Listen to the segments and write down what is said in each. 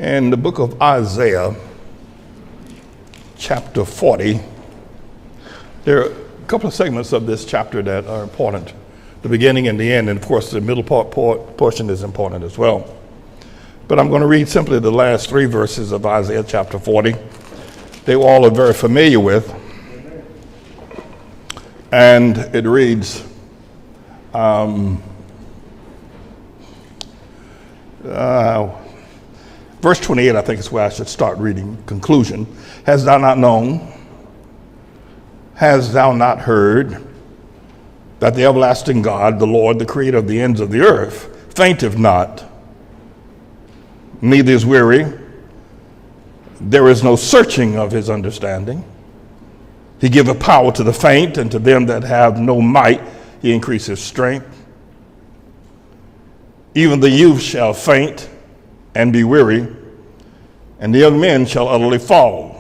In the book of Isaiah, chapter 40, there are a couple of segments of this chapter that are important. The beginning and the end, and of course the middle portion is important as well. But I'm going to read simply the last three verses of Isaiah chapter 40. They all are very familiar with. And it reads, verse 28, I think is where I should start reading. Conclusion. Hast thou not known? Hast thou not heard that the everlasting God, the Lord, the creator of the ends of the earth, fainteth not, neither is weary. There is no searching of his understanding. He giveth power to the faint, and to them that have no might he increaseth strength. Even the youth shall faint and be weary, and the young men shall utterly fall.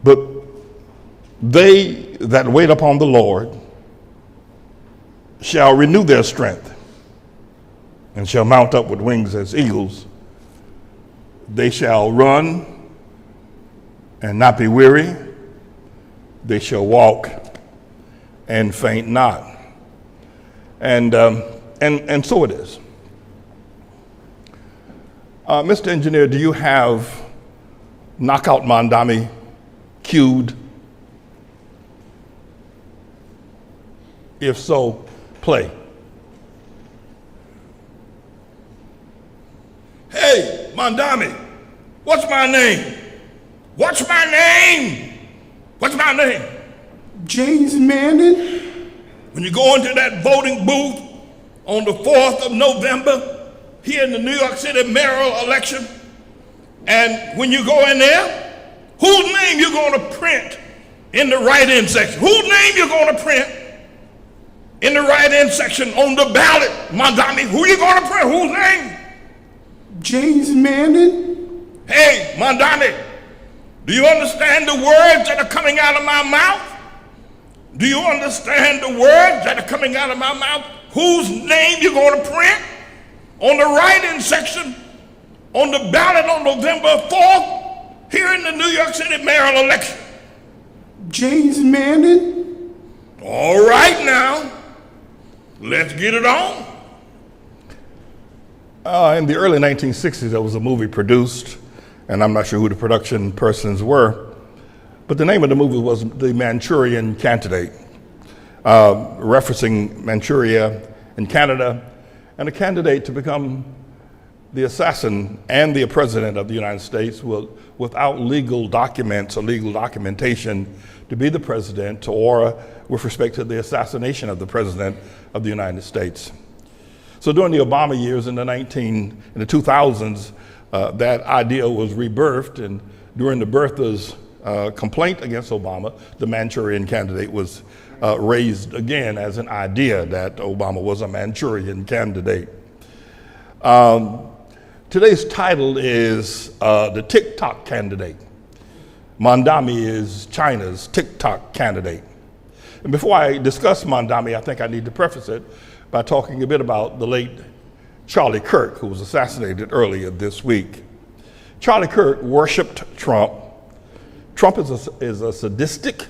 But they that wait upon the Lord shall renew their strength, and shall mount up with wings as eagles. They shall run and not be weary. They shall walk and faint not. And so it is. Mr. Engineer, do you have Knockout Mondami cued? If so, play. Hey, Mondami, what's my name? What's my name? What's my name? James Manning. When you go into that voting booth on the 4th of November here in the New York City mayoral election, and when you go in there, whose name you going to print in the write-in section? Whose name you going to print in the write-in section on the ballot, Mondami? Who you going to print? Whose name? James Manning. Hey, Mondami, do you understand the words that are coming out of my mouth? Do you understand the words that are coming out of my mouth? Whose name you going to print on the write-in section on the ballot on November 4th here in the New York City mayoral election? James Manning. All right now, let's get it on. In the early 1960s, there was a movie produced, and I'm not sure who the production persons were, but the name of the movie was The Manchurian Candidate, referencing Manchuria in Canada, and a candidate to become the assassin and the president of the United States without legal documents or legal documentation to be the president, or with respect to the assassination of the president of the United States. So during the Obama years in the 2000s, that idea was rebirthed, and during the birthers' complaint against Obama, the Manchurian Candidate was raised again as an idea that Obama was a Manchurian candidate. Today's title is the TikTok candidate. Mondami is China's TikTok candidate. And before I discuss Mondami, I think I need to preface it by talking a bit about the late Charlie Kirk, who was assassinated earlier this week. Charlie Kirk worshiped Trump. Trump is a sadistic,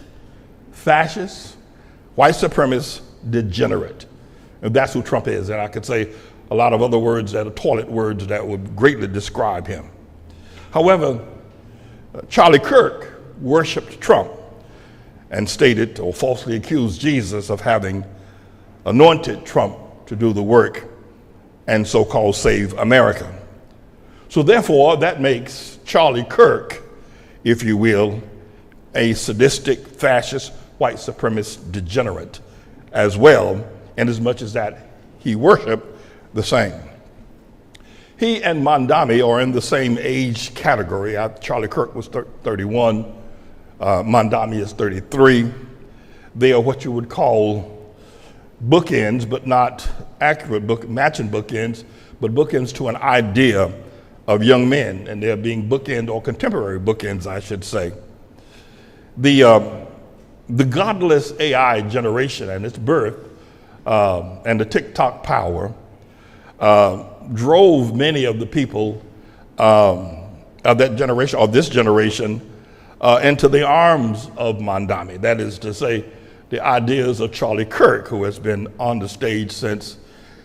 fascist, white supremacist degenerate. And that's who Trump is. And I could say a lot of other words that are toilet words that would greatly describe him. However, Charlie Kirk worshiped Trump and stated or falsely accused Jesus of having anointed Trump to do the work and so-called save America. So therefore, that makes Charlie Kirk, if you will, a sadistic, fascist, white supremacist degenerate as well, in as much as that he worshiped the same. He and Mondami are in the same age category. Charlie Kirk was 31, Mondami is 33. They are what you would call bookends, but not accurate matching bookends, but bookends to an idea of young men, and they're being bookend or contemporary bookends, I should say. The godless AI generation and its birth and the TikTok power drove many of the people of that generation, or this generation, into the arms of Mondami. That is to say, the ideas of Charlie Kirk, who has been on the stage since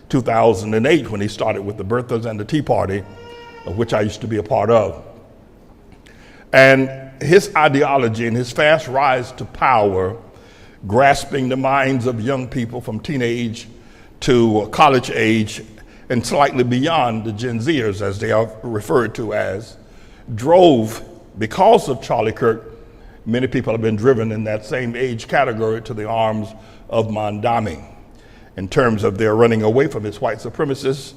2008 when he started with the Birthers and the Tea Party, of which I used to be a part of. And his ideology and his fast rise to power, grasping the minds of young people from teenage to college age and slightly beyond, the Gen Zers, as they are referred to as, drove, because of Charlie Kirk, many people have been driven in that same age category to the arms of Mondami in terms of their running away from his white supremacists,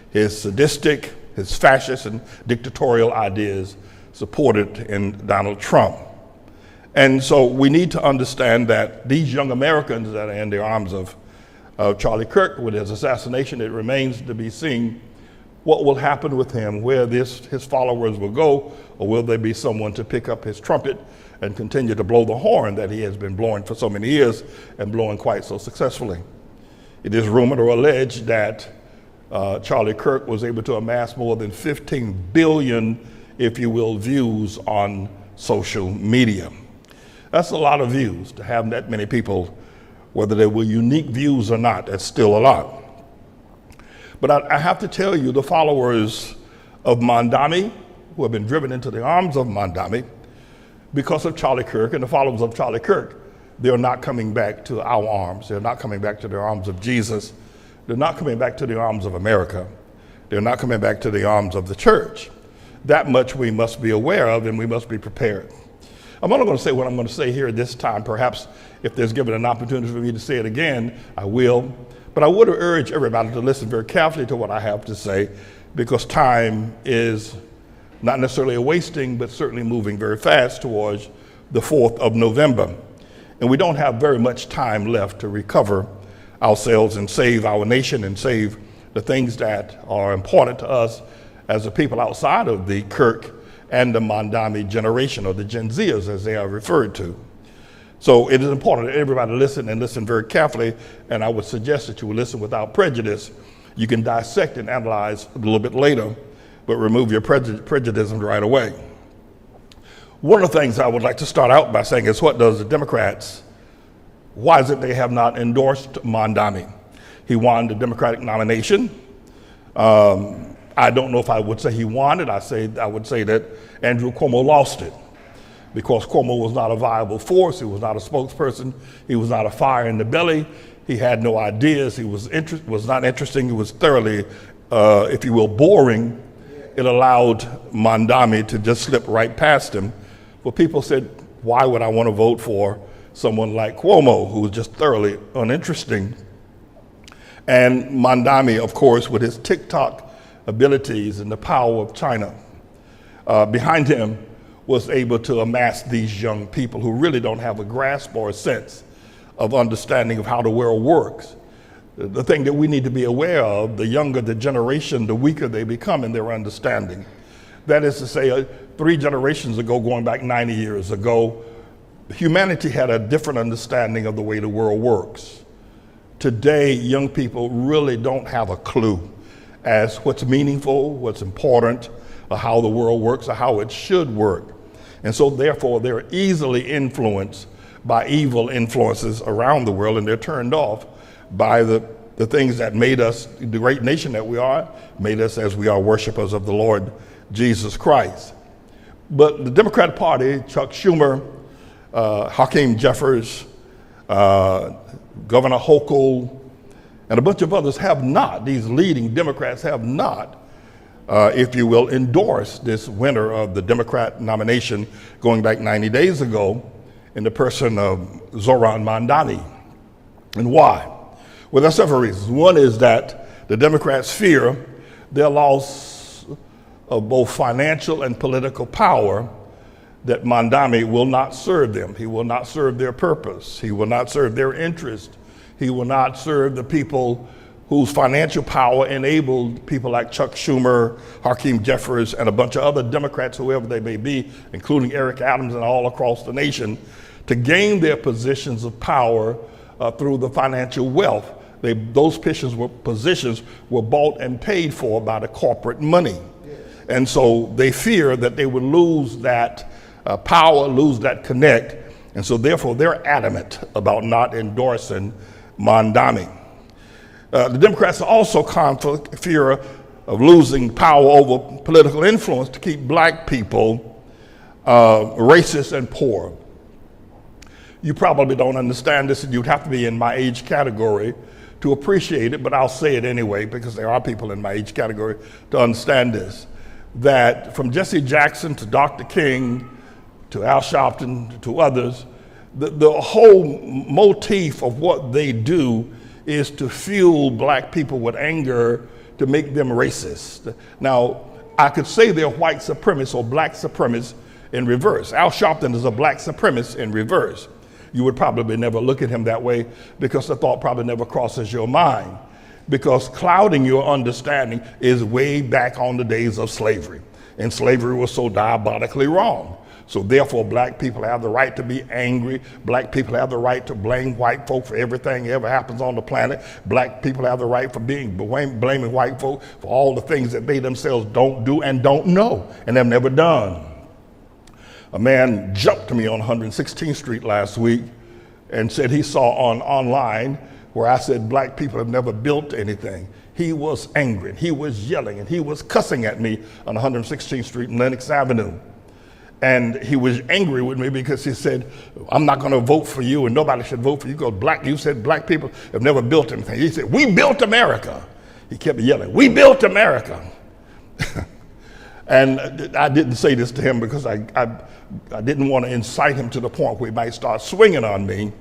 his sadistic, his fascist and dictatorial ideas supported in Donald Trump. And so we need to understand that these young Americans that are in the arms of Charlie Kirk, with his assassination, it remains to be seen what will happen with him, where his followers will go, or will there be someone to pick up his trumpet and continue to blow the horn that he has been blowing for so many years and blowing quite so successfully. It is rumored or alleged that Charlie Kirk was able to amass more than 15 billion, if you will, views on social media. That's a lot of views. To have that many people, whether they were unique views or not, that's still a lot. But I have to tell you, the followers of Mondami, who have been driven into the arms of Mondami because of Charlie Kirk, and the followers of Charlie Kirk, they're not coming back to our arms. They're not coming back to the arms of Jesus. They're not coming back to the arms of America. They're not coming back to the arms of the church. That much we must be aware of, and we must be prepared. I'm only going to say what I'm going to say here this time. Perhaps if there's given an opportunity for me to say it again, I will. But I would urge everybody to listen very carefully to what I have to say, because time is not necessarily a wasting, but certainly moving very fast towards the 4th of November. And we don't have very much time left to recover ourselves and save our nation and save the things that are important to us as a people outside of the Kirk and the Mondami generation, or the Gen Zers as they are referred to. So it is important that everybody listen and listen very carefully, and I would suggest that you will listen without prejudice. You can dissect and analyze a little bit later, but remove your prejudice right away. One of the things I would like to start out by saying is, what does the Democrats, why is it they have not endorsed Mondami? He won the Democratic nomination. I don't know if I would say he won it. I would say that Andrew Cuomo lost it, because Cuomo was not a viable force. He was not a spokesperson. He was not a fire in the belly. He had no ideas. He was not interesting. He was thoroughly, if you will, boring. It allowed Mondami to just slip right past him. But people said, why would I want to vote for someone like Cuomo, who was just thoroughly uninteresting? And Mondami, of course, with his TikTok abilities and the power of China behind him, was able to amass these young people who really don't have a grasp or a sense of understanding of how the world works. The thing that we need to be aware of, the younger the generation, the weaker they become in their understanding. That is to say, 3 generations ago, going back 90 years ago, humanity had a different understanding of the way the world works. Today, young people really don't have a clue as what's meaningful, what's important, or how the world works, or how it should work. And so therefore, they're easily influenced by evil influences around the world, and they're turned off by the things that made us the great nation that we are, made us as we are worshipers of the Lord Jesus Christ. But the Democratic Party, Chuck Schumer, Hakeem Jeffers, Governor Hochul, and a bunch of others have not, these leading Democrats have not, if you will, endorsed this winner of the Democrat nomination going back 90 days ago in the person of Zohran Mamdani. And why? Well, there are several reasons. One is that the Democrats fear their loss of both financial and political power, that Mamdani will not serve them. He will not serve their purpose. He will not serve their interest. He will not serve the people whose financial power enabled people like Chuck Schumer, Hakeem Jeffers, and a bunch of other Democrats, whoever they may be, including Eric Adams and all across the nation, to gain their positions of power through the financial wealth Those positions were bought and paid for by the corporate money. And so they fear that they would lose that power, lose that connect. And so therefore they're adamant about not endorsing Mondami. The Democrats are also fear of losing power over political influence to keep black people racist and poor. You probably don't understand this, and you'd have to be in my age category to appreciate it, but I'll say it anyway because there are people in my age category to understand this. That from Jesse Jackson to Dr. King to Al Sharpton to others, the whole motif of what they do is to fuel black people with anger to make them racist. Now, I could say they're white supremacists or black supremacists in reverse. Al Sharpton is a black supremacist in reverse. You would probably never look at him that way because the thought probably never crosses your mind, because clouding your understanding is way back on the days of slavery. And slavery was so diabolically wrong. So therefore, black people have the right to be angry. Black people have the right to blame white folk for everything that ever happens on the planet. Black people have the right for blaming white folk for all the things that they themselves don't do and don't know and have never done. A man jumped to me on 116th Street last week and said he saw online where I said black people have never built anything. He was angry, he was yelling, and he was cussing at me on 116th Street and Lenox Avenue. And he was angry with me because he said, I'm not going to vote for you and nobody should vote for you because you said black people have never built anything. He said, we built America. He kept yelling, we built America. And I didn't say this to him because I didn't want to incite him to the point where he might start swinging on me.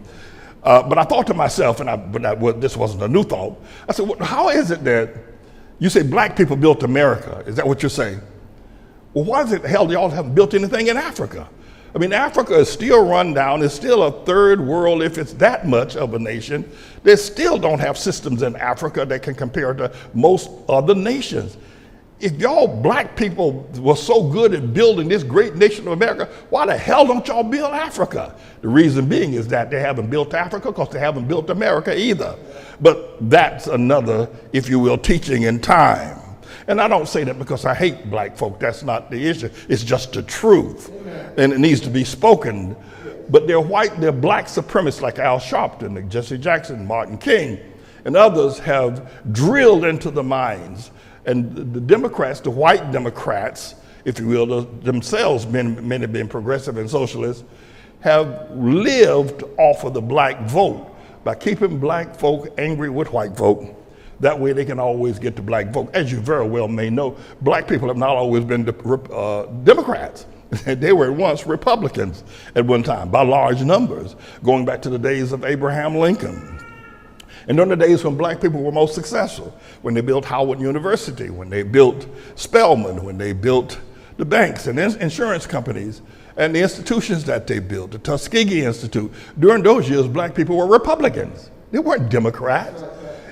But I thought to myself, this wasn't a new thought, I said, well, how is it that you say black people built America? Is that what you're saying? Well, why the hell y'all haven't built anything in Africa? I mean, Africa is still run down. It's still a third world, if it's that much of a nation. They still don't have systems in Africa that can compare to most other nations. If y'all black people were so good at building this great nation of America, why the hell don't y'all build Africa? The reason being is that they haven't built Africa because they haven't built America either. But that's another, if you will, teaching in time. And I don't say that because I hate black folk. That's not the issue. It's just the truth. And it needs to be spoken. But they're black supremacists like Al Sharpton, like Jesse Jackson, Martin King, and others have drilled into the minds. And the Democrats, the white Democrats, if you will, themselves, many being progressive and socialists, have lived off of the black vote by keeping black folk angry with white folk. That way they can always get the black vote. As you very well may know, black people have not always been Democrats. They were once Republicans at one time by large numbers, going back to the days of Abraham Lincoln. And during the days when black people were most successful, when they built Howard University, when they built Spelman, when they built the banks and insurance companies and the institutions that they built, the Tuskegee Institute, during those years, black people were Republicans. They weren't Democrats.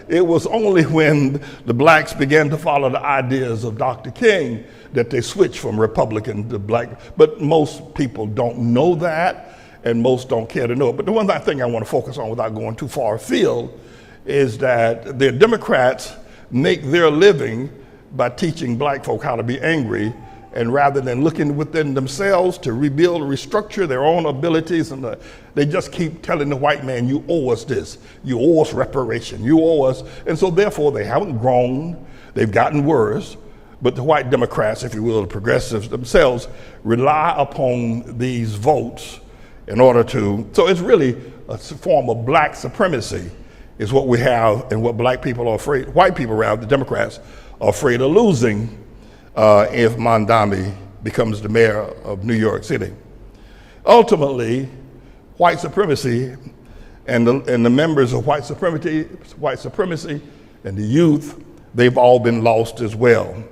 It was only when the blacks began to follow the ideas of Dr. King that they switched from Republican to black. But most people don't know that, and most don't care to know it. But the one thing I want to focus on without going too far afield is that the Democrats make their living by teaching black folk how to be angry, and rather than looking within themselves to rebuild, restructure their own abilities, and they just keep telling the white man, you owe us this, you owe us reparation, you owe us, and so therefore they haven't grown, they've gotten worse, but the white Democrats, if you will, the progressives themselves, rely upon these votes in order to, so it's really a form of black supremacy is what we have and what black people are afraid, white people rather, the Democrats are afraid of losing if Mondami becomes the mayor of New York City. Ultimately, white supremacy and the members of white supremacy and the youth, they've all been lost as well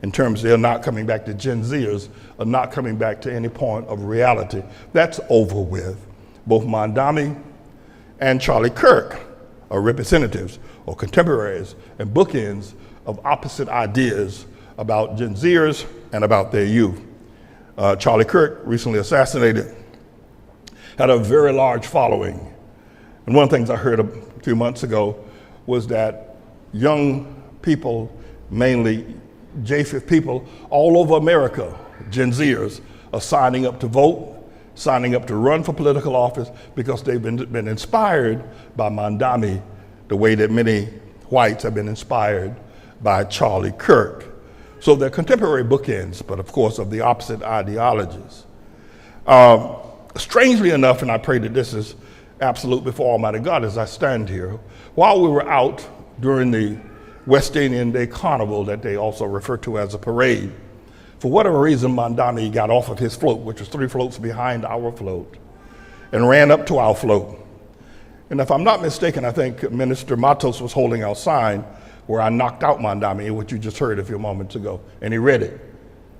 in terms of they're not coming back to Gen Zers, are not coming back to any point of reality. That's over with. Both Mondami and Charlie Kirk are representatives or contemporaries and bookends of opposite ideas about Gen Zers and about their youth. Charlie Kirk, recently assassinated, had a very large following. And one of the things I heard a few months ago was that young people, mainly J-5 people all over America, Gen Zers, are signing up to vote, signing up to run for political office because they've been inspired by Mondami the way that many whites have been inspired by Charlie Kirk. So they're contemporary bookends, but of course of the opposite ideologies. Strangely enough, and I pray that this is absolute before Almighty God as I stand here, while we were out during the West Indian Day Carnival that they also refer to as a parade, for whatever reason, Mondami got off of his float, which was 3 floats behind our float, and ran up to our float. And if I'm not mistaken, I think Minister Matos was holding our sign where I knocked out Mondami, what you just heard a few moments ago, and he read it.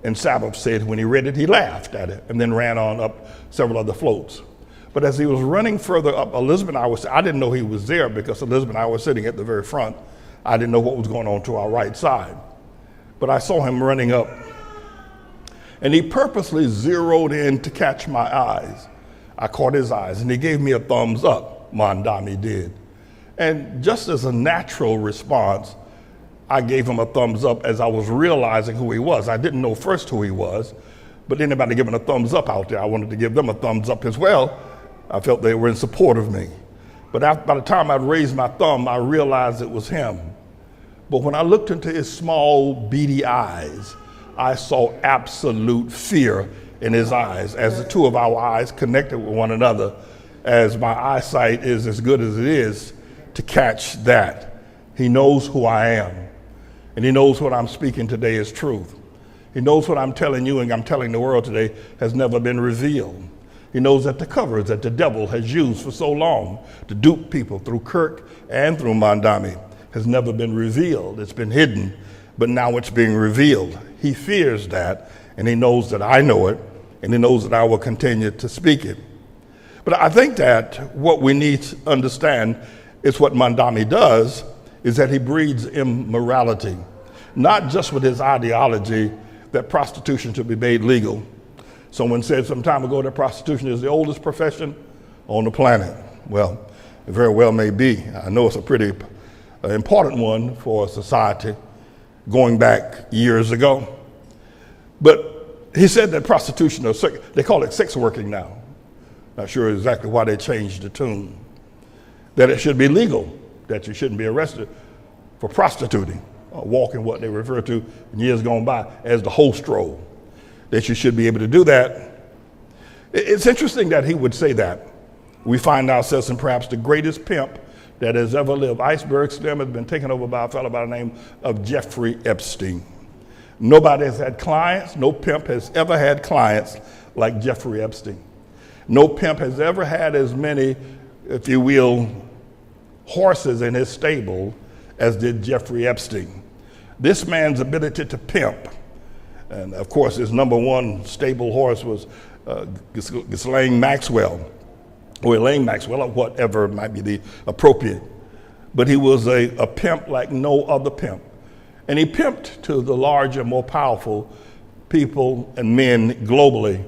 And Sabbath said when he read it, he laughed at it and then ran on up several other floats. But as he was running further up, Elizabeth and I didn't know he was there because Elizabeth and I were sitting at the very front. I didn't know what was going on to our right side. But I saw him running up, and he purposely zeroed in to catch my eyes. I caught his eyes, and he gave me a thumbs up, Mondami did. And just as a natural response, I gave him a thumbs up as I was realizing who he was. I didn't know first who he was, but anybody giving a thumbs up out there, I wanted to give them a thumbs up as well. I felt they were in support of me. But by the time I'd raised my thumb, I realized it was him. But when I looked into his small, beady eyes, I saw absolute fear in his eyes as the two of our eyes connected with one another, as my eyesight is as good as it is to catch that. He knows who I am, and he knows what I'm speaking today is truth. He knows what I'm telling you and I'm telling the world today has never been revealed. He knows that the covers that the devil has used for so long to dupe people through Kirk and through Mondami has never been revealed. It's been hidden, but now it's being revealed. He fears that, and he knows that I know it, and he knows that I will continue to speak it. But I think that what we need to understand is what Mondami does is that he breeds immorality, not just with his ideology that prostitution should be made legal. Someone said some time ago that prostitution is the oldest profession on the planet. Well, it very well may be. I know it's a pretty important one for society going back years ago. But he said that prostitution, they call it sex working now. Not sure exactly why they changed the tune. That it should be legal, that you shouldn't be arrested for prostituting, or walking what they refer to in years gone by as the host role, that you should be able to do that. It's interesting that he would say that. We find ourselves in perhaps the greatest pimp that has ever lived. Iceberg Slim has been taken over by a fellow by the name of Jeffrey Epstein. Nobody has had clients, no pimp has ever had clients like Jeffrey Epstein. No pimp has ever had as many, if you will, horses in his stable as did Jeffrey Epstein. This man's ability to pimp, and of course his number one stable horse was Ghislaine Maxwell, or Elaine Maxwell, or whatever might be the appropriate. But he was a pimp like no other pimp. And he pimped to the larger, more powerful people and men globally.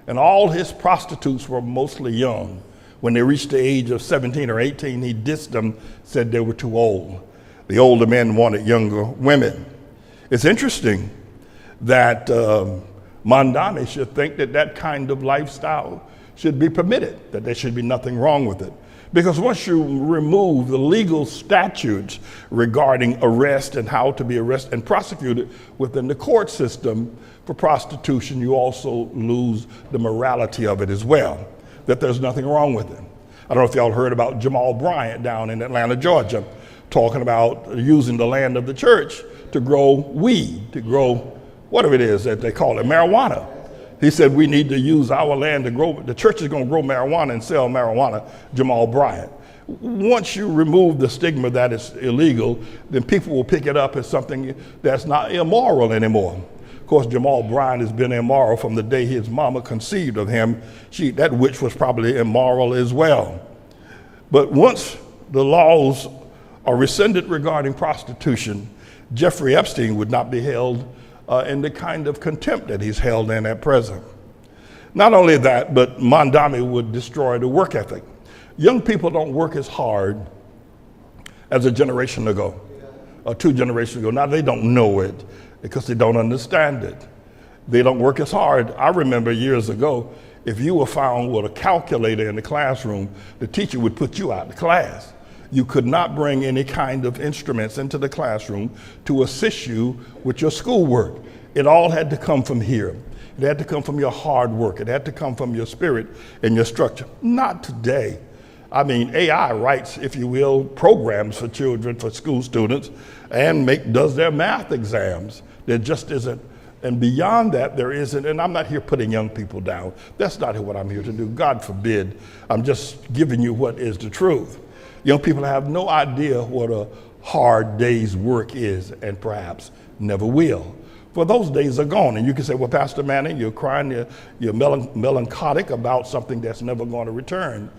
And all his prostitutes were mostly young. When they reached the age of 17 or 18, he dissed them, said they were too old. The older men wanted younger women. It's interesting that Mondami should think that that kind of lifestyle should be permitted, that there should be nothing wrong with it. Because once you remove the legal statutes regarding arrest and how to be arrested and prosecuted within the court system for prostitution, you also lose the morality of it as well, that there's nothing wrong with it. I don't know if y'all heard about Jamal Bryant down in Atlanta, Georgia, talking about using the land of the church to grow weed, to grow whatever it is that they call it, marijuana. He said we need to use our land to grow, the church is going to grow marijuana and sell marijuana, Jamal Bryant. Once you remove the stigma that it's illegal, then people will pick it up as something that's not immoral anymore. Of course, Jamal Bryant has been immoral from the day his mama conceived of him. That witch was probably immoral as well. But once the laws are rescinded regarding prostitution, Jeffrey Epstein would not be held in the kind of contempt that he's held in at present. Not only that, but Mondami would destroy the work ethic. Young people don't work as hard as a generation ago, or 2 generations ago. Now they don't know it because they don't understand it. They don't work as hard. I remember years ago, if you were found with a calculator in the classroom, the teacher would put you out of the class. You could not bring any kind of instruments into the classroom to assist you with your schoolwork. It all had to come from here. It had to come from your hard work. It had to come from your spirit and your structure. Not today. I mean, AI writes, if you will, programs for children, for school students, and does their math exams. There just isn't. And beyond that, there isn't, and I'm not here putting young people down. That's not what I'm here to do. God forbid. I'm just giving you what is the truth. Young people have no idea what a hard day's work is, and perhaps never will. For those days are gone. And you can say, well, Pastor Manning, you're crying, you're melancholic about something that's never going to return.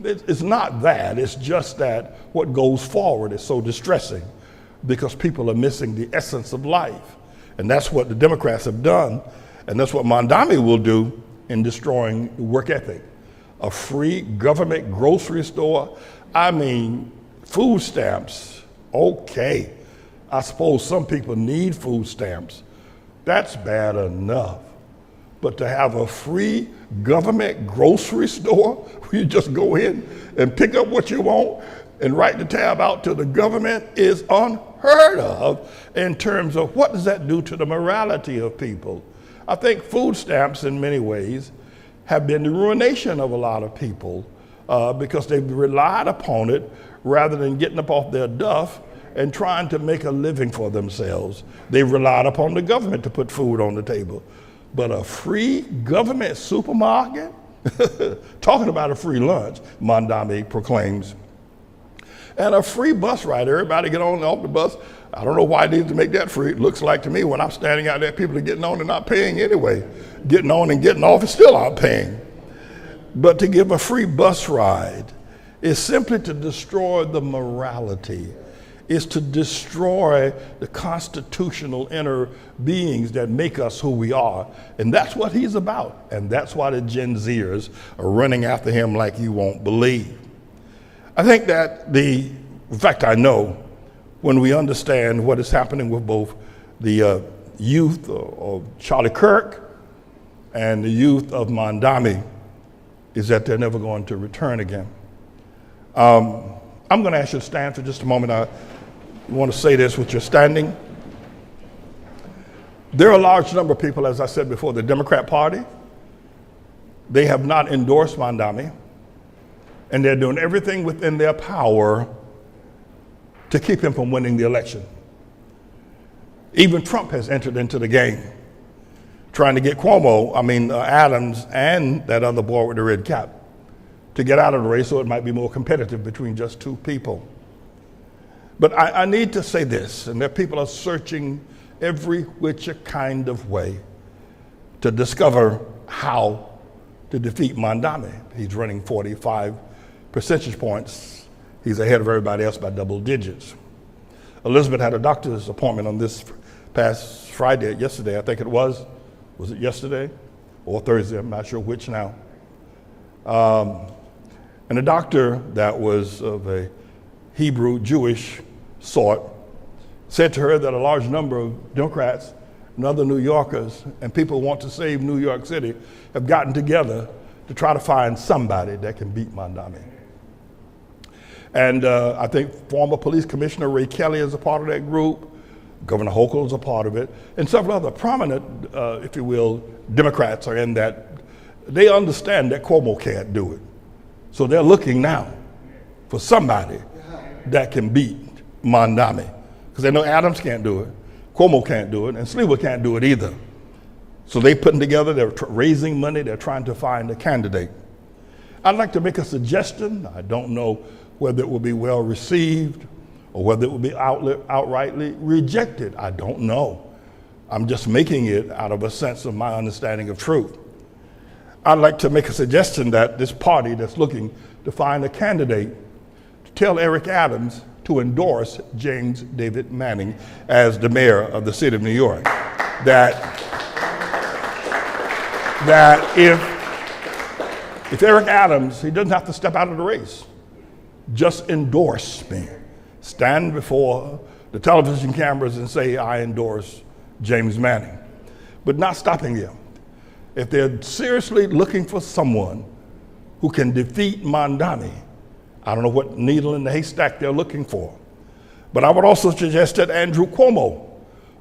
It's not that. It's just that what goes forward is so distressing because people are missing the essence of life. And that's what the Democrats have done, and that's what Mondami will do in destroying work ethic. A free government grocery store, I mean, food stamps, okay. I suppose some people need food stamps. That's bad enough. But to have a free government grocery store where you just go in and pick up what you want and write the tab out to the government is unheard of in terms of what does that do to the morality of people. I think food stamps in many ways have been the ruination of a lot of people because they've relied upon it rather than getting up off their duff and trying to make a living for themselves. They've relied upon the government to put food on the table. But a free government supermarket, talking about a free lunch, Mondami proclaims. And a free bus ride, everybody get on and off the bus. I don't know why they need to make that free. It looks like to me when I'm standing out there, people are getting on and not paying anyway. Getting on and getting off is still not paying. But to give a free bus ride is simply to destroy the morality, is to destroy the constitutional inner beings that make us who we are. And that's what he's about. And that's why the Gen Zers are running after him like you won't believe. I think that in fact, I know when we understand what is happening with both the youth of Charlie Kirk and the youth of Mondami is that they're never going to return again. I'm going to ask you to stand for just a moment. I want to say this with your standing. There are a large number of people, as I said before, the Democrat Party, they have not endorsed Mondami. And they're doing everything within their power to keep him from winning the election. Even Trump has entered into the game, trying to get Adams and that other boy with the red cap to get out of the race so it might be more competitive between just 2 people. But I need to say this, and that people are searching every which kind of way to discover how to defeat Mondami. He's running 45 percentage points. He's ahead of everybody else by double digits. Elizabeth had a doctor's appointment on this past yesterday, I think it was. Was it yesterday or Thursday? I'm not sure which now. And a doctor that was of a Hebrew Jewish sort said to her that a large number of Democrats and other New Yorkers and people who want to save New York City have gotten together to try to find somebody that can beat Mondami. And I think former police commissioner Ray Kelly is a part of that group. Governor Hochul is a part of it. And several other prominent, if you will, Democrats are in that. They understand that Cuomo can't do it. So they're looking now for somebody that can beat Mondami. Because they know Adams can't do it, Cuomo can't do it, and Sliwa can't do it either. So they're putting together, they're raising money, they're trying to find a candidate. I'd like to make a suggestion. I don't know whether it will be well received or whether it will be outrightly rejected. I don't know. I'm just making it out of a sense of my understanding of truth. I'd like to make a suggestion that this party that's looking to find a candidate to tell Eric Adams to endorse James David Manning as the mayor of the city of New York. That if Eric Adams, he doesn't have to step out of the race, just endorse me. stand before the television cameras and say, I endorse James Manning. But not stopping them. If they're seriously looking for someone who can defeat Mondami, I don't know what needle in the haystack they're looking for. But I would also suggest that Andrew Cuomo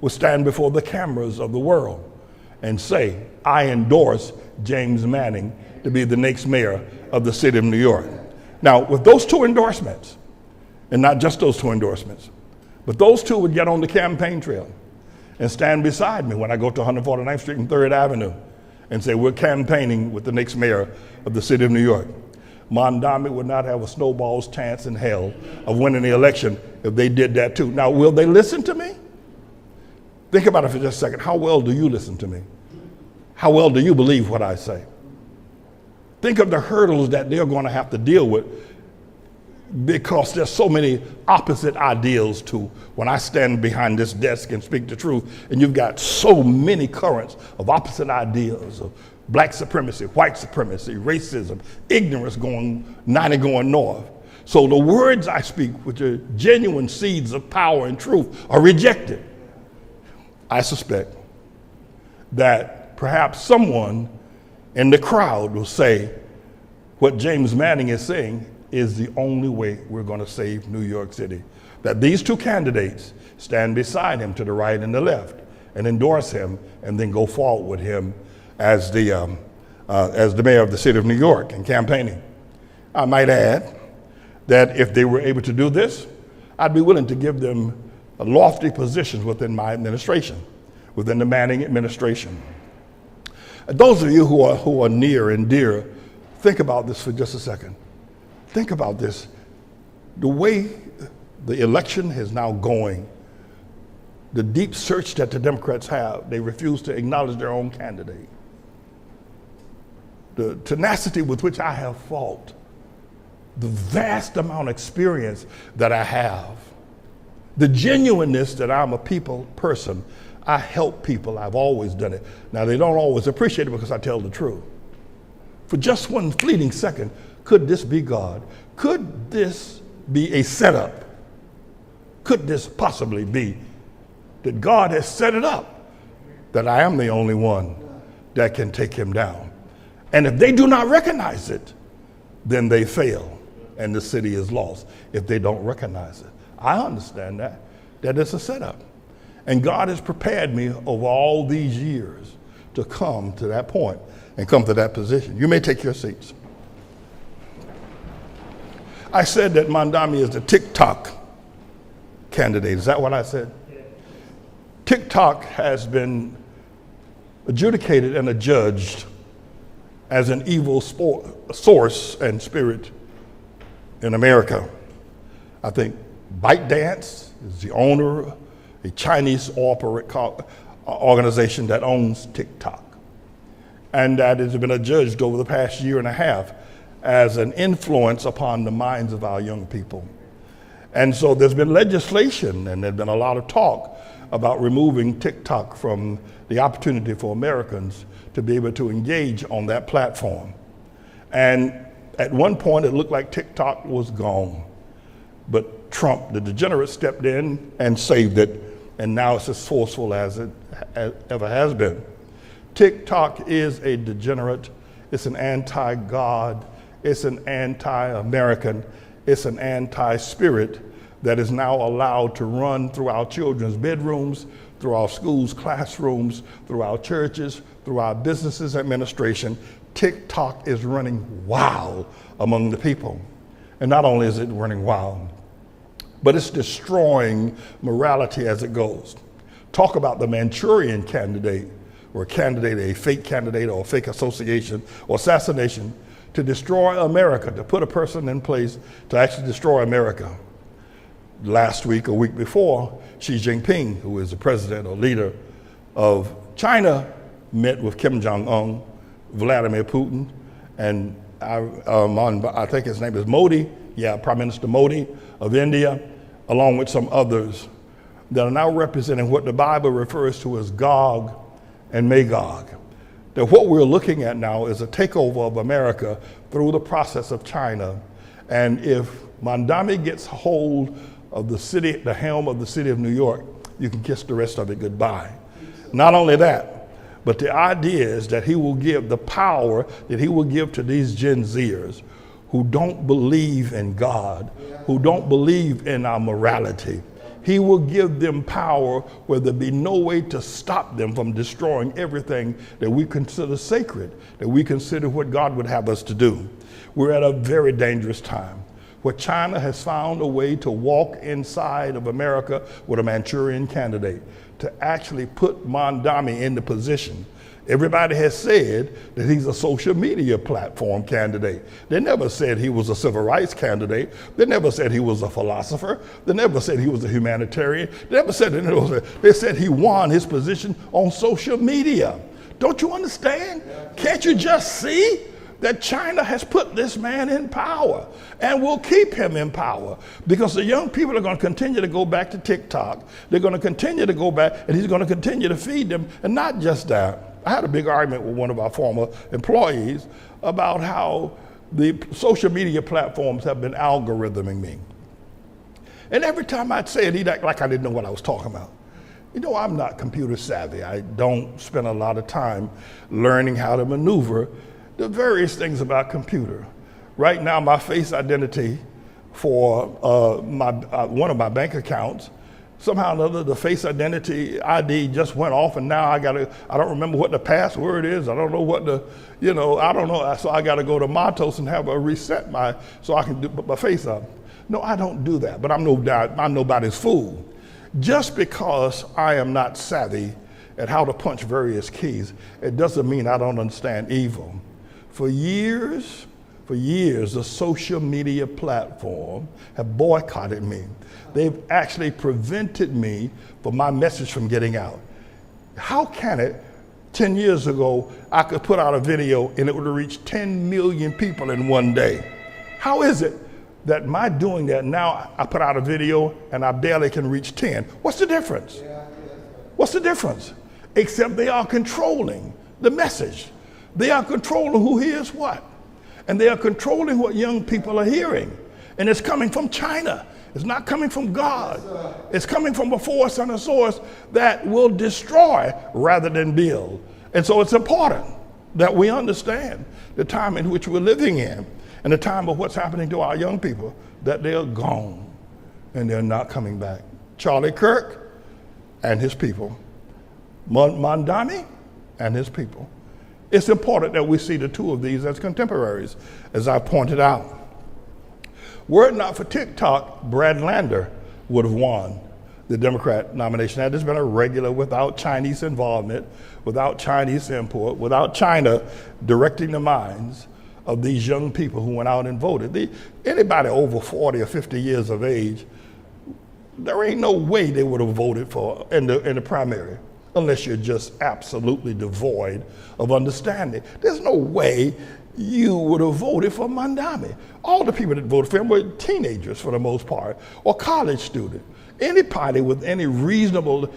would stand before the cameras of the world and say, I endorse James Manning to be the next mayor of the city of New York. Now, with those two endorsements, and not just those two endorsements, but those two would get on the campaign trail and stand beside me when I go to 149th Street and 3rd Avenue and say, we're campaigning with the next mayor of the city of New York. Mondami would not have a snowball's chance in hell of winning the election if they did that too. Now, will they listen to me? Think about it for just a second. How well do you listen to me? How well do you believe what I say? Think of the hurdles that they're going to have to deal with, because there's so many opposite ideals to when I stand behind this desk and speak the truth, and you've got so many currents of opposite ideals of black supremacy, white supremacy, racism, ignorance going 90 going north. So the words I speak, which are genuine seeds of power and truth, are rejected. I suspect that perhaps someone in the crowd will say what James Manning is saying is the only way we're going to save New York City. That these two candidates stand beside him to the right and the left and endorse him and then go forward with him as the mayor of the city of New York and campaigning. I might add that if they were able to do this, I'd be willing to give them lofty positions within my administration, within the Manning administration. Those of you who are near and dear, think about this for just a second. Think about this. The way the election is now going, the deep search that the Democrats have, they refuse to acknowledge their own candidate. The tenacity with which I have fought, the vast amount of experience that I have, the genuineness that I'm a people person. I help people. I've always done it. Now, they don't always appreciate it because I tell the truth. For just one fleeting second, could this be God? Could this be a setup? Could this possibly be that God has set it up that I am the only one that can take him down? And if they do not recognize it, then they fail and the city is lost if they don't recognize it. I understand that it's a setup. And God has prepared me over all these years to come to that point and come to that position. You may take your seats. I said that Mondami is the TikTok candidate. Is that what I said? Yeah. TikTok has been adjudicated and adjudged as an evil source and spirit in America. I think ByteDance is the owner, a Chinese organization that owns TikTok. And that has been adjudged over the past year and a half as an influence upon the minds of our young people. And so there's been legislation and there's been a lot of talk about removing TikTok from the opportunity for Americans to be able to engage on that platform. And at one point it looked like TikTok was gone, but Trump, the degenerate, stepped in and saved it, and now it's as forceful as it ever has been. TikTok is a degenerate, it's an anti-God, it's an anti-American, it's an anti-spirit that is now allowed to run through our children's bedrooms, through our schools' classrooms, through our churches, through our businesses' administration. TikTok is running wild among the people. And not only is it running wild, but it's destroying morality as it goes. Talk about the Manchurian candidate, or a fake candidate or a fake association or assassination to destroy America, to put a person in place to actually destroy America. Last week, a week before, Xi Jinping, who is the president or leader of China, met with Kim Jong-un, Vladimir Putin, and I think his name is Modi, Prime Minister Modi of India, along with some others that are now representing what the Bible refers to as Gog and Magog. That what we're looking at now is a takeover of America through the process of China. And if Mondami gets hold of the city, the helm of the city of New York, you can kiss the rest of it goodbye. Not only that, but the idea is that he will give the power that he will give to these Gen Zers who don't believe in God, who don't believe in our morality. He will give them power where there'll be no way to stop them from destroying everything that we consider sacred, that we consider what God would have us to do. We're at a very dangerous time where China has found a way to walk inside of America with a Manchurian candidate, to actually put Mondami in the position. Everybody has said that he's a social media platform candidate. They never said he was a civil rights candidate. They never said he was a philosopher. They never said he was a humanitarian. They never said they said he won his position on social media. Don't you understand? Can't you just see that China has put this man in power and will keep him in power? Because the young people are going to continue to go back to TikTok. They're going to continue to go back, and he's going to continue to feed them. And not just that. I had a big argument with one of our former employees about how the social media platforms have been algorithming me. And every time I'd say it, he'd act like I didn't know what I was talking about. You know, I'm not computer savvy. I don't spend a lot of time learning how to maneuver the various things about computer. Right now, my face identity for one of my bank accounts, somehow or another, the face identity ID just went off, and now I don't remember what the password is. I don't know what I don't know. So I got to go to Matos and have a reset so I can put my face up. No, I don't do that, but I'm nobody's fool. Just because I am not savvy at how to punch various keys, it doesn't mean I don't understand evil. For years, the social media platform have boycotted me. They've actually prevented me from my message from getting out. How can it, 10 years ago, I could put out a video and it would reach 10 million people in one day? How is it that my doing that now I put out a video and I barely can reach 10? What's the difference? What's the difference? Except they are controlling the message. They are controlling who hears what. And they are controlling what young people are hearing. And it's coming from China. It's not coming from God. It's coming from a force and a source that will destroy rather than build. And so it's important that we understand the time in which we're living in and the time of what's happening to our young people, that they're gone and they're not coming back. Charlie Kirk and his people. Mondami and his people. It's important that we see the two of these as contemporaries, as I pointed out. Were it not for TikTok, Brad Lander would have won the Democrat nomination. Had this been a regular without Chinese involvement, without Chinese import, without China directing the minds of these young people who went out and voted. Anybody over 40 or 50 years of age, there ain't no way they would have voted for in the primary, unless you're just absolutely devoid of understanding. There's no way you would have voted for Mondami. All the people that voted for him were teenagers for the most part, or college students. Anybody with any reasonable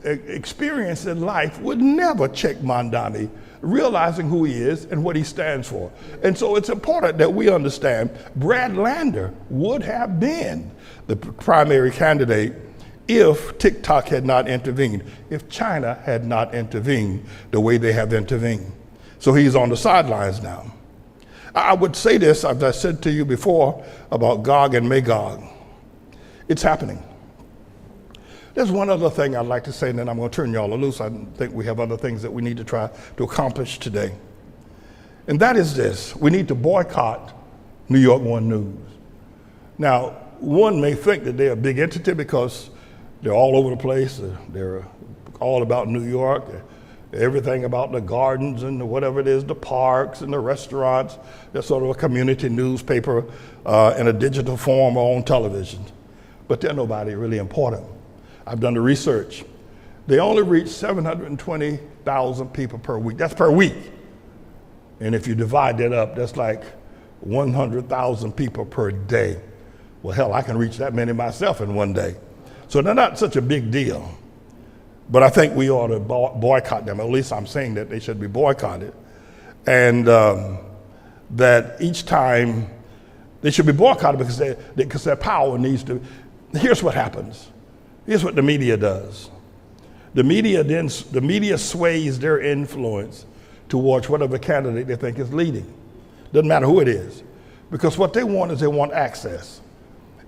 experience in life would never check Mondami, realizing who he is and what he stands for. And so it's important that we understand Brad Lander would have been the primary candidate if TikTok had not intervened, if China had not intervened the way they have intervened. So he's on the sidelines now. I would say this, as I said to you before, about Gog and Magog. It's happening. There's one other thing I'd like to say, and then I'm going to turn y'all loose. I think we have other things that we need to try to accomplish today. And that is this: we need to boycott New York One News. Now, one may think that they're a big entity because they're all over the place. They're all about New York. Everything about the gardens and whatever it is, the parks and the restaurants. They're sort of a community newspaper in a digital form or on television. But they're nobody really important. I've done the research. They only reach 720,000 people per week. That's per week. And if you divide that up, that's like 100,000 people per day. Well, hell, I can reach that many myself in one day. So they're not such a big deal. But I think we ought to boycott them. At least I'm saying that they should be boycotted. And that each time they should be boycotted because their power needs to. Here's what happens. Here's what the media does. The media sways their influence towards whatever candidate they think is leading. Doesn't matter who it is. Because what they want is they want access.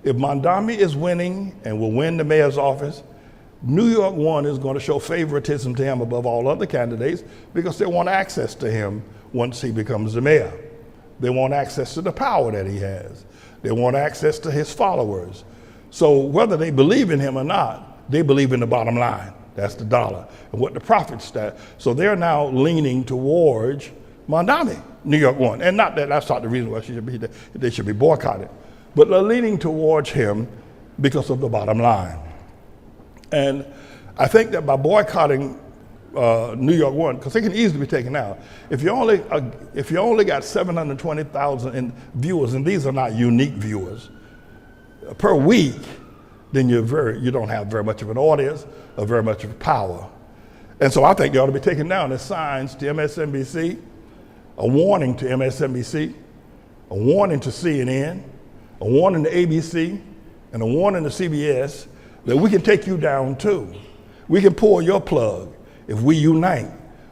If Mondami is winning and will win the mayor's office, New York 1 is going to show favoritism to him above all other candidates because they want access to him once he becomes the mayor. They want access to the power that he has. They want access to his followers. So whether they believe in him or not, they believe in the bottom line. That's the dollar and what the profits stat. So they're now leaning towards Mondami, New York 1. And not that that's not the reason why they should be boycotted, but they're leaning towards him because of the bottom line. And I think that by boycotting New York 1, because they can easily be taken out. If you only got 720,000 viewers, and these are not unique viewers, per week, then you don't have very much of an audience or very much of power. And so I think they ought to be taken down as signs to MSNBC, a warning to MSNBC, a warning to CNN, a warning to ABC, and a warning to CBS that we can take you down too. We can pull your plug. If we unite,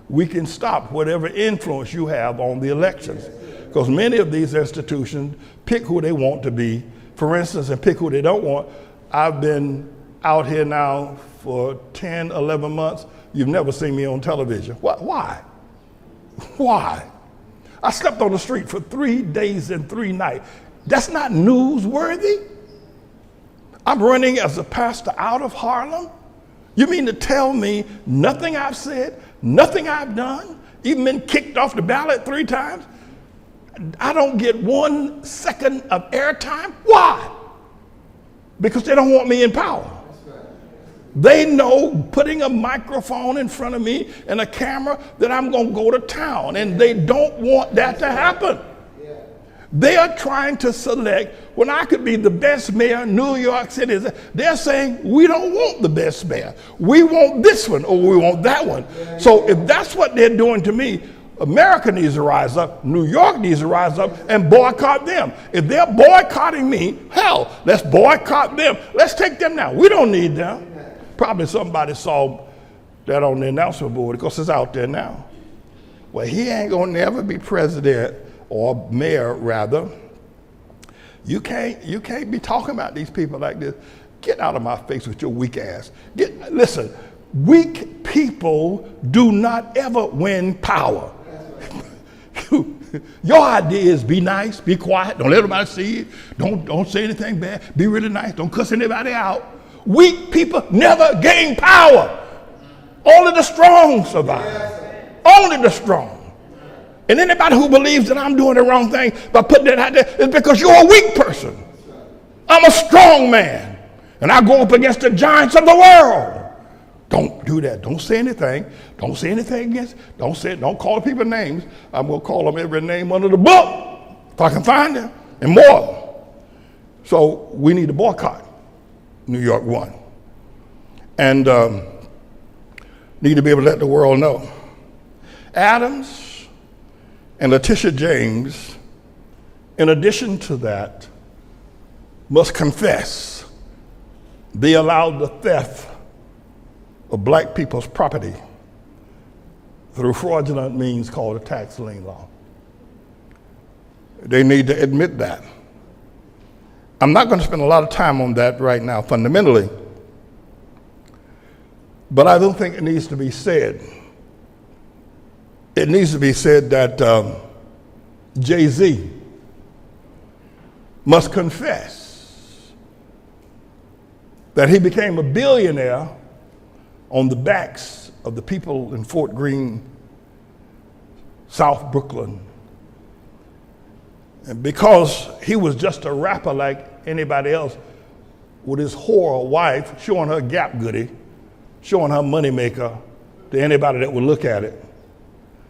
we can stop whatever influence you have on the elections. Because many of these institutions pick who they want to be, for instance, and pick who they don't want. I've been out here now for 10, 11 months. You've never seen me on television. Why? Why? I slept on the street for 3 days and 3 nights. That's not newsworthy. I'm running as a pastor out of Harlem. You mean to tell me nothing I've said, nothing I've done, even been kicked off the ballot 3 times, I don't get 1 second of airtime? Why? Because they don't want me in power. They know putting a microphone in front of me and a camera that I'm going to go to town, and they don't want that to happen. They are trying to select when I could be the best mayor New York City is. They're saying we don't want the best mayor. We want this one or we want that one. So if that's what they're doing to me, America needs to rise up, New York needs to rise up and boycott them. If they're boycotting me, hell, let's boycott them. Let's take them now. We don't need them. Probably somebody saw that on the announcement board because it's out there now. Well, he ain't gonna never be president or mayor rather. You can't be talking about these people like this. Get out of my face with your weak ass. Listen, weak people do not ever win power. Your idea is be nice, be quiet, don't let anybody see it, don't say anything bad, be really nice, don't cuss anybody out. Weak people never gain power. Only the strong survive. Only the strong. And anybody who believes that I'm doing the wrong thing by putting that out there is because you're a weak person. I'm a strong man, and I go up against the giants of the world. Don't do that. Don't say anything. Don't say anything against. Don't call people names. I'm going to call them every name under the book if I can find them, and more. So we need to boycott New York 1, and need to be able to let the world know. Adams and Letitia James, in addition to that, must confess they allowed the theft of black people's property through fraudulent means called a tax lien law. They need to admit that. I'm not going to spend a lot of time on that right now fundamentally, but I don't think it needs to be said. It needs to be said that Jay-Z must confess that he became a billionaire on the backs of the people in Fort Greene, South Brooklyn. And because he was just a rapper like anybody else, with his whore wife showing her Gap goodie, showing her moneymaker to anybody that would look at it.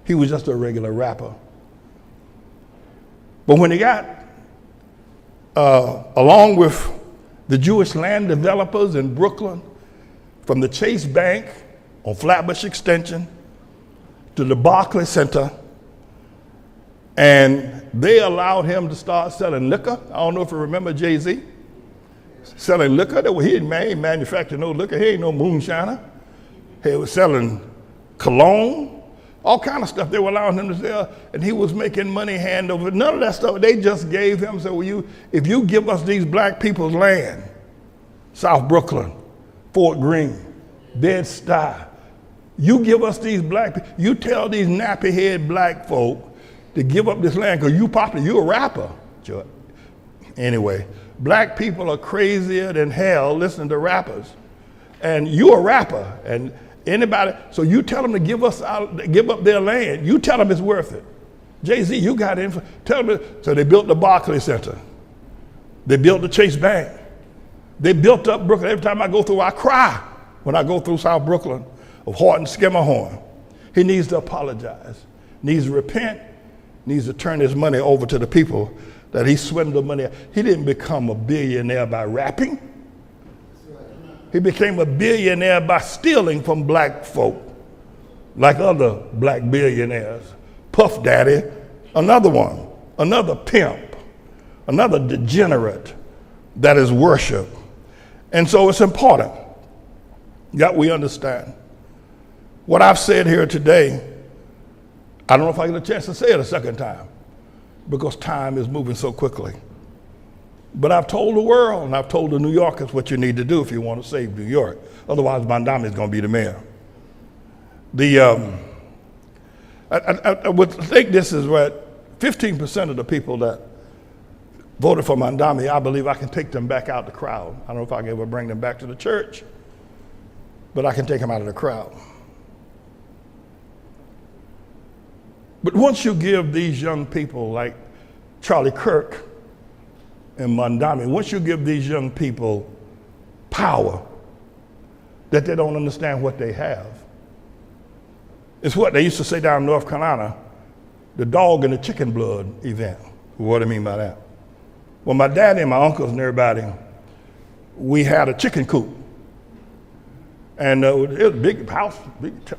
He was just a regular rapper. But when he got, along with the Jewish land developers in Brooklyn, from the Chase Bank on Flatbush Extension to the Barclays Center, and they allowed him to start selling liquor. I don't know if you remember Jay-Z. selling liquor. He ain't manufacturing no liquor. He ain't no moonshiner. He was selling cologne, all kind of stuff they were allowing him to sell, and he was making money hand over. None of that stuff. They just gave him, so if you give us these black people's land, South Brooklyn, Fort Greene, Bed-Stuy, you give us these black people, you tell these nappy-head black folk to give up this land because you popular, you a rapper. Anyway, black people are crazier than hell listening to rappers. And you a rapper, and anybody, so you tell them to give up their land. You tell them it's worth it. Jay-Z, you got info. Tell them. So they built the Barclays Center. They built the Chase Bank. They built up Brooklyn. Every time I go through, I cry when I go through South Brooklyn of Horton Skimmerhorn. He needs to apologize, needs to repent, needs to turn his money over to the people that he swindled money. He didn't become a billionaire by rapping. He became a billionaire by stealing from black folk, like other black billionaires. Puff Daddy, another one, another pimp, another degenerate that is worship. And so it's important that we understand. What I've said here today, I don't know if I get a chance to say it a second time because time is moving so quickly. But I've told the world and I've told the New Yorkers what you need to do if you want to save New York. Otherwise, Mondami is going to be the mayor. I would think this is what 15% of the people that voted for Mondami, I believe I can take them back out the crowd. I don't know if I can ever bring them back to the church, but I can take them out of the crowd. But once you give these young people like Charlie Kirk and Mondami, once you give these young people power that they don't understand what they have, it's what they used to say down in North Carolina, the dog and the chicken blood event. What do I mean by that? Well, my daddy and my uncles and everybody, we had a chicken coop. And it was a big house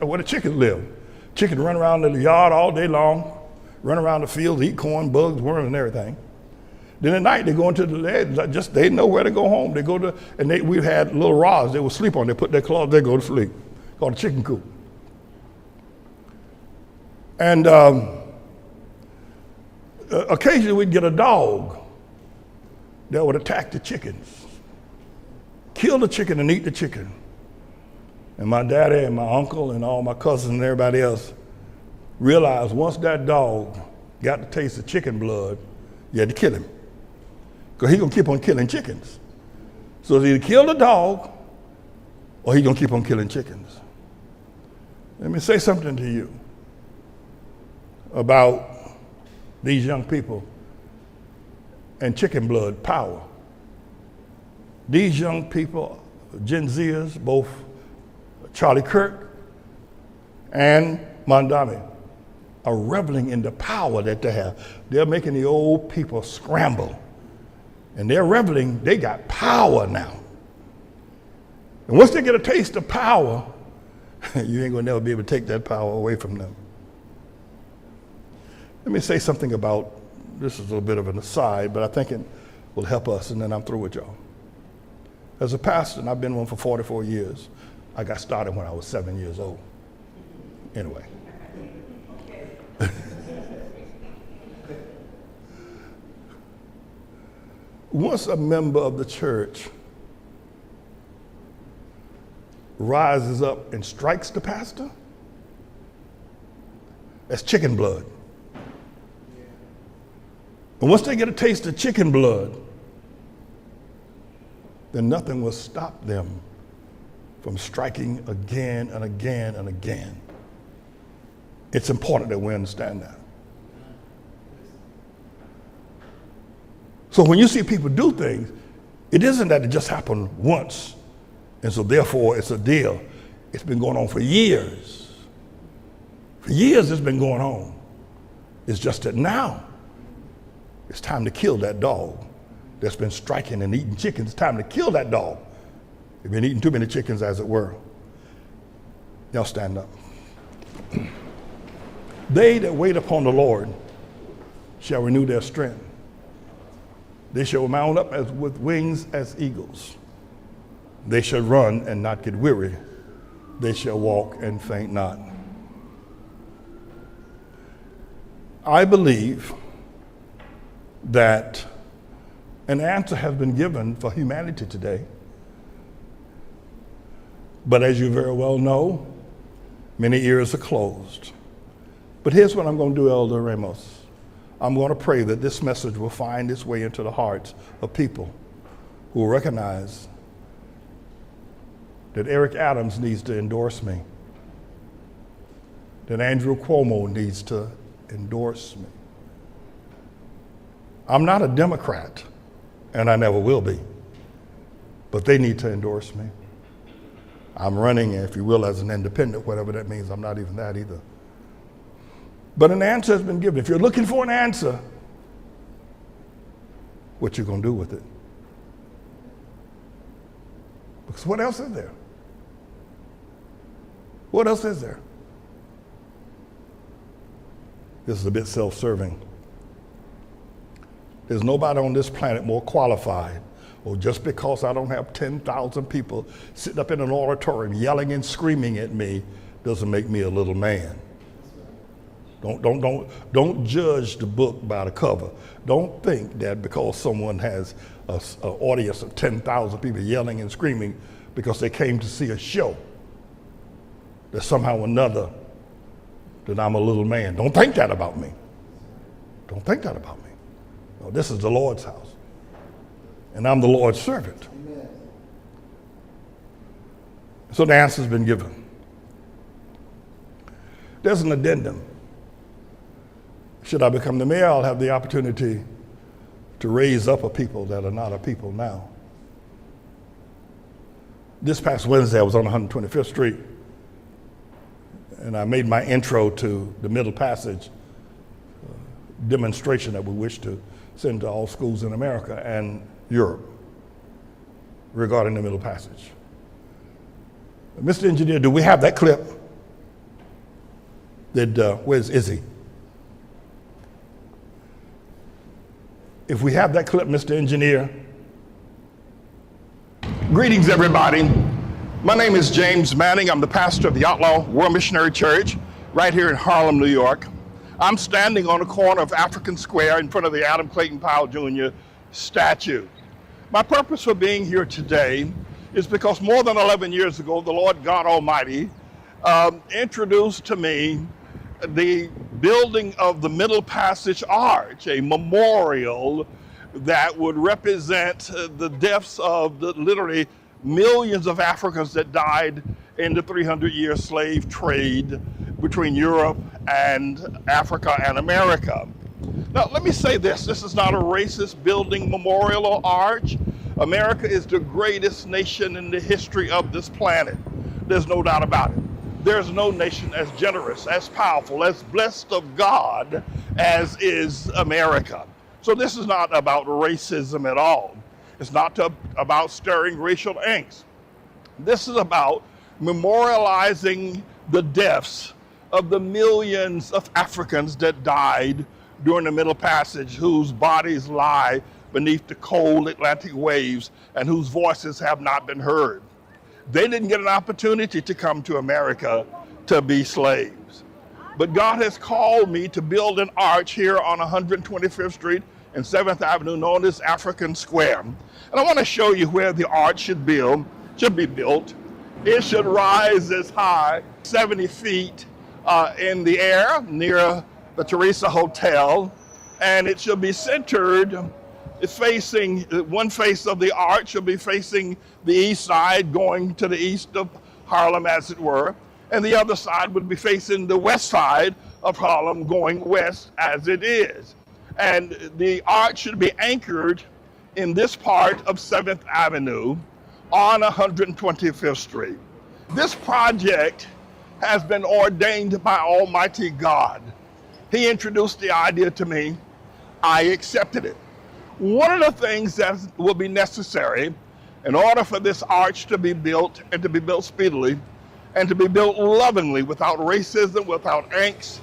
where the chickens lived. Chickens run around the yard all day long, run around the fields, eat corn, bugs, worms, and everything. Then at night, they go into the bed, they didn't know where to go home. They go to, and we had little rods they would sleep on. They put their claws, they go to sleep, called a chicken coop. And occasionally we'd get a dog that would attack the chickens, kill the chicken and eat the chicken. And my daddy and my uncle and all my cousins and everybody else realized once that dog got the taste of chicken blood, you had to kill him. Because he's going to keep on killing chickens. So it's either kill the dog or he's going to keep on killing chickens. Let me say something to you about these young people and chicken blood power. These young people, Gen Zers, both Charlie Kirk and Mondami, are reveling in the power that they have. They're making the old people scramble. And they're reveling, they got power now. And once they get a taste of power, you ain't gonna never be able to take that power away from them. Let me say something about, this is a little bit of an aside, but I think it will help us, and then I'm through with y'all. As a pastor, and I've been one for 44 years, I got started when I was 7 years old. Anyway. Once a member of the church rises up and strikes the pastor, that's chicken blood. And once they get a taste of chicken blood, then nothing will stop them from striking again and again and again. It's important that we understand that. So when you see people do things, it isn't that it just happened once, and so therefore it's a deal. It's been going on for years. For years it's been going on. It's just that now it's time to kill that dog that's been striking and eating chickens. It's time to kill that dog. They've been eating too many chickens, as it were. Y'all stand up. They that wait upon the Lord shall renew their strength. They shall mount up as with wings as eagles. They shall run and not get weary. They shall walk and faint not. I believe that an answer has been given for humanity today. But as you very well know, many ears are closed. But here's what I'm going to do, Elder Ramos. I'm going to pray that this message will find its way into the hearts of people who will recognize that Eric Adams needs to endorse me, that Andrew Cuomo needs to endorse me. I'm not a Democrat, and I never will be, but they need to endorse me. I'm running, if you will, as an independent, whatever that means. I'm not even that either. But an answer has been given. If you're looking for an answer, what you going to do with it? Because what else is there? What else is there? This is a bit self-serving. There's nobody on this planet more qualified. Or just because I don't have 10,000 people sitting up in an auditorium yelling and screaming at me doesn't make me a little man. Don't judge the book by the cover. Don't think that because someone has an audience of 10,000 people yelling and screaming because they came to see a show, that somehow or another that I'm a little man. Don't think that about me. Don't think that about me. No, this is the Lord's house, and I'm the Lord's servant. Amen. So the answer's been given. There's an addendum. Should I become the mayor, I'll have the opportunity to raise up a people that are not a people now. This past Wednesday, I was on 125th Street, and I made my intro to the Middle Passage demonstration that we wish to send to all schools in America and Europe regarding the Middle Passage. Mr. Engineer, do we have that clip? Where's Izzy? If we have that clip, Mr. Engineer. Greetings, everybody. My name is James Manning. I'm the pastor of the Outlaw World Missionary Church right here in Harlem, New York. I'm standing on the corner of African Square in front of the Adam Clayton Powell Jr. statue. My purpose for being here today is because more than 11 years ago, the Lord God Almighty introduced to me the building of the Middle Passage Arch, a memorial that would represent the deaths of the literally millions of Africans that died in the 300-year slave trade between Europe and Africa and America. Now, let me say this. This is not a racist building, memorial, or arch. America is the greatest nation in the history of this planet. There's no doubt about it. There's no nation as generous, as powerful, as blessed of God as is America. So this is not about racism at all. It's not about stirring racial angst. This is about memorializing the deaths of the millions of Africans that died during the Middle Passage, whose bodies lie beneath the cold Atlantic waves and whose voices have not been heard. They didn't get an opportunity to come to America to be slaves. But God has called me to build an arch here on 125th Street and 7th Avenue known as African Square. And I want to show you where the arch should be built. It should rise as high 70 feet in the air near the Teresa Hotel, and it should be centered. It's facing, one face of the arch will be facing the east side, going to the east of Harlem, as it were, and the other side would be facing the west side of Harlem, going west as it is. And the arch should be anchored in this part of 7th Avenue on 125th Street. This project has been ordained by Almighty God. He introduced the idea to me. I accepted it. One of the things that will be necessary in order for this arch to be built, and to be built speedily, and to be built lovingly, without racism, without angst,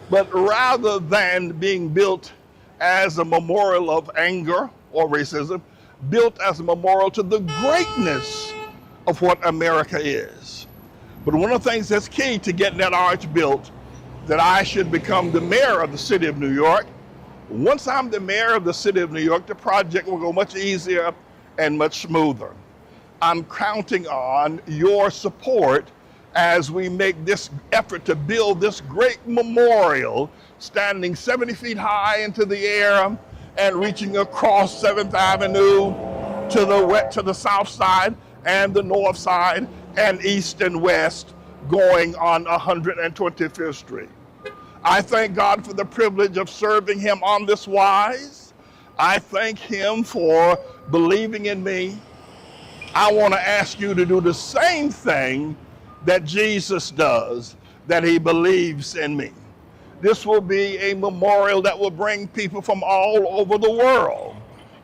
but rather than being built as a memorial of anger or racism, built as a memorial to the greatness of what America is. But one of the things that's key to getting that arch built, that I should become the mayor of the city of New York. Once I'm the mayor of the city of New York, the project will go much easier and much smoother. I'm counting on your support as we make this effort to build this great memorial standing 70 feet high into the air and reaching across 7th Avenue to the south side and the north side and east and west, going on 125th Street. I thank God for the privilege of serving him on this wise. I thank him for believing in me. I want to ask you to do the same thing that Jesus does, that he believes in me. This will be a memorial that will bring people from all over the world.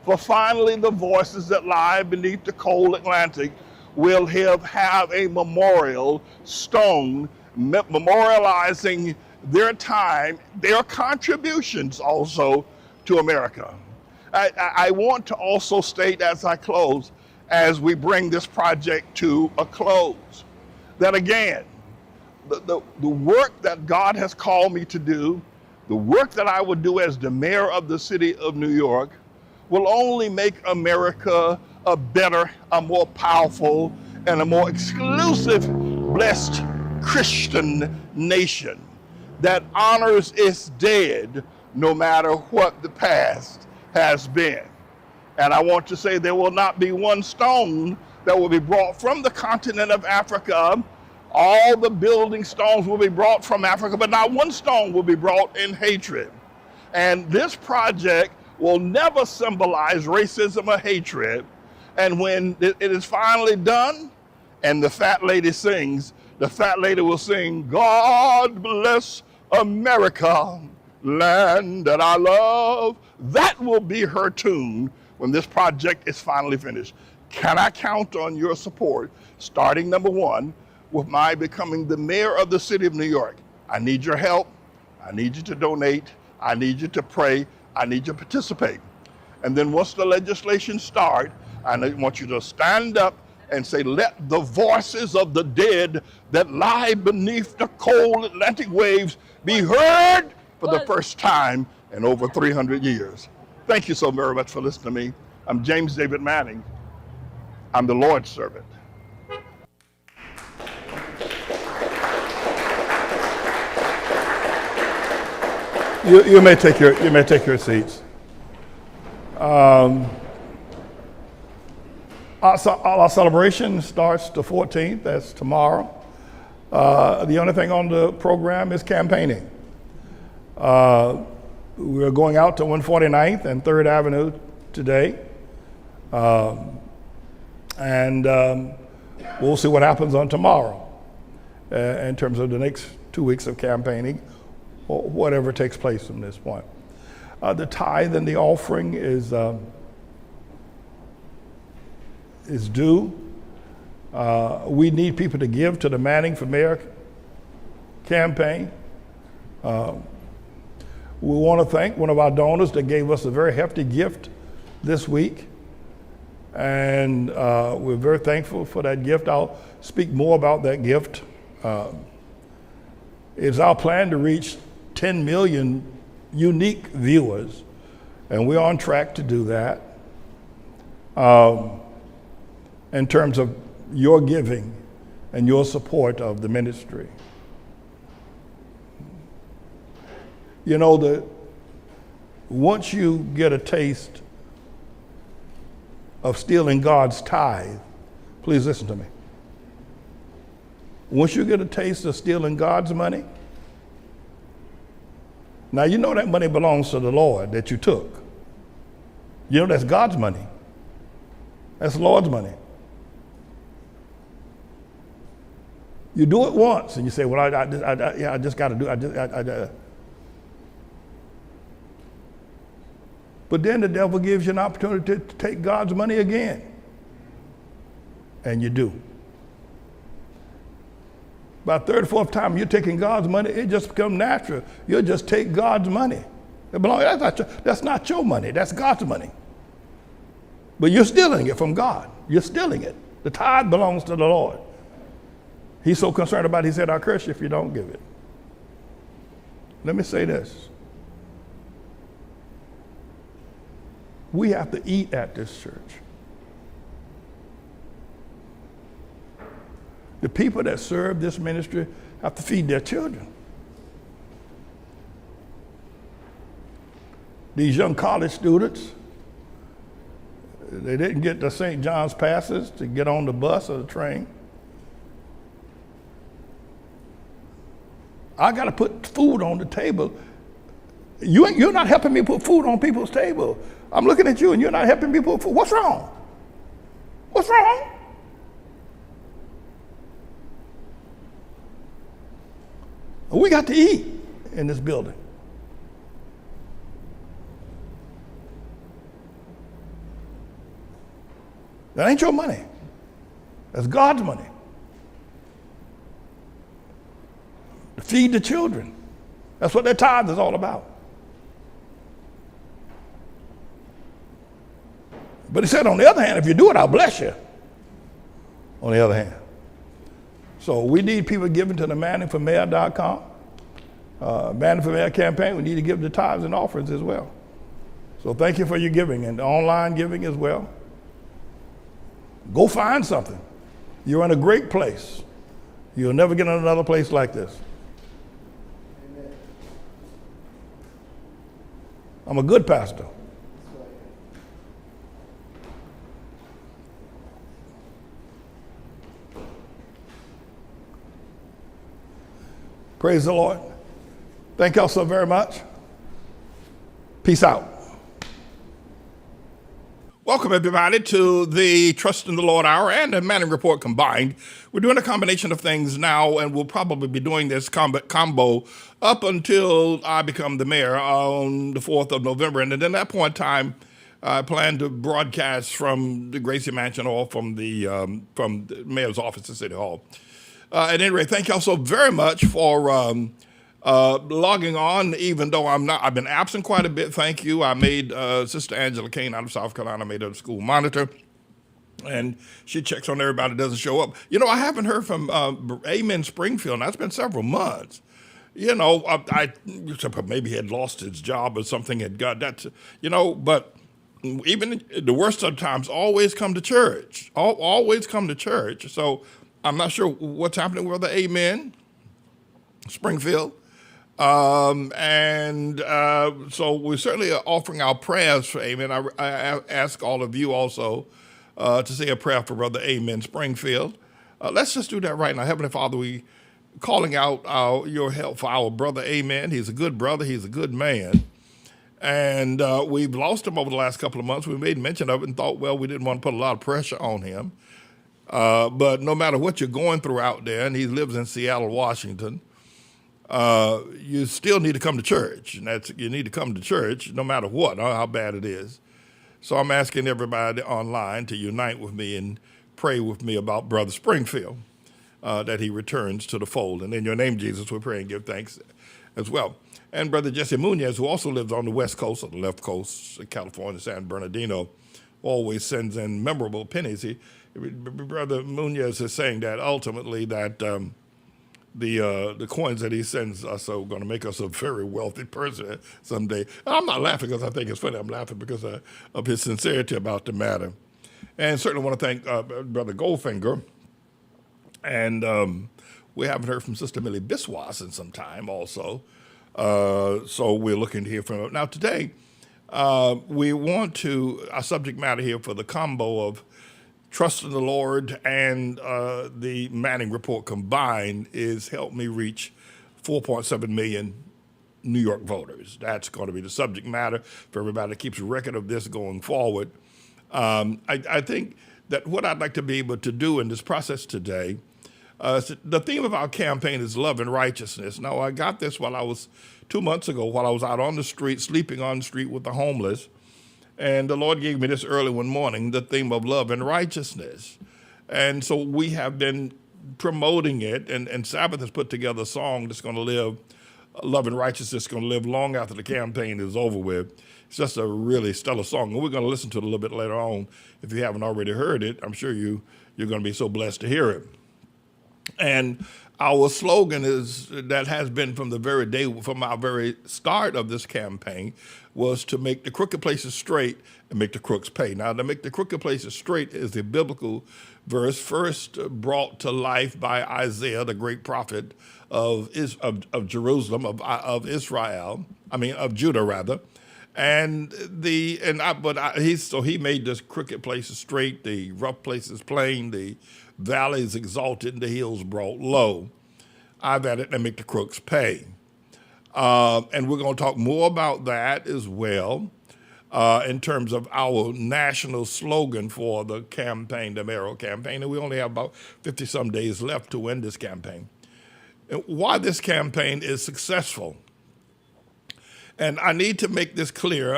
For finally, the voices that lie beneath the cold Atlantic will have a memorial stone memorializing their time, their contributions also to America. I want to also state as I close, as we bring this project to a close, that again, the work that God has called me to do, the work that I would do as the mayor of the city of New York, will only make America a better, a more powerful, and a more exclusive, blessed Christian nation that honors its dead no matter what the past has been. And I want to say there will not be one stone that will be brought from the continent of Africa. All the building stones will be brought from Africa, but not one stone will be brought in hatred. And this project will never symbolize racism or hatred. And when it is finally done and the fat lady sings, the fat lady will sing, "God bless America, land that I love." That will be her tune when this project is finally finished. Can I count on your support, starting number one, with my becoming the mayor of the city of New York? I need your help. I need you to donate. I need you to pray. I need you to participate. And then once the legislation starts, I want you to stand up and say, "Let the voices of the dead that lie beneath the cold Atlantic waves be heard for the first time in over 300 years. Thank you so very much for listening to me. I'm James David Manning. I'm the Lord's servant. You may take your seats. Our celebration starts the 14th. That's tomorrow. The only thing on the program is campaigning. We're going out to 149th and 3rd Avenue today. And we'll see what happens on tomorrow in terms of the next 2 weeks of campaigning, or whatever takes place from this point. The tithe and the offering is due. We need people to give to the Manning for Mayor campaign. We want to thank one of our donors that gave us a very hefty gift this week. And we're very thankful for that gift. I'll speak more about that gift. It's our plan to reach 10 million unique viewers, and we're on track to do that. In terms of your giving and your support of the ministry. You know, once you get a taste of stealing God's tithe, please listen to me. Once you get a taste of stealing God's money, now you know that money belongs to the Lord that you took. You know that's God's money. That's the Lord's money. You do it once and you say, well, I just got to do it. But then the devil gives you an opportunity to take God's money again. And you do. By third or fourth time you're taking God's money, it just becomes natural. You'll just take God's money. That's not your money, that's God's money. But you're stealing it from God. You're stealing it. The tithe belongs to the Lord. He's so concerned about it, he said, I'll curse you if you don't give it. Let me say this. We have to eat at this church. The people that serve this ministry have to feed their children. These young college students, they didn't get the St. John's passes to get on the bus or the train. I got to put food on the table. You're not helping me put food on people's table. I'm looking at you and you're not helping me put food. What's wrong? What's wrong? We got to eat in this building. That ain't your money. That's God's money. To feed the children. That's what their tithe is all about. But he said, on the other hand, if you do it, I'll bless you. On the other hand. So we need people giving to the manningformayor.com. Manning for Mayor campaign, we need to give the tithes and offerings as well. So thank you for your giving and the online giving as well. Go find something. You're in a great place. You'll never get in another place like this. Amen. I'm a good pastor. Praise the Lord. Thank y'all so very much. Peace out. Welcome, everybody, to the Trust in the Lord Hour and the Manning Report combined. We're doing a combination of things now, and we'll probably be doing this combo up until I become the mayor on the 4th of November. And then at that point in time, I plan to broadcast from the Gracie Mansion or from the mayor's office at City Hall. At any rate, thank y'all so very much for logging on, even though I've been absent quite a bit. Thank you. I made Sister Angela Kane out of South Carolina, made her the school monitor, and she checks on everybody that doesn't show up. You know, I haven't heard from Amen Springfield, and that's been several months. You know, I maybe he had lost his job or something had got that, you know, but even the worst of times always come to church, always come to church. So I'm not sure what's happening with the Amen Springfield. So we're certainly offering our prayers for Amen. I ask all of you also to say a prayer for Brother Amen Springfield. Let's just do that right now. Heavenly Father, we calling out your help for our brother Amen. He's a good brother. He's a good man. And we've lost him over the last couple of months. We made mention of it and thought, well, we didn't want to put a lot of pressure on him. But no matter what you're going through out there, and he lives in Seattle, Washington, you still need to come to church. And you need to come to church no matter what, how bad it is. So I'm asking everybody online to unite with me and pray with me about Brother Springfield, that he returns to the fold. And in your name, Jesus, we pray and give thanks as well. And Brother Jesse Munoz, who also lives on the west coast or the left coast, California, San Bernardino, always sends in memorable pennies. Brother Munoz is saying that ultimately that the coins that he sends us are going to make us a very wealthy person someday. And I'm not laughing because I think it's funny. I'm laughing because of his sincerity about the matter. And certainly want to thank Brother Goldfinger. And we haven't heard from Sister Millie Biswas in some time also. So we're looking to hear from her. Now today, we want our subject matter here for the combo of Trust in the Lord and the Manning Report combined is help me reach 4.7 million New York voters. That's going to be the subject matter for everybody that keeps a record of this going forward. I think that what I'd like to be able to do in this process today, the theme of our campaign is love and righteousness. Now, I got this 2 months ago while I was out on the street, sleeping on the street with the homeless. And the Lord gave me this early one morning, the theme of love and righteousness. And so we have been promoting it, and Sabbath has put together a song that's going to live, love and righteousness, going to live long after the campaign is over with. It's just a really stellar song, and we're going to listen to it a little bit later on. If you haven't already heard it, I'm sure you're going to be so blessed to hear it. And our slogan is that has been from the very day, from our very start of this campaign, was to make the crooked places straight and make the crooks pay. Now, to make the crooked places straight is the biblical verse first brought to life by Isaiah, the great prophet of Jerusalem, of Israel. I mean, of Judah rather. So he made this crooked places straight, the rough places plain, the valleys exalted, and the hills brought low. I've added to make the crooks pay. And we're going to talk more about that as well in terms of our national slogan for the campaign, the mayoral campaign. And we only have about 50-some days left to win this campaign. And why this campaign is successful. And I need to make this clear.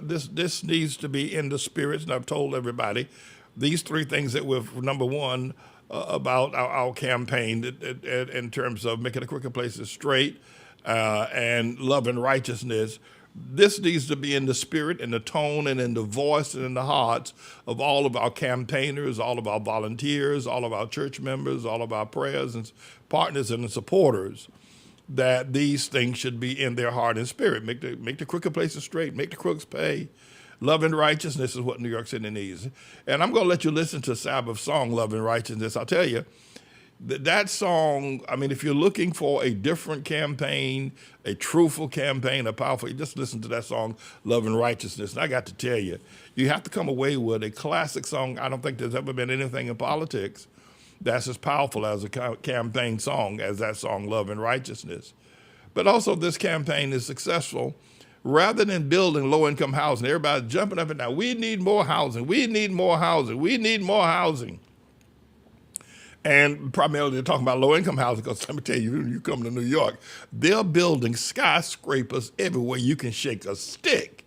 This needs to be in the spirits, and I've told everybody these three things that we've, number one, about our campaign in terms of making the crooked places straight and love and righteousness. This needs to be in the spirit and the tone and in the voice and in the hearts of all of our campaigners, all of our volunteers, all of our church members, all of our prayers and partners and supporters, that these things should be in their heart and spirit. Make the crooked places straight, make the crooks pay. Love and righteousness is what New York City needs. And I'm going to let you listen to Sabbath's song, Love and Righteousness. I'll tell you, that song, I mean, if you're looking for a different campaign, a truthful campaign, a powerful, you just listen to that song, Love and Righteousness. And I got to tell you, you have to come away with a classic song. I don't think there's ever been anything in politics that's as powerful as a campaign song as that song, Love and Righteousness. But also this campaign is successful. Rather than building low-income housing, everybody's jumping up and down. We need more housing. We need more housing. We need more housing. And primarily they're talking about low-income housing because let me tell you, you come to New York, they're building skyscrapers everywhere you can shake a stick.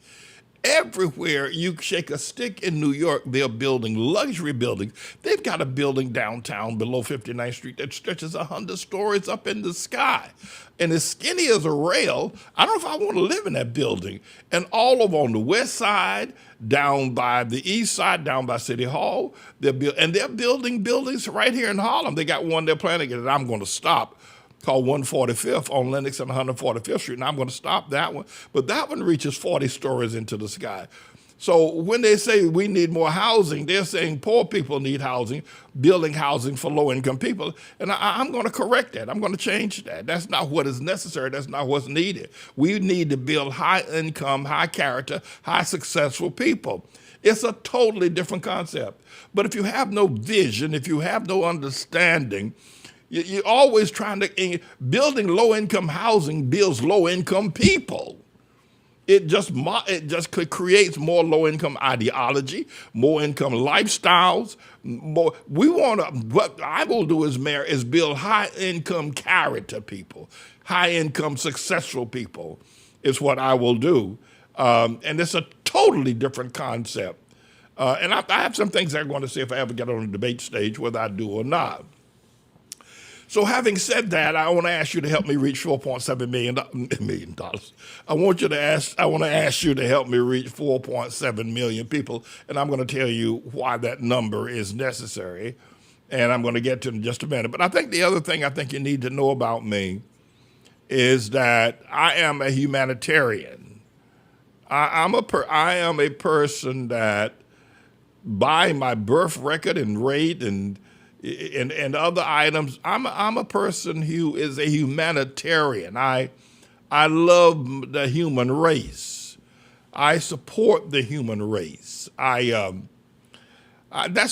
Everywhere you shake a stick in New York, they're building luxury buildings. They've got a building downtown below 59th Street that stretches 100 stories up in the sky. And as skinny as a rail, I don't know if I want to live in that building. And all over on the west side, down by the east side, down by City Hall, they're building buildings right here in Harlem. They got one they're planning that I'm going to stop, called 145th on Lenox and 145th Street, and I'm going to stop that one. But that one reaches 40 stories into the sky. So when they say we need more housing, they're saying poor people need housing, building housing for low-income people. And I'm going to correct that. I'm going to change that. That's not what is necessary. That's not what's needed. We need to build high-income, high-character, high-successful people. It's a totally different concept. But if you have no vision, if you have no understanding, you're always trying to, building low-income housing builds low-income people. It just creates more low-income ideology, more income lifestyles. What I will do as mayor is build high-income character people, high-income successful people is what I will do. And it's a totally different concept. And I have some things I'm going to say if I ever get on the debate stage, whether I do or not. So having said that, I want to ask you to help me reach $4.7 million. I want to ask you to help me reach 4.7 million people, and I'm going to tell you why that number is necessary, and I'm going to get to it in just a minute. But I think the other thing I think you need to know about me is that I am a humanitarian. I am a person that, by my birth record and rate and other items, I'm a person who is a humanitarian. I love the human race. I support the human race. That's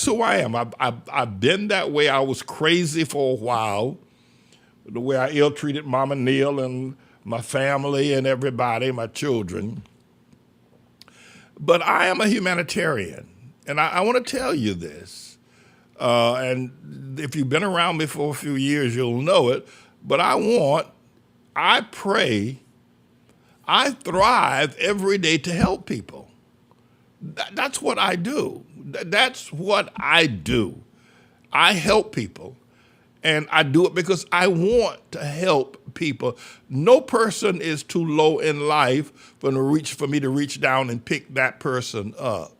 who I am. I've been that way. I was crazy for a while, the way I ill-treated Mama Neal and my family and everybody, my children. But I am a humanitarian, and I want to tell you this. And if you've been around me for a few years, you'll know it. But I pray, I thrive every day to help people. That's what I do. That's what I do. I help people. And I do it because I want to help people. No person is too low in life for me to reach down and pick that person up.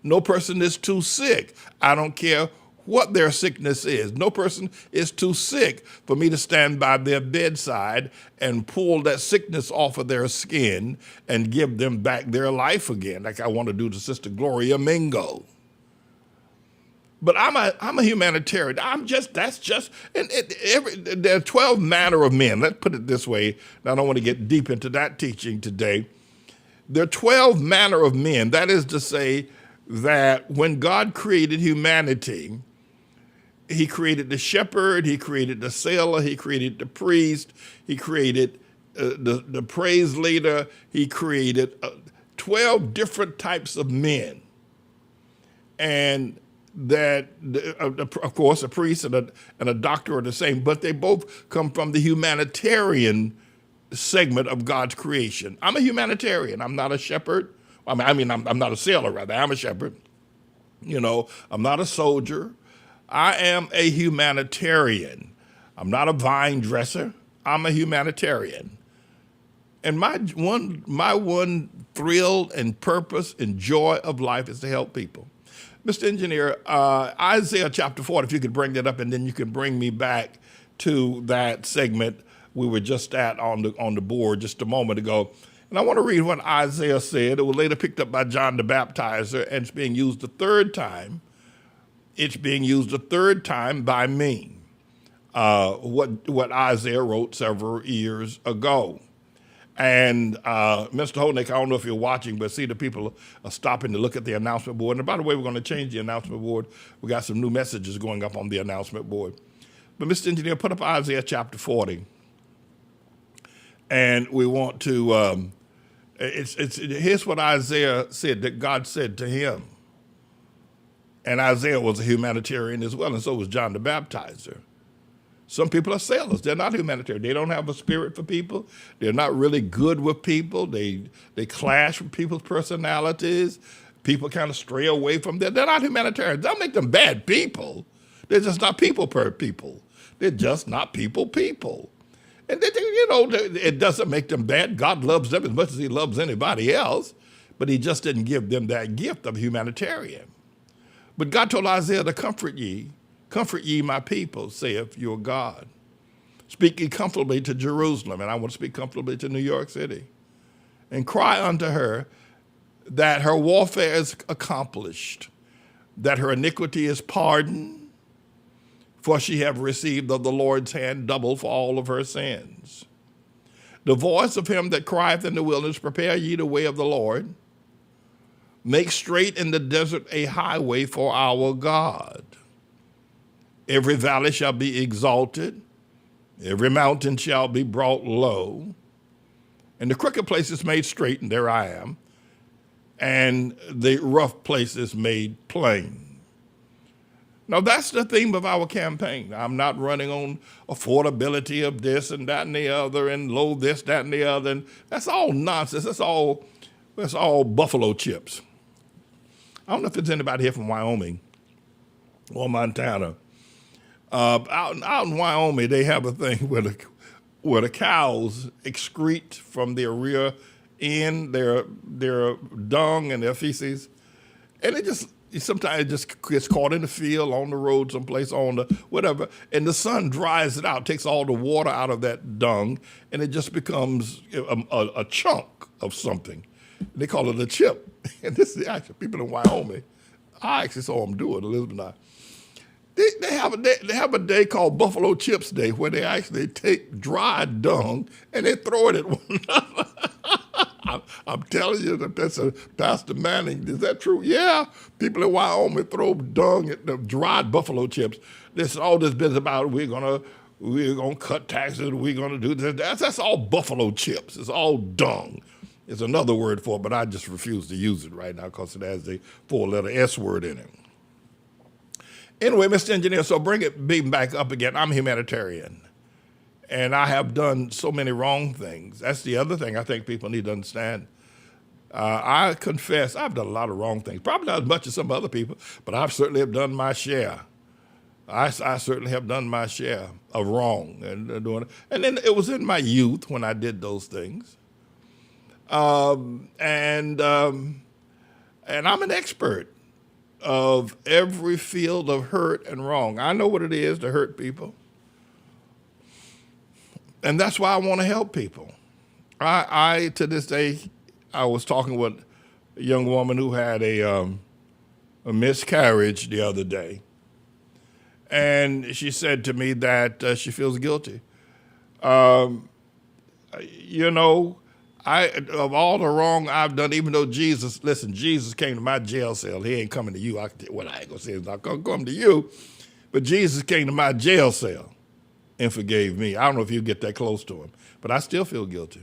No person is too sick. I don't care what their sickness is. No person is too sick for me to stand by their bedside and pull that sickness off of their skin and give them back their life again, like I want to do to Sister Gloria Mingo. But I'm a humanitarian. There are 12 manner of men. Let's put it this way. I don't want to get deep into that teaching today. There are 12 manner of men. That is to say that when God created humanity, he created the shepherd, he created the sailor, he created the priest, he created the praise leader, he created 12 different types of men. And that, of course, a priest and a doctor are the same, but they both come from the humanitarian segment of God's creation. I'm a humanitarian. I'm not a shepherd. I'm not a sailor, rather. I'm a shepherd. I'm not a soldier. I am a humanitarian. I'm not a vine dresser. I'm a humanitarian. And my one thrill and purpose and joy of life is to help people. Mr. Engineer, Isaiah chapter 40, if you could bring that up, and then you can bring me back to that segment we were just at on the board just a moment ago. And I want to read what Isaiah said. It was later picked up by John the Baptizer, and it's being used the third time. It's being used a third time by me, what Isaiah wrote several years ago. And Mr. Hodnick, I don't know if you're watching, but see the people are stopping to look at the announcement board. And by the way, we're going to change the announcement board. We got some new messages going up on the announcement board. But Mr. Engineer, put up Isaiah chapter 40. And we want to, here's what Isaiah said, that God said to him. And Isaiah was a humanitarian as well, and so was John the Baptizer. Some people are sailors. They're not humanitarian. They don't have a spirit for people. They're not really good with people. They clash with people's personalities. People kind of stray away from them. They're not humanitarians. Don't make them bad people. They're just not people. They're just not people. And it doesn't make them bad. God loves them as much as he loves anybody else, but he just didn't give them that gift of humanitarian. But God told Isaiah to comfort ye my people, saith your God. Speak ye comfortably to Jerusalem, and I want to speak comfortably to New York City, and cry unto her that her warfare is accomplished, that her iniquity is pardoned, for she have received of the Lord's hand double for all of her sins. The voice of him that crieth in the wilderness, prepare ye the way of the Lord. Make straight in the desert a highway for our God. Every valley shall be exalted, every mountain shall be brought low, and the crooked places made straight, and there I am, and the rough places made plain. Now that's the theme of our campaign. I'm not running on affordability of this and that and the other, and low this, that, and the other, and that's all nonsense. That's all buffalo chips. I don't know if there's anybody here from Wyoming or Montana. Out in Wyoming, they have a thing where the cows excrete from their rear end, their dung and their feces, and sometimes it just gets caught in the field, on the road, someplace, on the whatever, and the sun dries it out, takes all the water out of that dung, and it just becomes a chunk of something. They call it a chip. And this is actually people in Wyoming. I actually saw them do it, Elizabeth and I. They have a day called Buffalo Chips Day where they actually take dry dung and they throw it at one another. I'm telling you that's Pastor Manning. Is that true? Yeah. People in Wyoming throw dung at the dried buffalo chips. This all this business about we're gonna cut taxes. We're gonna do this. That's all buffalo chips. It's all dung. It's another word for it, but I just refuse to use it right now because it has the 4-letter S word in it. Anyway, Mr. Engineer, so bring it back up again. I'm a humanitarian, and I have done so many wrong things. That's the other thing I think people need to understand. I confess I've done a lot of wrong things, probably not as much as some other people, but I've certainly have done my share. I certainly have done my share of wrong and doing it. And then it was in my youth when I did those things. And I'm an expert of every field of hurt and wrong. I know what it is to hurt people. And that's why I want to help people. I to this day, I was talking with a young woman who had a miscarriage the other day. And she said to me that she feels guilty. Of all the wrong I've done, even though Jesus came to my jail cell. He ain't coming to you. I ain't gonna say he's not gonna come to you, but Jesus came to my jail cell and forgave me. I don't know if you get that close to him, but I still feel guilty.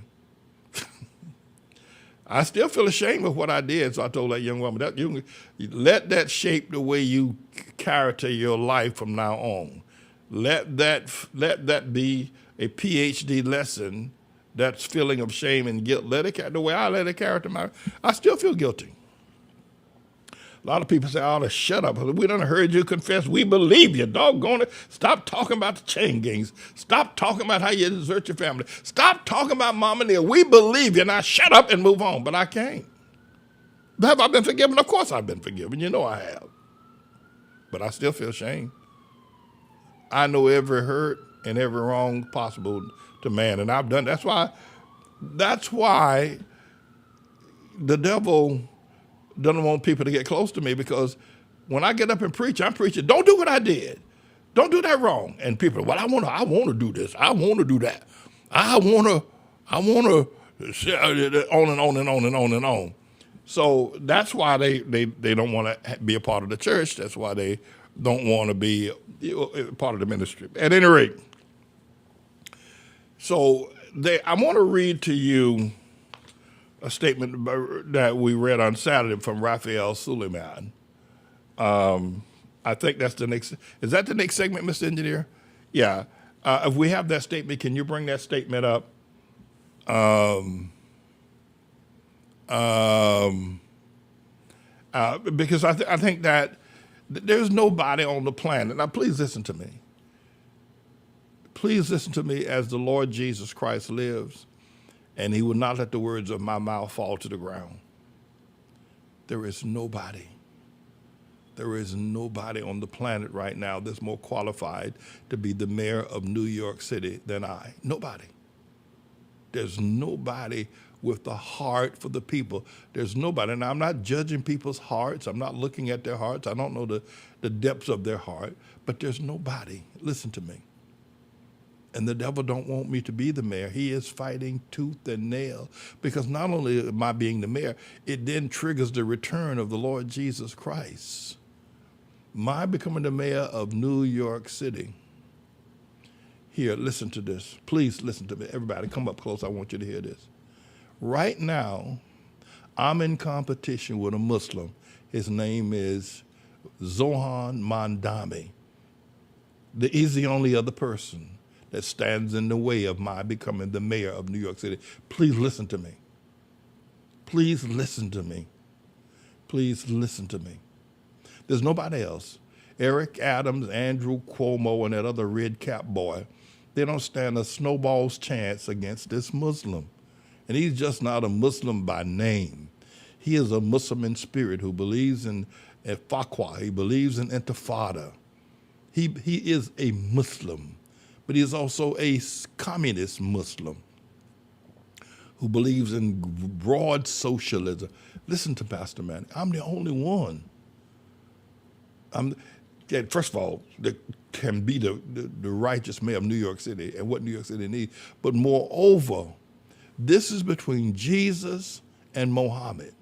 I still feel ashamed of what I did. So I told that young woman, that you let that shape the way you character your life from now on. Let that be a PhD lesson. That feeling of shame and guilt, the way I let it character I still feel guilty. A lot of people say, "Oh, shut up. We done heard you confess. We believe you. Doggone it. Stop talking about the chain gangs. Stop talking about how you desert your family. Stop talking about Mama Neil. We believe you. Now shut up and move on." But I can't. Have I been forgiven? Of course I've been forgiven. You know I have. But I still feel shame. I know every hurt and every wrong possible to man, and I've done. That's why the devil doesn't want people to get close to me, because when I get up and preach, I'm preaching, don't do what I did. Don't do that wrong. And people, well, I want to do this. I want to do that. I want to, on and on and on and on and on. So that's why they don't want to be a part of the church. That's why they don't want to be part of the ministry. At any rate, so I want to read to you a statement that we read on Saturday from Raphael Suleiman. I think that's the next. Is that the next segment, Mr. Engineer? Yeah. If we have that statement, can you bring that statement up? Because I think that there's nobody on the planet. Now, please listen to me. Please listen to me as the Lord Jesus Christ lives, and he will not let the words of my mouth fall to the ground. There is nobody on the planet right now that's more qualified to be the mayor of New York City than I. Nobody. There's nobody with the heart for the people. There's nobody. And I'm not judging people's hearts. I'm not looking at their hearts. I don't know the depths of their heart. But there's nobody. Listen to me. And the devil don't want me to be the mayor. He is fighting tooth and nail, because not only am I being the mayor, it then triggers the return of the Lord Jesus Christ. My becoming the mayor of New York City. Here, listen to this. Please listen to me. Everybody, come up close. I want you to hear this. Right now, I'm in competition with a Muslim. His name is Zohan Mandami. He's the only other person that stands in the way of my becoming the mayor of New York City. Please listen to me. Please listen to me. Please listen to me. There's nobody else. Eric Adams, Andrew Cuomo, and that other red cap boy, they don't stand a snowball's chance against this Muslim. And he's just not a Muslim by name. He is a Muslim in spirit who believes in fatwa. He believes in intifada. He is a Muslim, but he is also a communist Muslim who believes in broad socialism. Listen to Pastor Manny. I'm the only one. First of all, that can be the righteous mayor of New York City and what New York City needs. But moreover, this is between Jesus and Mohammed.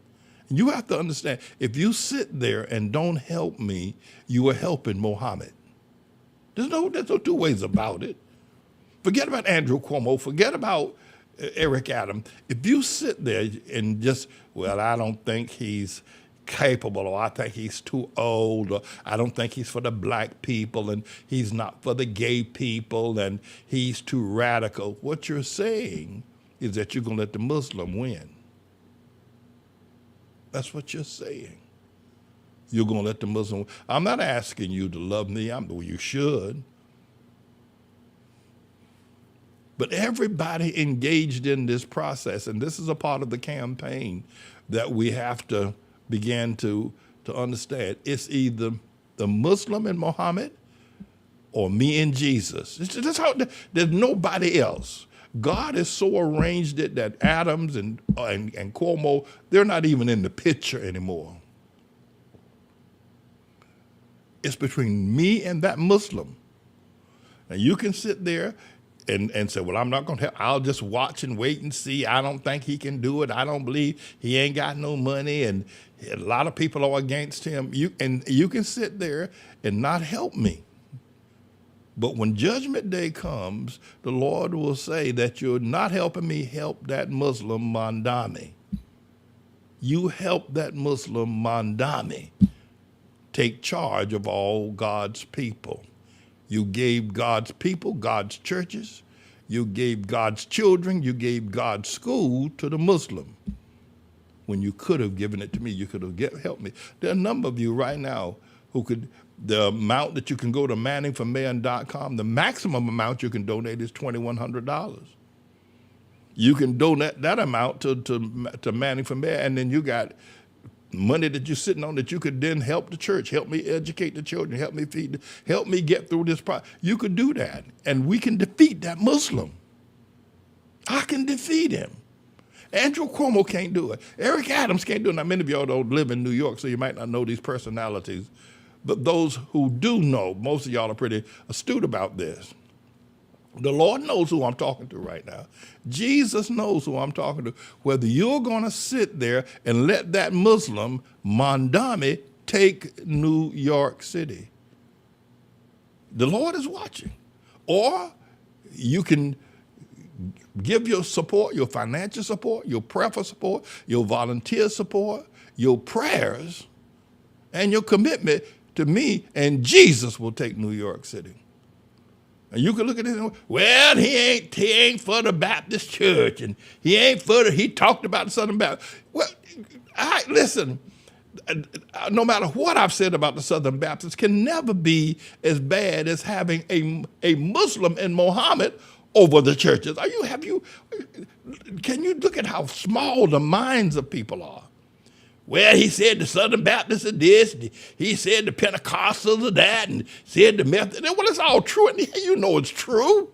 You have to understand, if you sit there and don't help me, you are helping Mohammed. There's no two ways about it. Forget about Andrew Cuomo. Forget about Eric Adams. If you sit there and just, well, I don't think he's capable, or I think he's too old, or I don't think he's for the black people, and he's not for the gay people, and he's too radical. What you're saying is that you're going to let the Muslim win. That's what you're saying. You're going to let the Muslim. I'm not asking you to love me. Well, you should. But everybody engaged in this process, and this is a part of the campaign that we have to begin to understand. It's either the Muslim and Muhammad or me and Jesus. That's how, there's nobody else. God has so arranged it that Adams and Cuomo, they're not even in the picture anymore. It's between me and that Muslim. And you can sit there and say, well, I'm not going to help. I'll just watch and wait and see. I don't think he can do it. I don't believe he ain't got no money. And a lot of people are against him. You can sit there and not help me. But when Judgment Day comes, the Lord will say that you're not helping me help that Muslim Mandami. You help that Muslim Mandami take charge of all God's people. You gave God's people, God's churches, you gave God's children, you gave God's school to the Muslim. When you could have given it to me, you could have helped me. There are a number of you right now who could, the amount that you can go to manningforman.com, the maximum amount you can donate is $2,100. You can donate that amount to Manning for Mayor, and then you got money that you're sitting on that you could then help the church, help me educate the children, help me feed, help me get through this process. You could do that, and we can defeat that Muslim. I can defeat him. Andrew Cuomo can't do it. Eric Adams can't do it. Now, many of y'all don't live in New York, so you might not know these personalities. But those who do know, most of y'all are pretty astute about this. The Lord knows who I'm talking to right now. Jesus knows who I'm talking to. Whether you're going to sit there and let that Muslim, Mandami, take New York City. The Lord is watching. Or you can give your support, your financial support, your prayer support, your volunteer support, your prayers, and your commitment to me, and Jesus will take New York City. And you can look at it and, well, he ain't for the Baptist church, and he talked about the Southern Baptist. Well, listen, no matter what I've said about the Southern Baptists, can never be as bad as having a Muslim and Muhammad over the churches. Can you look at how small the minds of people are? Well, he said the Southern Baptists are this, he said the Pentecostals are that, and said the Methodists. Well, it's all true, and you know it's true.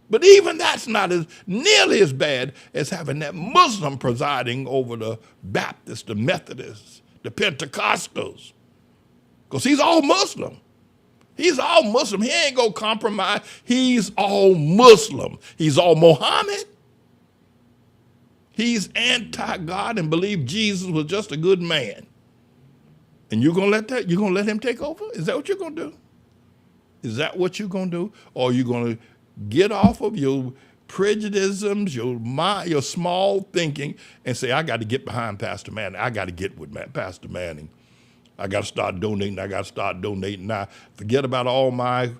But even that's not nearly as bad as having that Muslim presiding over the Baptists, the Methodists, the Pentecostals. Because he's all Muslim. He's all Muslim. He ain't going to compromise. He's all Muslim. He's all Mohammed. He's anti-God and believe Jesus was just a good man. And you're going to let him take over? Is that what you're going to do? Is that what you're going to do? Or are you going to get off of your prejudices, your small thinking, and say, I got to get behind Pastor Manning. I got to get with Pastor Manning. I got to start donating. Now, forget about all my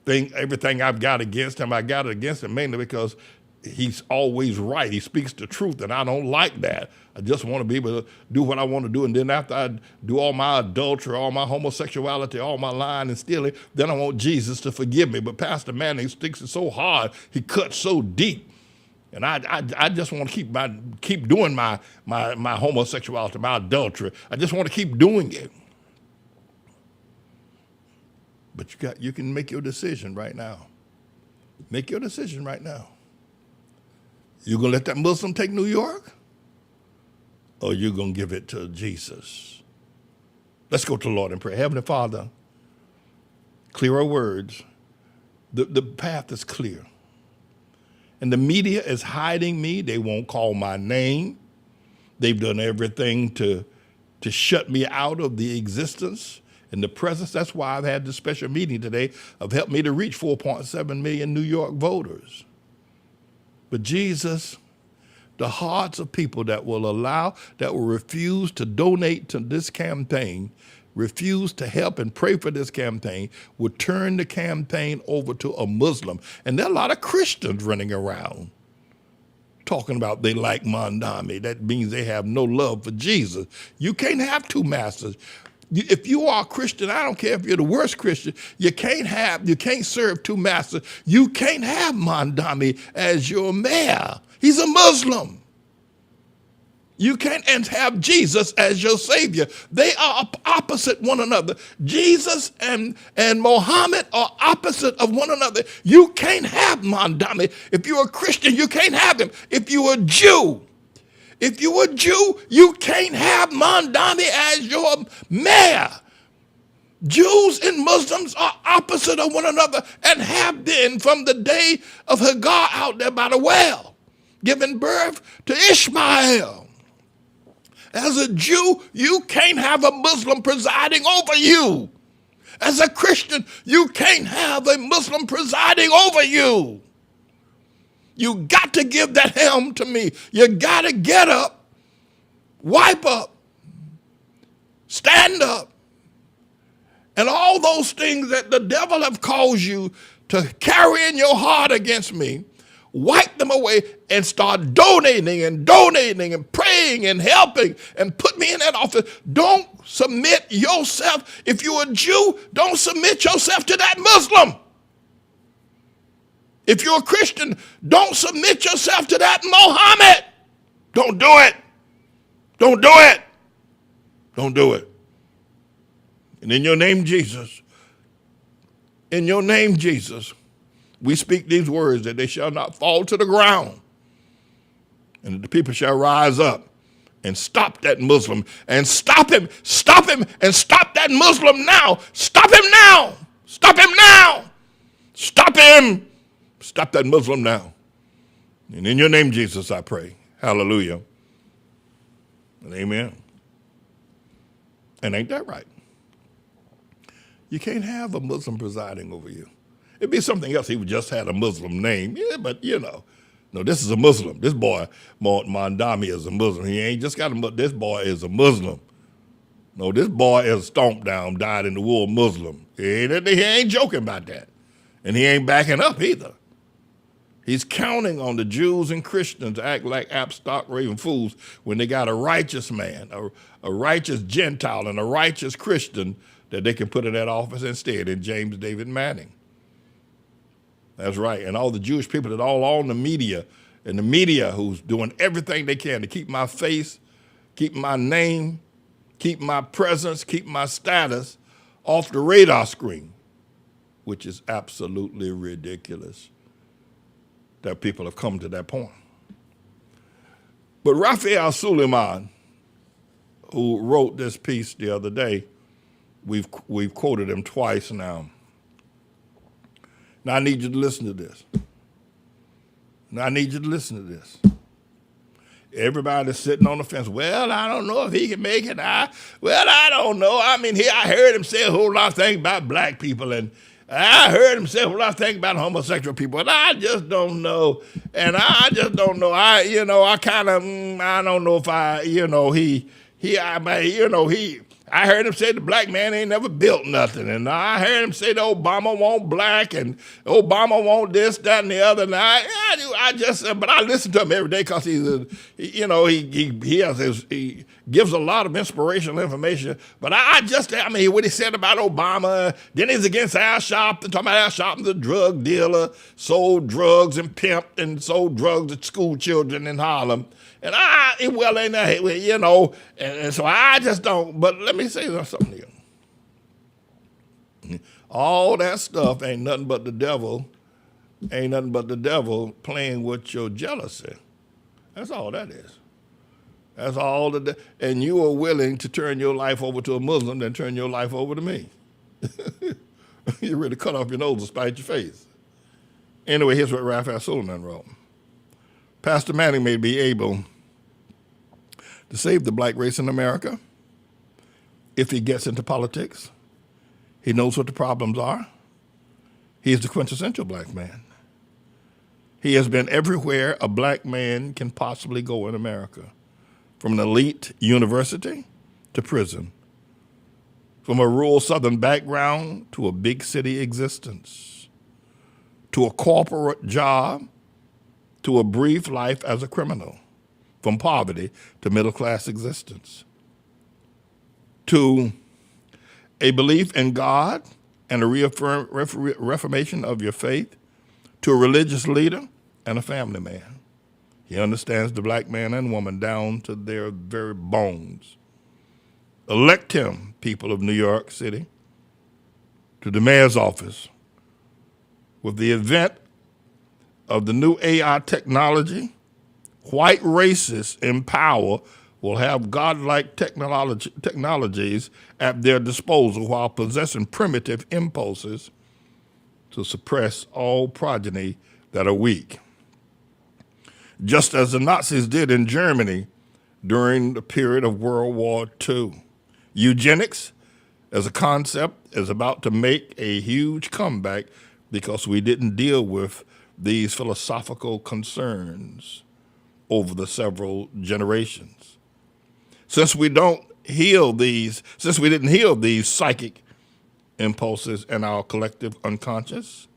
everything I've got against him. I got it against him mainly because he's always right. He speaks the truth, and I don't like that. I just want to be able to do what I want to do, and then after I do all my adultery, all my homosexuality, all my lying and stealing, then I want Jesus to forgive me. But Pastor Manning sticks it so hard, he cuts so deep, and I just want to keep doing my homosexuality, my adultery. I just want to keep doing it. But you can make your decision right now. Make your decision right now. You gonna let that Muslim take New York? Or you gonna give it to Jesus? Let's go to the Lord in prayer. Heavenly Father, clear our words. The path is clear. And the media is hiding me. They won't call my name. They've done everything to shut me out of the existence and the presence. That's why I've had this special meeting today of helping me to reach 4.7 million New York voters. But Jesus, the hearts of people that will refuse to donate to this campaign, refuse to help and pray for this campaign, will turn the campaign over to a Muslim. And there are a lot of Christians running around talking about they like Mandami. That means they have no love for Jesus. You can't have two masters. If you are a Christian, I don't care if you're the worst Christian, you can't serve two masters. You can't have Mandami as your mayor. He's a Muslim. You can't and have Jesus as your savior. They are opposite one another. Jesus and Muhammad are opposite of one another. You can't have Mandami. If you're a Christian, you can't have him. If you're a Jew, you can't have Mandami as your mayor. Jews and Muslims are opposite of one another and have been from the day of Hagar out there by the well, giving birth to Ishmael. As a Jew, you can't have a Muslim presiding over you. As a Christian, you can't have a Muslim presiding over you. You got to give that helm to me. You got to get up, wipe up, stand up, and all those things that the devil have caused you to carry in your heart against me, wipe them away and start donating and praying and helping and put me in that office. Don't submit yourself. If you're a Jew, don't submit yourself to that Muslim. If you're a Christian, don't submit yourself to that Mohammed. Don't do it. Don't do it. Don't do it. And in your name, Jesus, we speak these words that they shall not fall to the ground, and that the people shall rise up and stop that Muslim and stop him, and stop that Muslim now. Stop him now. Stop him now. Stop him. Stop that Muslim now. And in your name, Jesus, I pray. Hallelujah. And amen. And ain't that right? You can't have a Muslim presiding over you. It'd be something else. He just had a Muslim name. Yeah, but no, this is a Muslim. This boy, Mandami, is a Muslim. He ain't just got this boy is a Muslim. No, this boy is stomped down, died in the war Muslim. He ain't joking about that. And he ain't backing up either. He's counting on the Jews and Christians to act like upstart raving fools when they got a righteous man, a righteous Gentile, and a righteous Christian that they can put in that office instead in James David Manning. That's right. And all the Jewish people that all on the media, and the media who's doing everything they can to keep my face, keep my name, keep my presence, keep my status off the radar screen, which is absolutely ridiculous that people have come to that point. But Raphael Suleiman, who wrote this piece the other day, we've quoted him twice now. Now I need you to listen to this. Everybody's sitting on the fence. Well, I don't know if he can make it. I don't know. I mean, I heard him say a whole lot of things about black people, and I heard him say a whole lot of things about homosexual people, and I just don't know. And I just don't know. I don't know if I heard him say the black man ain't never built nothing. And I heard him say that Obama want black and Obama want this, that, and the other. And but I listen to him every day because he gives a lot of inspirational information. But what he said about Obama, then he's against Al Sharpton, talking about Al Sharpton's a drug dealer, sold drugs and pimped and sold drugs to school children in Harlem. And and so I just don't, but let me say something to you. All that stuff ain't nothing but the devil playing with your jealousy. That's all that is. That's all and you are willing to turn your life over to a Muslim than turn your life over to me. You're ready to cut off your nose to spite your face. Anyway, here's what Raphael Suleiman wrote. Pastor Manning may be able to save the black race in America if he gets into politics. He knows what the problems are. He is the quintessential black man. He has been everywhere a black man can possibly go in America, from an elite university to prison, from a rural Southern background to a big city existence, to a corporate job, to a brief life as a criminal, from poverty to middle-class existence, to a belief in God and a reformation of your faith to a religious leader and a family man. He understands the black man and woman down to their very bones. Elect him, people of New York City, to the mayor's office. With the advent of the new AI technology, white racists in power will have godlike technologies at their disposal while possessing primitive impulses to suppress all progeny that are weak. Just as the Nazis did in Germany during the period of World War II. Eugenics as a concept is about to make a huge comeback because we didn't deal with these philosophical concerns over the several generations. Since we didn't heal these psychic impulses in our collective unconscious,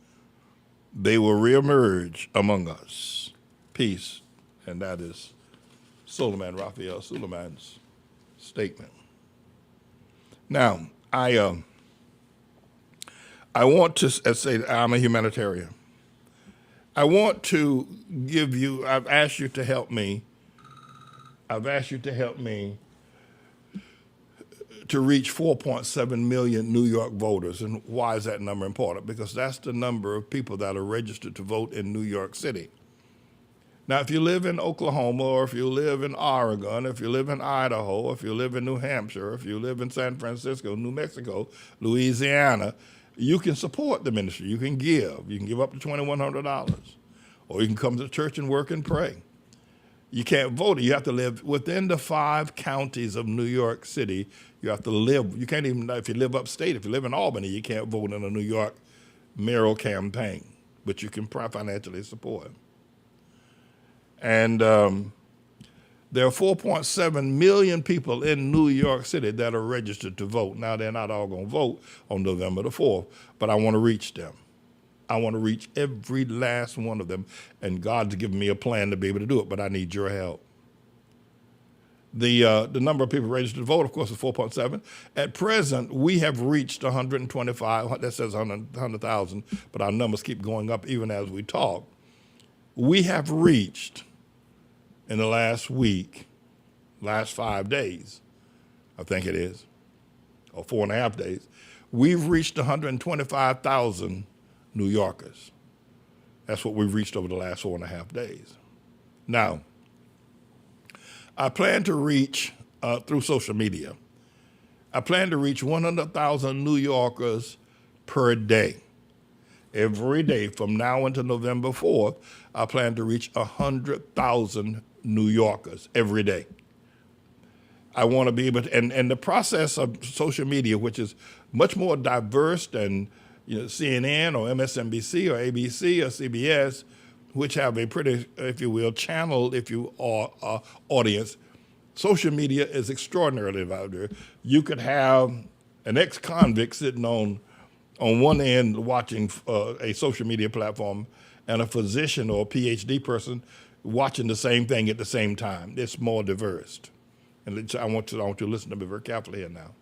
they will reemerge among us. Peace. And that is Raphael Suleiman's statement. Now, I want to say I'm a humanitarian. I want to give you, I've asked you to help me to reach 4.7 million New York voters. And why is that number important? Because that's the number of people that are registered to vote in New York City. Now, if you live in Oklahoma, or if you live in Oregon, if you live in Idaho, if you live in New Hampshire, if you live in San Francisco, New Mexico, Louisiana, you can support the ministry. You can give. You can give up to $2,100. Or you can come to church and work and pray. You can't vote. You have to live within the 5 counties of New York City. You have to live. You can't even, if you live upstate, if you live in Albany, you can't vote in a New York mayoral campaign, but you can financially support. And there are 4.7 million people in New York City that are registered to vote. Now, they're not all going to vote on November the 4th, but I want to reach them. I want to reach every last one of them, and God's given me a plan to be able to do it, but I need your help. The number of people registered to vote, of course, is 4.7. At present, we have reached 125, that says 100,000, but our numbers keep going up even as we talk. We have reached, in the last week, last 5 days, I think it is, or 4.5 days, we've reached 125,000 New Yorkers. That's what we've reached over the last 4.5 days. Now, I plan to reach, through social media, I plan to reach 100,000 New Yorkers per day. Every day from now until November 4th, I plan to reach 100,000 New Yorkers every day. I want to be able to, and the process of social media, which is much more diverse than CNN or MSNBC or ABC or CBS, which have a pretty, if you will, channel, if you are, audience. Social media is extraordinarily out there. You could have an ex-convict sitting on one end watching a social media platform, and a physician or a PhD person watching the same thing at the same time. It's more diverse. And I want you to listen to me very carefully here now.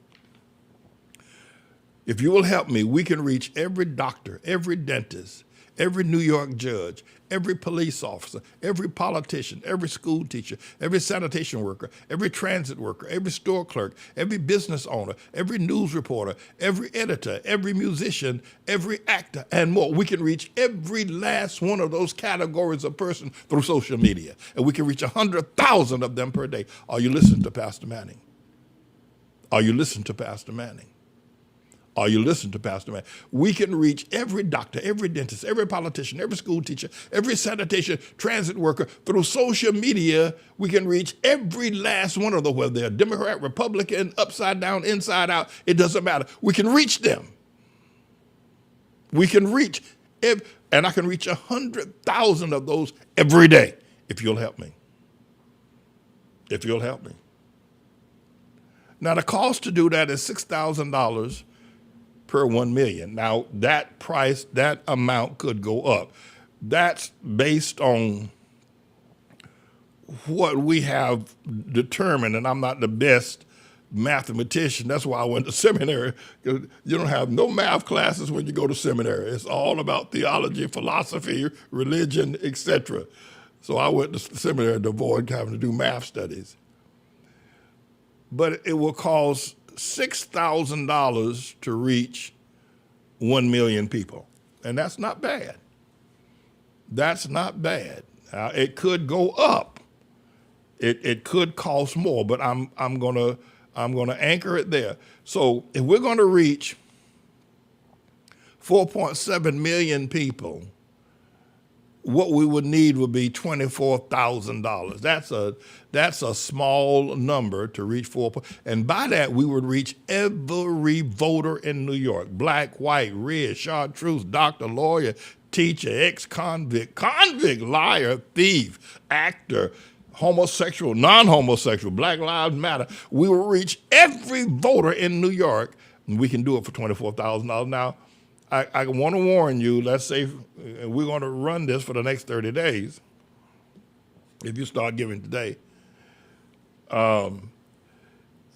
If you will help me, we can reach every doctor, every dentist, every New York judge, every police officer, every politician, every school teacher, every sanitation worker, every transit worker, every store clerk, every business owner, every news reporter, every editor, every musician, every actor, and more. We can reach every last one of those categories of person through social media. And we can reach 100,000 of them per day. Are you listening to Pastor Manning? Are you listening to Pastor Manning? Are you listening to Pastor Manning? We can reach every doctor, every dentist, every politician, every school teacher, every sanitation, transit worker through social media. We can reach every last one of them, whether they're Democrat, Republican, upside down, inside out. It doesn't matter. We can reach them. We can reach, and I can reach 100,000 of those every day if you'll help me. If you'll help me. Now, the cost to do that is $6,000 per 1 million. Now, that price, that amount could go up. That's based on what we have determined, and I'm not the best mathematician. That's why I went to seminary. You don't have no math classes when you go to seminary. It's all about theology, philosophy, religion, etc. So I went to seminary to avoid having to do math studies. But it will cost $6,000 to reach 1 million people. And that's not bad. That's not bad. It could go up. It could cost more, but I'm gonna anchor it there. So if we're gonna reach 4.7 million people, what we would need would be $24,000. That's a small number to reach and by that we would reach every voter in New York: black, white, red, chartreuse, doctor, lawyer, teacher, ex-convict, convict, liar, thief, actor, homosexual, non-homosexual, Black Lives Matter. We will reach every voter in New York, and we can do it for $24,000. Now, I want to warn you, let's say we're going to run this for the next 30 days. If you start giving today,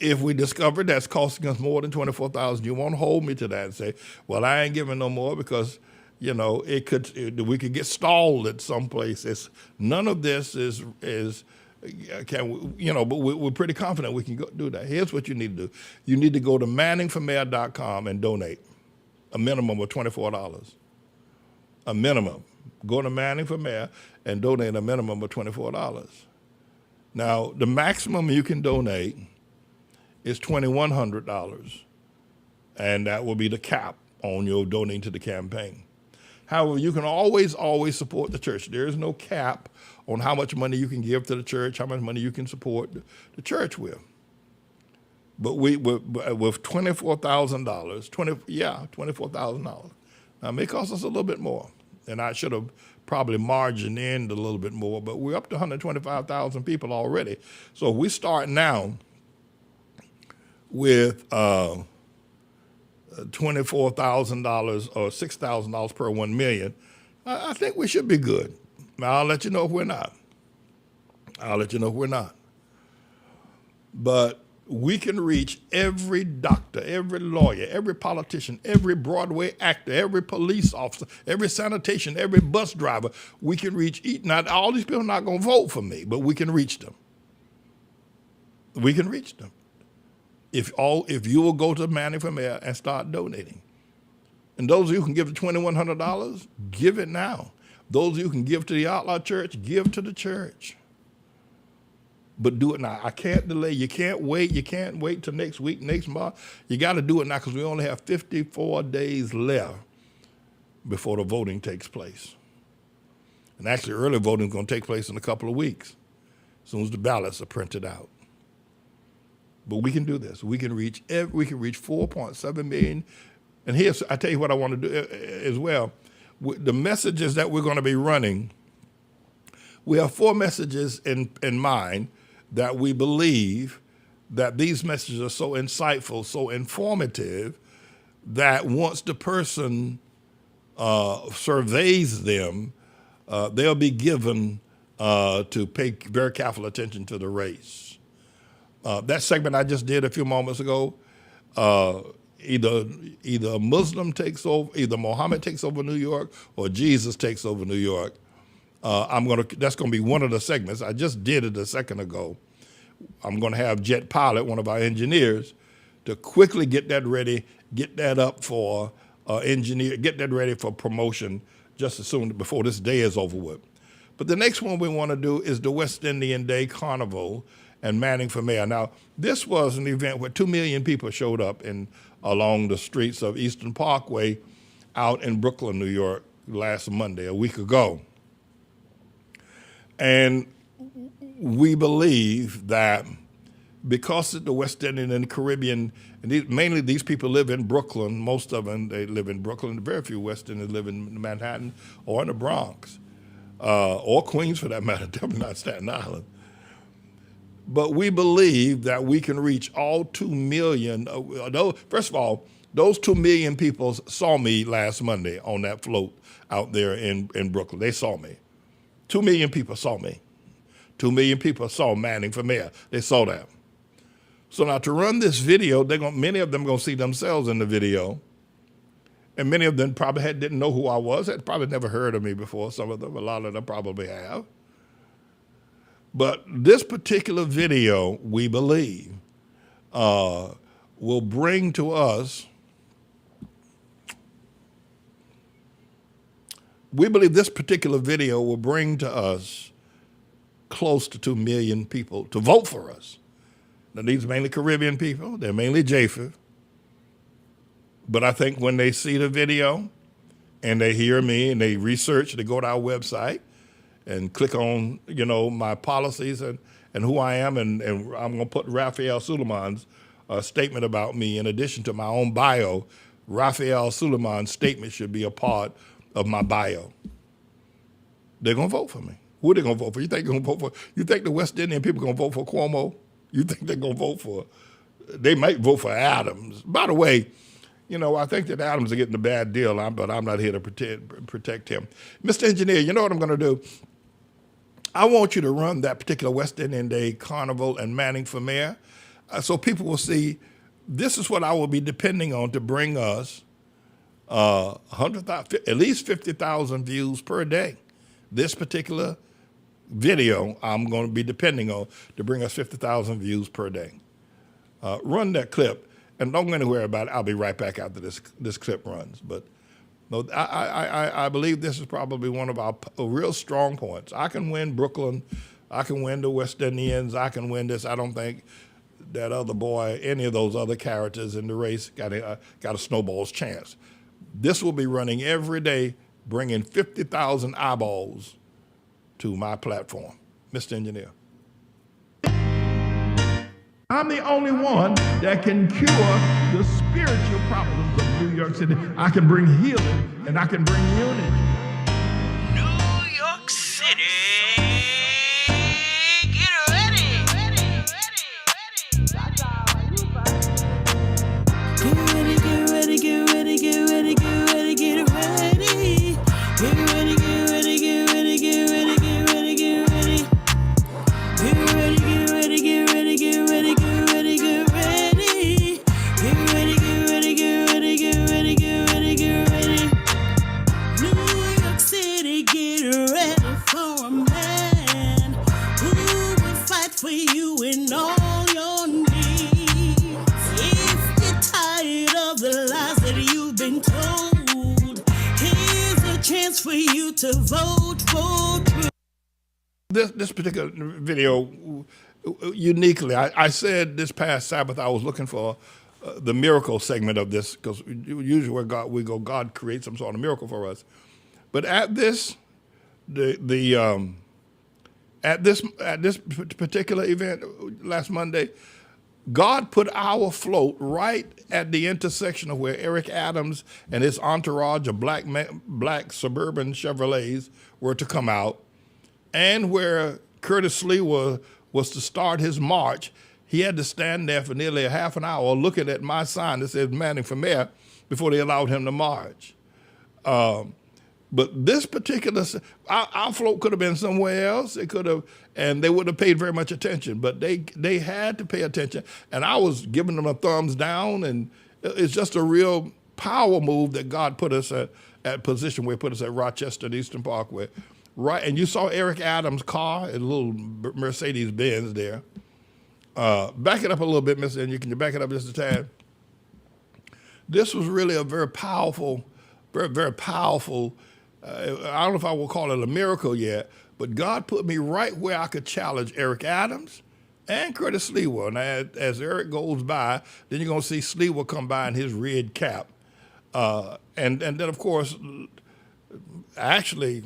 if we discover that's costing us more than $24,000, you won't hold me to that and say, well, I ain't giving no more because, we could get stalled at some place. None of this is but we're pretty confident we can do that. Here's what you need to do. You need to go to manningformayor.com and donate a minimum of $24. A minimum. Go to Manning for Mayor and donate a minimum of $24. Now, the maximum you can donate is $2,100, and that will be the cap on your donating to the campaign. However, you can always support the church. There is no cap on how much money you can give to the church, how much money you can support the church with. But with $24,000, $24,000. Now, it may cost us a little bit more, and I should have probably margined in a little bit more, but we're up to 125,000 people already. So if we start now with $24,000 or $6,000 per 1 million, I think we should be good. I'll let you know if we're not. But we can reach every doctor, every lawyer, every politician, every Broadway actor, every police officer, every sanitation, every bus driver. We can reach not all these people are not going to vote for me, but we can reach them. We can reach them. If you will go to Manning for Mayor and start donating. And those of you who can give the $2,100, give it now. Those of you who can give to the Outlaw Church, give to the church. But do it now. I can't delay. You can't wait. You can't wait till next week, next month. You got to do it now because we only have 54 days left before the voting takes place. And actually, early voting is going to take place in a couple of weeks, as soon as the ballots are printed out. But we can do this. We can reach 4.7 million. And here's, I tell you what I want to do as well. The messages that we're going to be running, we have 4 messages in mind that we believe that these messages are so insightful, so informative, that once the person surveys them, they'll be given to pay very careful attention to the race. That segment I just did a few moments ago, either a Muslim takes over, either Muhammad takes over New York or Jesus takes over New York. That's gonna be one of the segments. I just did it a second ago. I'm gonna have Jet Pilot, one of our engineers, to quickly get that ready, get that up for get that ready for promotion just as soon before this day is over with. But the next one we want to do is the West Indian Day Carnival and Manning for Mayor. Now, this was an event where 2 million people showed up along the streets of Eastern Parkway out in Brooklyn, New York, last Monday, a week ago. And we believe that because of the West Indian and the Caribbean, and mainly these people live in Brooklyn, most of them, they live in Brooklyn, very few West Indians live in Manhattan or in the Bronx, or Queens for that matter, definitely not Staten Island. But we believe that we can reach all 2 million. First of all, those 2 million people saw me last Monday on that float out there in Brooklyn. They saw me. 2 million people saw me. 2 million people saw Manning for Mayor. They saw that. So now to run this video, many of them are going to see themselves in the video. And many of them probably didn't know who I was, had probably never heard of me before. Some of them, a lot of them probably have. But this particular video, we believe, will bring to us, we believe this particular video will bring to us close to 2 million people to vote for us. Now, these are mainly Caribbean people. They're mainly Japheth. But I think when they see the video and they hear me and they research, they go to our website and click on, my policies and who I am, and I'm going to put Raphael Suleiman's statement about me in addition to my own bio. Raphael Suleiman's statement should be a part of my bio. They're going to vote for me. Who are they going to vote for? You think they're going to vote for? You think the West Indian people are going to vote for Cuomo? You think they're going to vote for? They might vote for Adams. By the way, I think that Adams is getting a bad deal, but I'm not here to protect him. Mr. Engineer, you know what I'm going to do? I want you to run that particular West Indian Day Carnival and Manning for mayor, so people will see this is what I will be depending on to bring us 100,000, at least 50,000 views per day. This particular video I'm going to be depending on to bring us 50,000 views per day. Run that clip. And don't go anywhere about it. I'll be right back after this clip runs. But no, I believe this is probably one of our real strong points. I can win Brooklyn. I can win the West Indians. I can win this. I don't think that other boy, any of those other characters in the race, got a snowball's chance. This will be running every day, bringing 50,000 eyeballs to my platform. Mr. Engineer. I'm the only one that can cure the spiritual problems of New York City. I can bring healing and I can bring unity. New York City, get ready. Get ready, get ready, get ready, get ready, get ready, get ready. Get ready, get ready, get ready, get ready, get ready, get ready. Get ready, get ready, get ready, get ready, get ready, get ready. Get ready, get ready, get ready, get ready, get ready, get ready. New York City, get ready for a man who will fight for you in all your needs. If you're tired of the lies that you've been told, here's a chance for you to vote for truth. This particular video, uniquely, I said this past Sabbath I was looking for the miracle segment of this, because usually where God creates some sort of miracle for us. But at this particular event last Monday, God put our float right at the intersection of where Eric Adams and his entourage of black suburban Chevrolets were to come out, and where Curtis Lee was to start his march. He had to stand there for nearly a half an hour looking at my sign that says Manning for mayor before they allowed him to march. But this particular, our float could have been somewhere else. It could have, and they wouldn't have paid very much attention, but they had to pay attention. And I was giving them a thumbs down, and it's just a real power move that God put us at position where he put us at Rochester and Eastern Parkway. Right, and you saw Eric Adams' car, a little Mercedes-Benz there. Back it up a little bit, Mr. And can you back it up just a tad? This was really a very powerful, very powerful, I don't know if I will call it a miracle yet, but God put me right where I could challenge Eric Adams and Curtis Lewa. And as Eric goes by, then you're going to see Lewa come by in his red cap. And then, of course, actually,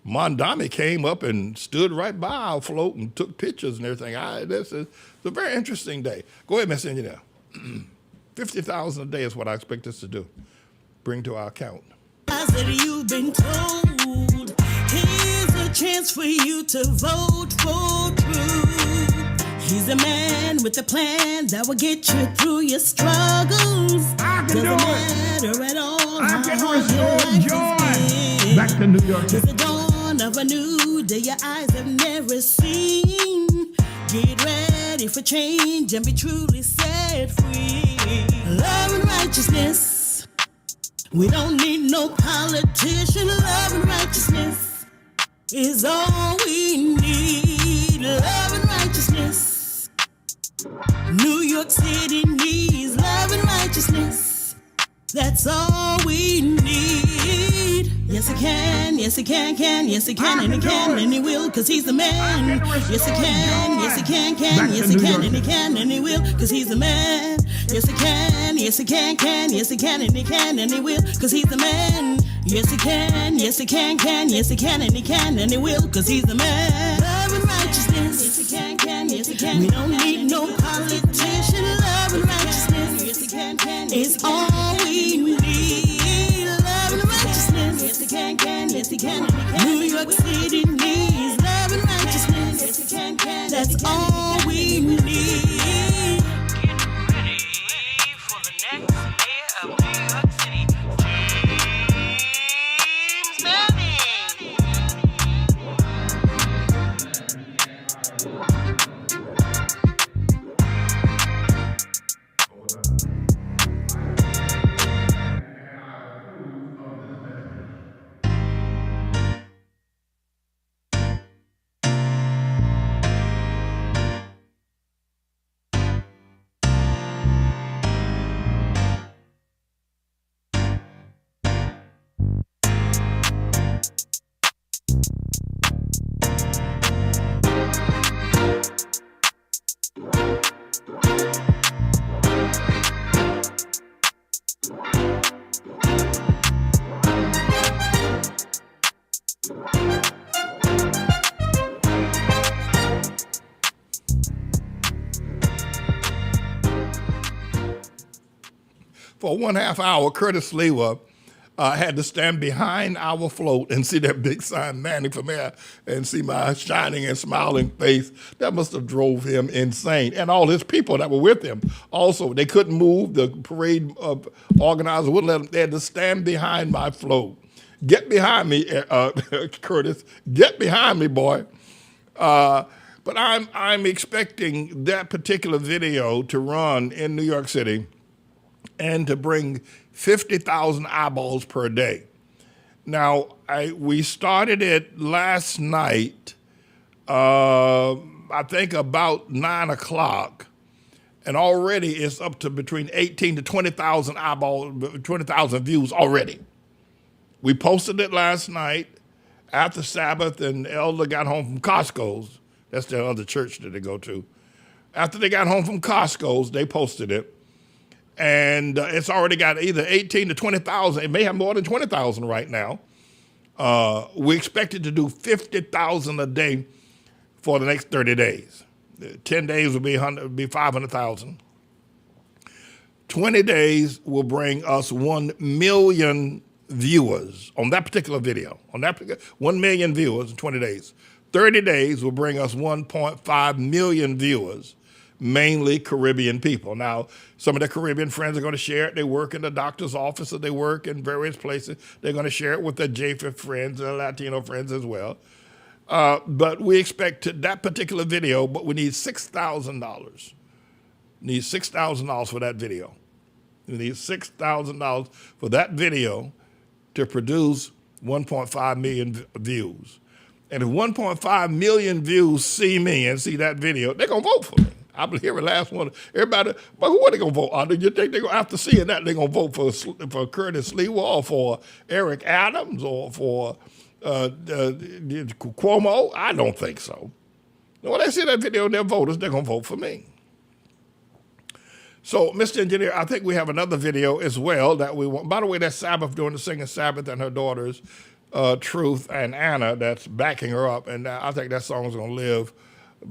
Mondami came up and stood right by our float and took pictures and everything. It's a very interesting day. Go ahead, Mr. Engineer. 50,000 a day is what I expect us to do. Bring to our account. You've been told, here's a chance for you to vote for truth. He's a man with a plan that will get you through your struggles. I can do it. Doesn't matter at all. I can restore joy. Back to New York. It's the dawn of a new day your eyes have never seen. Get ready. ready for change and be truly set free. Love and righteousness. We don't need no politician. Love and righteousness is all we need. Love and righteousness. New York City needs love and righteousness. That's all we need. Yes, he can, yes, he can, yes, he can, and he can, and he will, cause he's the man. Yes, he can, yes, he can, yes, he can, and he can, and he will, cause he's the man. Yes, he can, yes, he can, yes, he can, and he can, and he will, cause he's the man. Yes, he can, yes, he can, yes, he can, and he can, and he will, cause he's the man. Love and righteousness. Yes, he can, yes, he can. We don't need no politician. Love and righteousness. Yes, he can, is all we need. Love and righteousness. Yes, he can, yes, he can, and he can. New York City needs love and righteousness. Yes, he can, that's all we need. Get ready for the next mayor of New York City, James Manning. For 1/2 hour, Curtis Lewa had to stand behind our float and see that big sign, Manning for Mayor, and see my shining and smiling face. That must have drove him insane. And all his people that were with him. Also, they couldn't move. The parade organizer wouldn't let them. They had to stand behind my float. Get behind me, Curtis. Get behind me, boy. But I'm expecting that particular video to run in New York City and to bring 50,000 eyeballs per day. Now, we started it last night, I think about 9 o'clock, and already it's up to between 18 to 20,000 eyeballs, 20,000 views already. We posted it last night after Sabbath, and the elder got home from Costco's. That's the other church that they go to. After they got home from Costco's, they posted it. And it's already got either 18 to 20,000. It may have more than 20,000 right now. We expect it to do 50,000 a day for the next 30 days. 10 days will be 500,000. 20 days will bring us 1 million viewers on that particular video. 1 million viewers in 20 days. 30 days will bring us 1.5 million viewers, mainly Caribbean people. Now, some of the Caribbean friends are going to share it. They work in the doctor's office, or they work in various places. They're going to share it with their JFIF friends, their Latino friends as well. But we expect that particular video, but we need $6,000. Need $6,000 for that video. We need $6,000 for that video to produce 1.5 million views. And if 1.5 million views see me and see that video, they're going to vote for me. I've been hearing last one. Everybody, but who are they going to vote on? Do you think they're going to, after seeing that, they're going to vote for Curtis Lewa or for Eric Adams or for Cuomo? I don't think so. When they see that video and their voters, they're going to vote for me. So, Mr. Engineer, I think we have another video as well that we want. By the way, that's Sabbath doing the singing Sabbath and her daughters, Truth and Anna, that's backing her up. And I think that song is going to live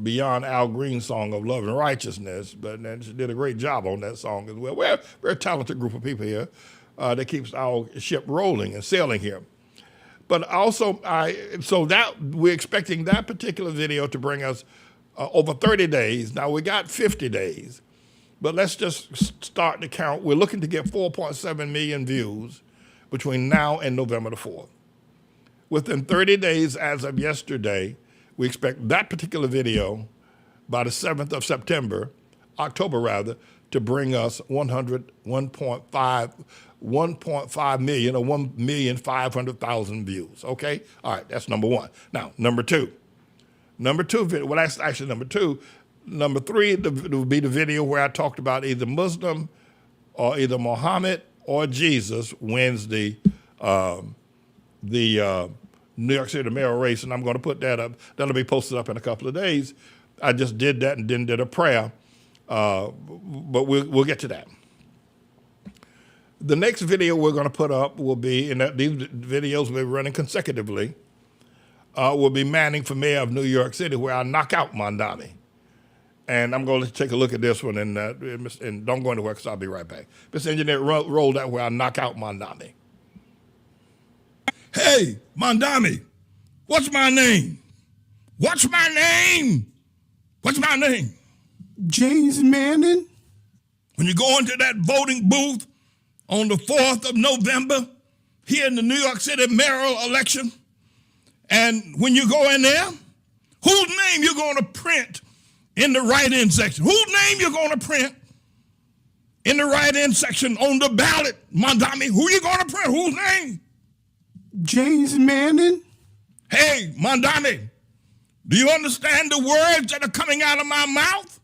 beyond Al Green's song of Love and Righteousness. But then she did a great job on that song as well. We're a very talented group of people here that keeps our ship rolling and sailing here. But also, we're expecting that particular video to bring us over 30 days. Now, we got 50 days. But let's just start the count. We're looking to get 4.7 million views between now and November the 4th. Within 30 days as of yesterday, we expect that particular video by the 7th of September, October rather, to bring us 1.5 million or 1,500,000 views. Okay, all right, that's number one. Now, number two video. Well, that's actually number two. Number three would be the video where I talked about either Muslim or either Muhammad or Jesus wins the New York City mayoral race, and I'm going to put that up. That'll be posted up in a couple of days. I just did that and then did a prayer, but we'll get to that. The next video we're going to put up will be, and these videos will be running consecutively, will be Manning for mayor of New York City, where I knock out Mondani. And I'm going to take a look at this one, and don't go anywhere because I'll be right back. Mr. Engineer, roll that where I knock out Mondani. Hey, Mondani, what's my name? What's my name? What's my name? James Manning. When you go into that voting booth on the 4th of November here in the New York City mayoral election, and when you go in there, whose name you're going to print in the write-in section? Whose name you're going to print in the write-in section on the ballot, Mondami? Who you going to print? Whose name? James Manning. Hey, Mondami, do you understand the words that are coming out of my mouth?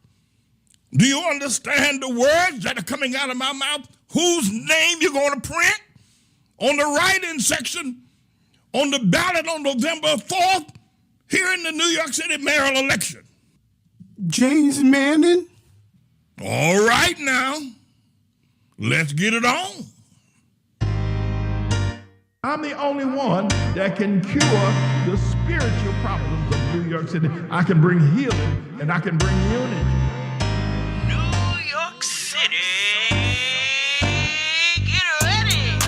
Do you understand the words that are coming out of my mouth? Whose name you're going to print on the write-in section on the ballot on November 4th here in the New York City mayoral election? James Manning. All right now, let's get it on. I'm the only one that can cure the spiritual problems of New York City. I can bring healing and I can bring unity. New York City. Get ready.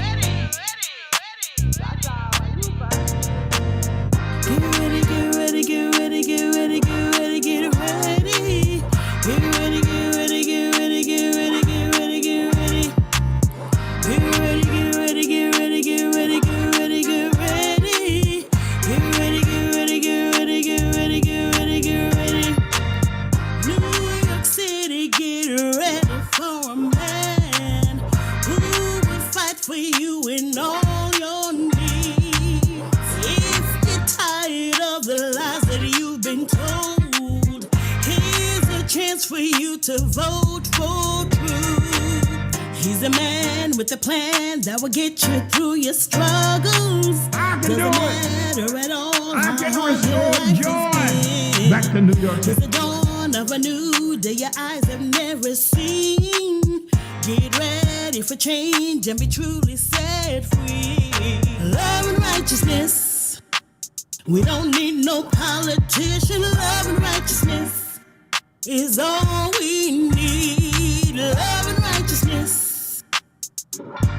Get ready, get ready, get ready, get ready, get ready, get ready. Get ready, get ready, get ready, get ready, get ready, get ready. Get ready, get ready, get ready, get ready, get ready, get ready. Get ready, get ready, get ready, get ready, get ready, get ready. New York City, get ready for a man who will fight for you in all your needs. If you're tired of the lies that you've been told, here's a chance for you to vote for truth. He's a man with a plan that will get you through your struggles. I can Doesn't do it. matter at all I how can hard your restore life joy has been. back to New York It's City. the dawn of a new day your eyes have never seen. Get ready for change and be truly set free. Love and righteousness. We don't need no politician. Love and righteousness is all we need. Love and righteousness.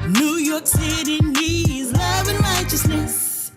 New York City needs love and righteousness.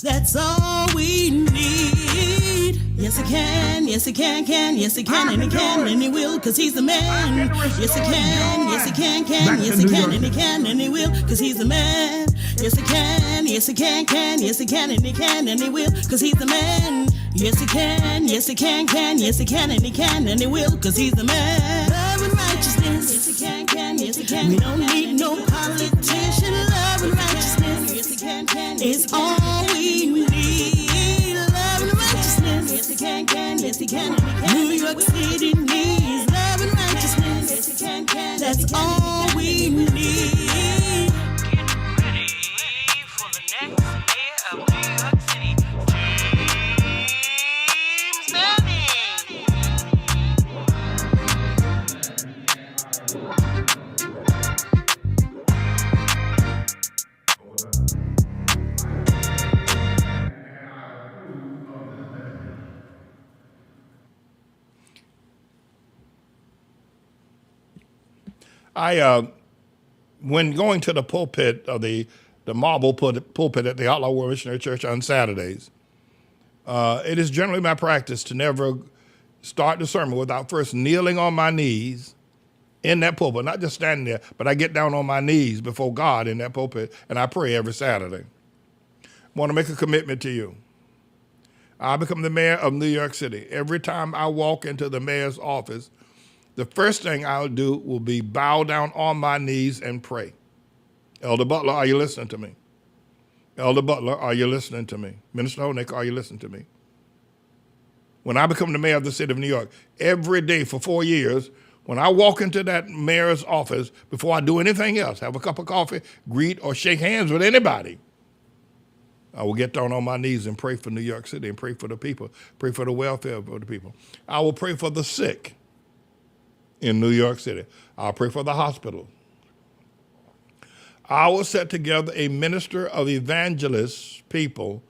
That's all we need. Yes, he can, yes, he can, yes, he can, and he can, and he will, cause he's the man. Yes, he can, yes, he can, yes, he can, and he can, and he will, cause he's the man. Yes, he can, yes, he can, yes, he can, and he can, and he will, cause he's the man. Yes, he can, yes, he can, yes, he can, and he can, and he will, cause he's the man. Love and righteousness. Yes, he can, yes, he can. We don't need no politician. Love and righteousness. Yes, he can, is all we need. Love and righteousness. Yes, he can, yes, he can, and he can. New York City needs love and righteousness. Yes, he can, that's all we need. Get ready for the next mayor of New York City, James Manning. When going to the pulpit of the marble pulpit at the Outlaw World Missionary Church on Saturdays, it is generally my practice to never start the sermon without first kneeling on my knees in that pulpit, not just standing there, but I get down on my knees before God in that pulpit and I pray every Saturday. I want to make a commitment to you I become the mayor of New York City. Every time I walk into the mayor's office, the first thing I'll do will be bow down on my knees and pray. Elder Butler, are you listening to me? Elder Butler, are you listening to me? Minister Honeck, are you listening to me? When I become the mayor of the city of New York, every day for 4 years, when I walk into that mayor's office, before I do anything else, have a cup of coffee, greet or shake hands with anybody, I will get down on my knees and pray for New York City and pray for the people, pray for the welfare of the people. I will pray for the sick in New York City. I'll pray for the hospital. I will set together a minister of evangelists, people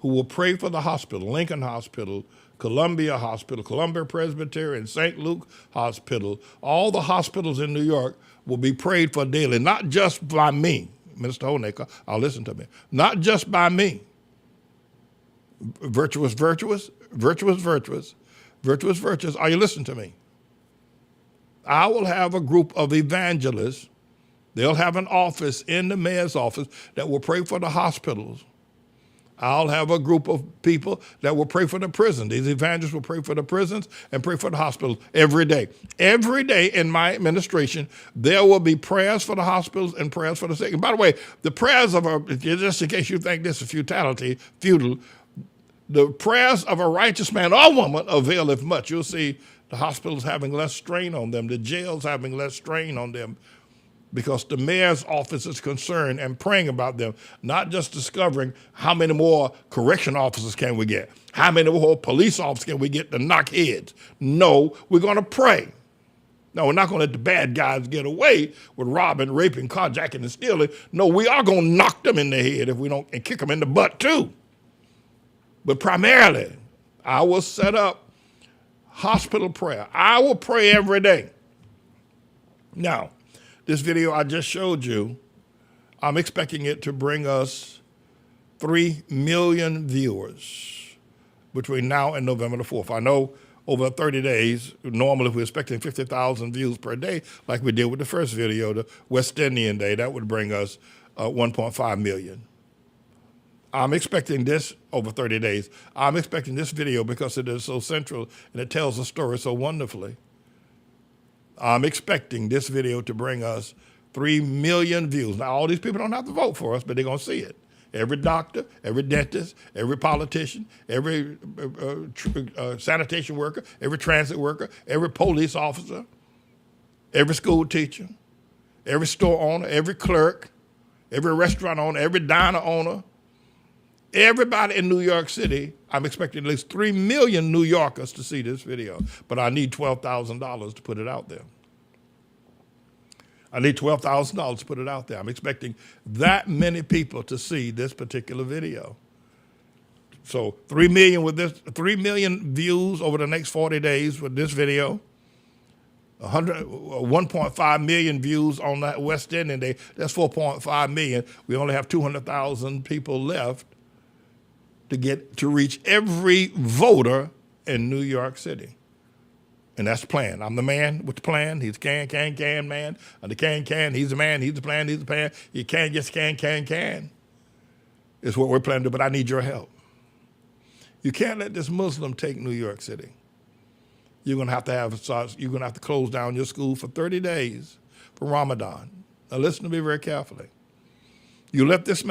who will pray for the hospital, Lincoln Hospital, Columbia Hospital, Columbia Presbyterian, St. Luke Hospital. All the hospitals in New York will be prayed for daily, not just by me. Minister Honeck, I'll listen to me. Not just by me. Virtuous. Are you listening to me? I will have a group of evangelists. They'll have an office in the mayor's office that will pray for the hospitals. I'll have a group of people that will pray for the prison. These evangelists will pray for the prisons and pray for the hospitals every day. Every day in my administration, there will be prayers for the hospitals and prayers for the sick. And by the way, the prayers of just in case you think this is futile, the prayers of a righteous man or woman availeth much. You'll see the hospitals having less strain on them, the jails having less strain on them, because the mayor's office is concerned and praying about them, not just discovering how many more correction officers can we get, how many more police officers can we get to knock heads. No, we're going to pray. No, we're not going to let the bad guys get away with robbing, raping, carjacking, and stealing. No, we are going to knock them in the head if we don't, and kick them in the butt too. But primarily, I will set up hospital prayer. I will pray every day. Now, this video I just showed you, I'm expecting it to bring us 3 million viewers between now and November the 4th. I know over 30 days, normally if we're expecting 50,000 views per day, like we did with the first video, the West Indian Day, that would bring us 1.5 million. I'm expecting this over 30 days. I'm expecting this video because it is so central and it tells the story so wonderfully. I'm expecting this video to bring us 3 million views. Now, all these people don't have to vote for us, but they're going to see it. Every doctor, every dentist, every politician, every sanitation worker, every transit worker, every police officer, every school teacher, every store owner, every clerk, every restaurant owner, every diner owner, everybody in New York City. I'm expecting at least 3 million New Yorkers to see this video, but I need $12,000 to put it out there. I need $12,000 to put it out there. I'm expecting that many people to see this particular video. So 3 million views over the next 40 days with this video. 1.5 million views on that West Indian Day. That's 4.5 million. We only have 200,000 people left to reach every voter in New York City. And that's the plan. I'm the man with the plan. He's the can man. I'm the can. He's the man. He's the plan. He's the plan. You can, just can. It's what we're planning to do, but I need your help. You can't let this Muslim take New York City. You're going to have to close down your school for 30 days for Ramadan. Now listen to me very carefully. You let this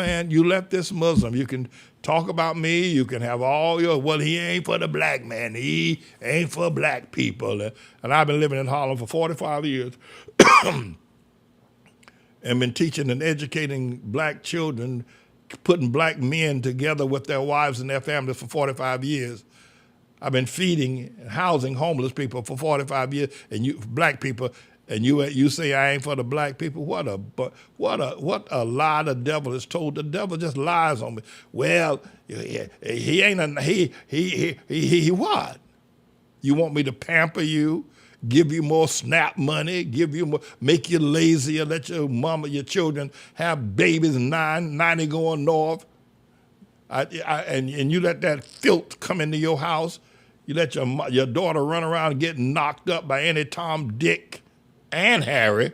Muslim, you can talk about me, you can have all your, well, he ain't for the black man, he ain't for black people. And I've been living in Harlem for 45 years and been teaching and educating black children, putting black men together with their wives and their families for 45 years. I've been feeding and housing homeless people for 45 years, and black people, and you say I ain't for the black people. What a lie the devil has told. The devil just lies on me. Well, he ain't he what? You want me to pamper you, give you more SNAP money, give you more, make you lazier, let your mama, your children have babies 90 going north, and you let that filth come into your house. You let your daughter run around getting knocked up by any Tom, Dick, and Harry,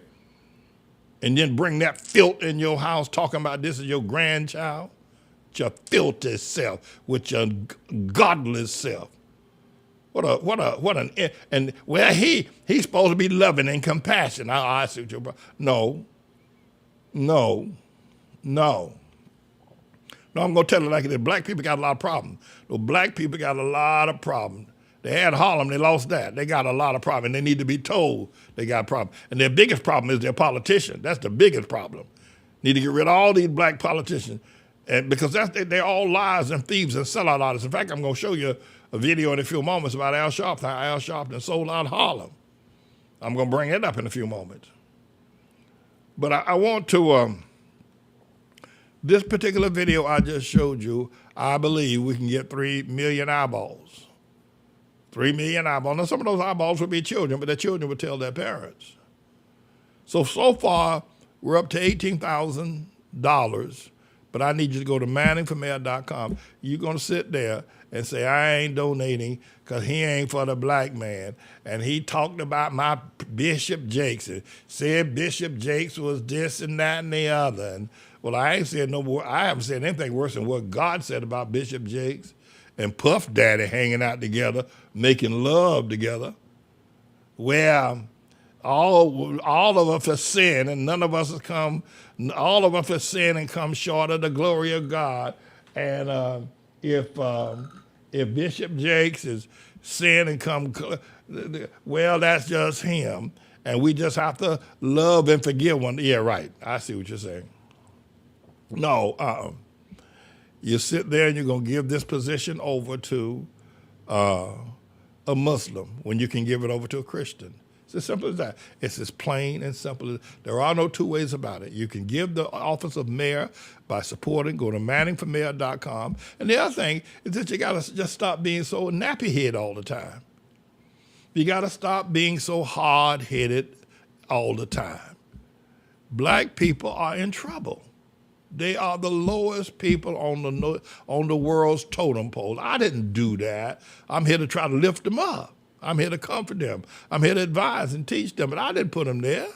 and then bring that filth in your house talking about this is your grandchild. your filthy self, with your godless self. And well, he's supposed to be loving and compassionate. I see what you're about. No. No, I'm going to tell it like it is. Black people got a lot of problems. Those black people got a lot of problems. They had Harlem, they lost that. They got a lot of problems, and they need to be told they got a problem. And their biggest problem is their politicians. That's the biggest problem. Need to get rid of all these black politicians, and because they're all liars and thieves and sellout artists. In fact, I'm going to show you a video in a few moments about Al Sharpton, how Al Sharpton sold out Harlem. I'm going to bring it up in a few moments. But I want to... This particular video I just showed you, I believe we can get 3 million eyeballs. 3 million eyeballs. Now, some of those eyeballs would be children, but their children would tell their parents. So far, we're up to $18,000, but I need you to go to manningformayor.com. You're going to sit there and say, I ain't donating because he ain't for the black man. And he talked about my Bishop Jakes and said Bishop Jakes was this and that and the other. And well, I ain't said no more. I haven't said anything worse than what God said about Bishop Jakes and Puff Daddy hanging out together, making love together, where all of us have sinned and none of us have come. All of us have sinned and come short of the glory of God. And if Bishop Jakes is sin and come, well, that's just him, and we just have to love and forgive one. Yeah, right. I see what you're saying. No, you sit there and you're going to give this position over to a Muslim when you can give it over to a Christian. It's as simple as that. It's as plain and simple. There are no two ways about it. You can give the office of mayor by supporting. Go to manningformayor.com. And the other thing is that you got to just stop being so nappy-headed all the time. You got to stop being so hard-headed all the time. Black people are in trouble. They are the lowest people on the world's totem pole. I didn't do that. I'm here to try to lift them up. I'm here to comfort them. I'm here to advise and teach them, but I didn't put them there.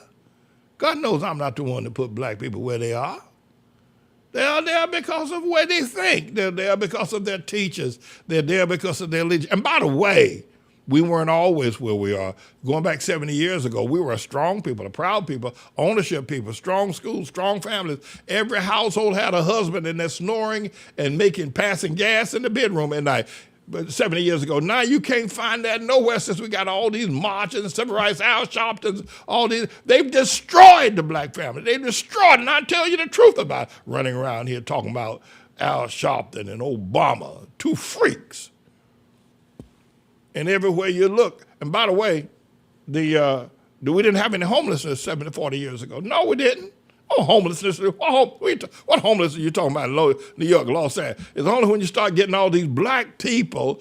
God knows I'm not the one that put black people where they are. They are there because of where they think. They're there because of their teachers. They're there because of their leaders. And by the way, we weren't always where we are. Going back 70 years ago, we were a strong people, a proud people, ownership people, strong schools, strong families. Every household had a husband, and they're snoring and passing gas in the bedroom at night. But 70 years ago, now you can't find that nowhere since we got all these marches and civil rights, Al Sharptons, all these. They've destroyed the black family. They've destroyed, and I tell you the truth about it, running around here talking about Al Sharpton and Obama, two freaks. And everywhere you look, and by the way, we didn't have any homelessness 40 years ago. No, we didn't. Oh, homelessness. What homelessness are you talking about in New York, Los Angeles? It's only when you start getting all these black people